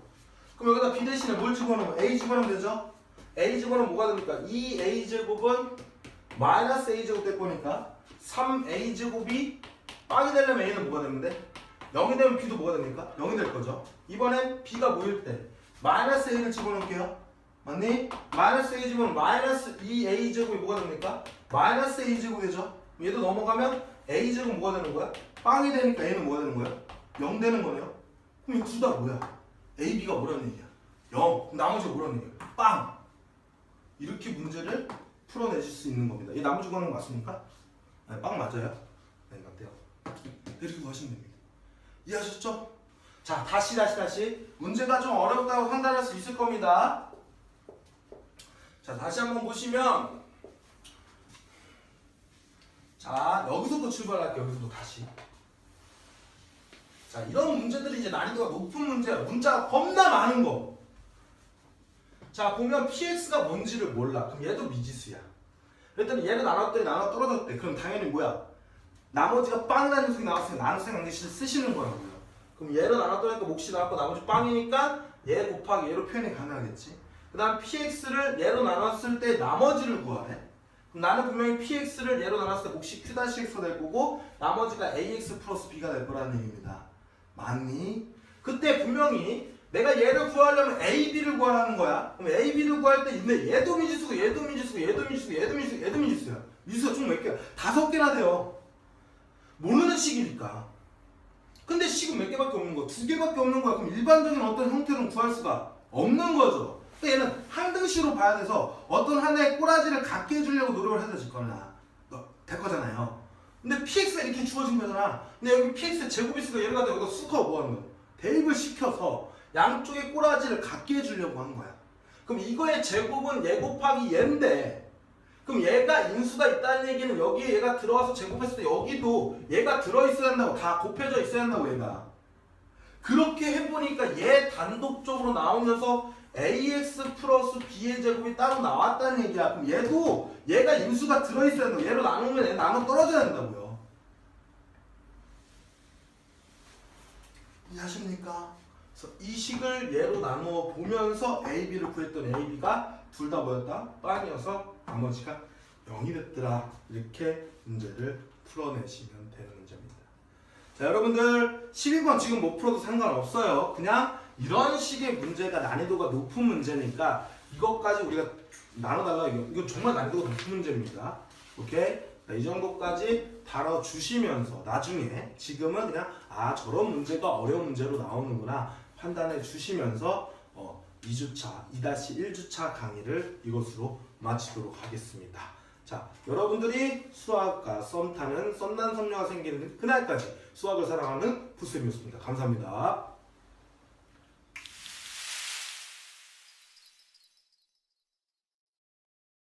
그럼 여기다 b 대신에 뭘 집어넣으면 a 집어넣으면 되죠? a 집어넣으면 뭐가 됩니까? 2a제곱은 마이너스 a제곱 될 거니까 3a제곱이 빵이 되려면 a는 뭐가 되는데? 0이 되면 b도 뭐가 됩니까? 0이 될 거죠. 이번엔 b가 뭐일 때? 마이너스 a를 집어넣을게요. 맞니? 마이너스 a 제곱은 마이너스 2a제곱이 뭐가 됩니까? 마이너스 a제곱이 되죠. 얘도 넘어가면 a제곱 뭐가 되는 거야? 빵이 되니까 a는 뭐가 되는 거야? 0 되는 거네요. 그럼 이 둘 다 뭐야? a, b가 뭐라는 얘기야? 0. 그럼 나머지가 뭐라는 얘기야? 빵. 이렇게 문제를 풀어내실 수 있는 겁니다. 이 나머지 거는 맞습니까? 네, 빵 맞아요? 네, 맞대요. 이렇게 구하시면 됩니다. 이해하셨죠? 자, 다시. 문제가 좀 어렵다고 판단할 수 있을 겁니다. 자, 다시 한번 보시면, 자, 여기서부터 출발할게요. 여기서부터 다시. 자, 이런 문제들이 이제 난이도가 높은 문제야. 문자가 겁나 많은 거. 자, 보면 px가 뭔지를 몰라. 그럼 얘도 미지수야. 그랬더니 얘를 나눴더니 나눠 떨어졌대. 그럼 당연히 뭐야? 나머지가 빵이라는 녀석이 나왔으니까 나눗셈 관계식을 쓰시는 거라고요. 그럼 얘를 나눴더니까 몫이 나왔고 나머지 빵이니까 얘 곱하기 얘로 표현이 가능하겠지. 그 다음 px를 얘로 나눴을 때 나머지를 구하래. 그럼 나는 분명히 px를 얘로 나눴을 때 몫이 q-x가 될 거고 나머지가 ax 플러스 b가 될 거라는 얘기입니다. 맞니? 그때 분명히 내가 얘를 구하려면 a, b를 구하라는 거야. 그럼 a, b를 구할 때 근데 얘도 미지수고 얘도 미지수고 얘도 미지수고 얘도 미지수고 얘도 미지수야. 미지수가 총 몇 개야? 5개나 돼요. 모르는 식이니까. 근데 식은 몇 개밖에 없는 거야? 2개밖에 없는 거야. 그럼 일반적인 어떤 형태로는 구할 수가 없는 거죠. 그러니까 얘는 항등식으로 봐야 돼서 어떤 하나의 꼬라지를 갖게 해주려고 노력을 해서 짓거나 될 거잖아요. 근데 px가 이렇게 주어진 거잖아. 근데 여기 px의 제곱이 있으니까 얘를 갖다 여기다 쑥하고 뭐 하는 거야? 대입을 시켜서 양쪽의 꼬라지를 갖게 해주려고 한 거야. 그럼 이거의 제곱은 얘 곱하기 얘인데 그럼 얘가 인수가 있다는 얘기는 여기에 얘가 들어와서 제곱했을 때 여기도 얘가 들어있어야 한다고. 다 곱해져 있어야 한다고 얘가. 그렇게 해보니까 얘 단독적으로 나오면서 ax 플러스 b의 제곱이 따로 나왔다는 얘기야. 그럼 얘도 얘가 인수가 들어있어야 한다고. 얘로 나누면 얘 나눠 떨어져야 된다고요. 이해하십니까? 그래서 이 식을 얘로 나누어 보면서 a, b를 구했던 a, b가 둘 다 뭐였다? 빵이어서 나머지가 0이 됐더라. 이렇게 문제를 풀어내시면 되는 문제입니다. 자, 여러분들 12번 지금 못 풀어도 상관없어요. 그냥 이런 식의 문제가 난이도가 높은 문제니까 이것까지 우리가 나눠달라. 이거 정말 난이도가 높은 문제입니다. 오케이? 자, 이 정도까지 다뤄주시면서 나중에 지금은 그냥 저런 문제가 어려운 문제로 나오는구나 판단해 주시면서 2주차, 2-1주차 강의를 이것으로 마치도록 하겠습니다. 자, 여러분들이 수학과 썸 타는 썸난 썸녀가 생기는 그날까지 수학을 사랑하는 푸쌤이었습니다. 감사합니다.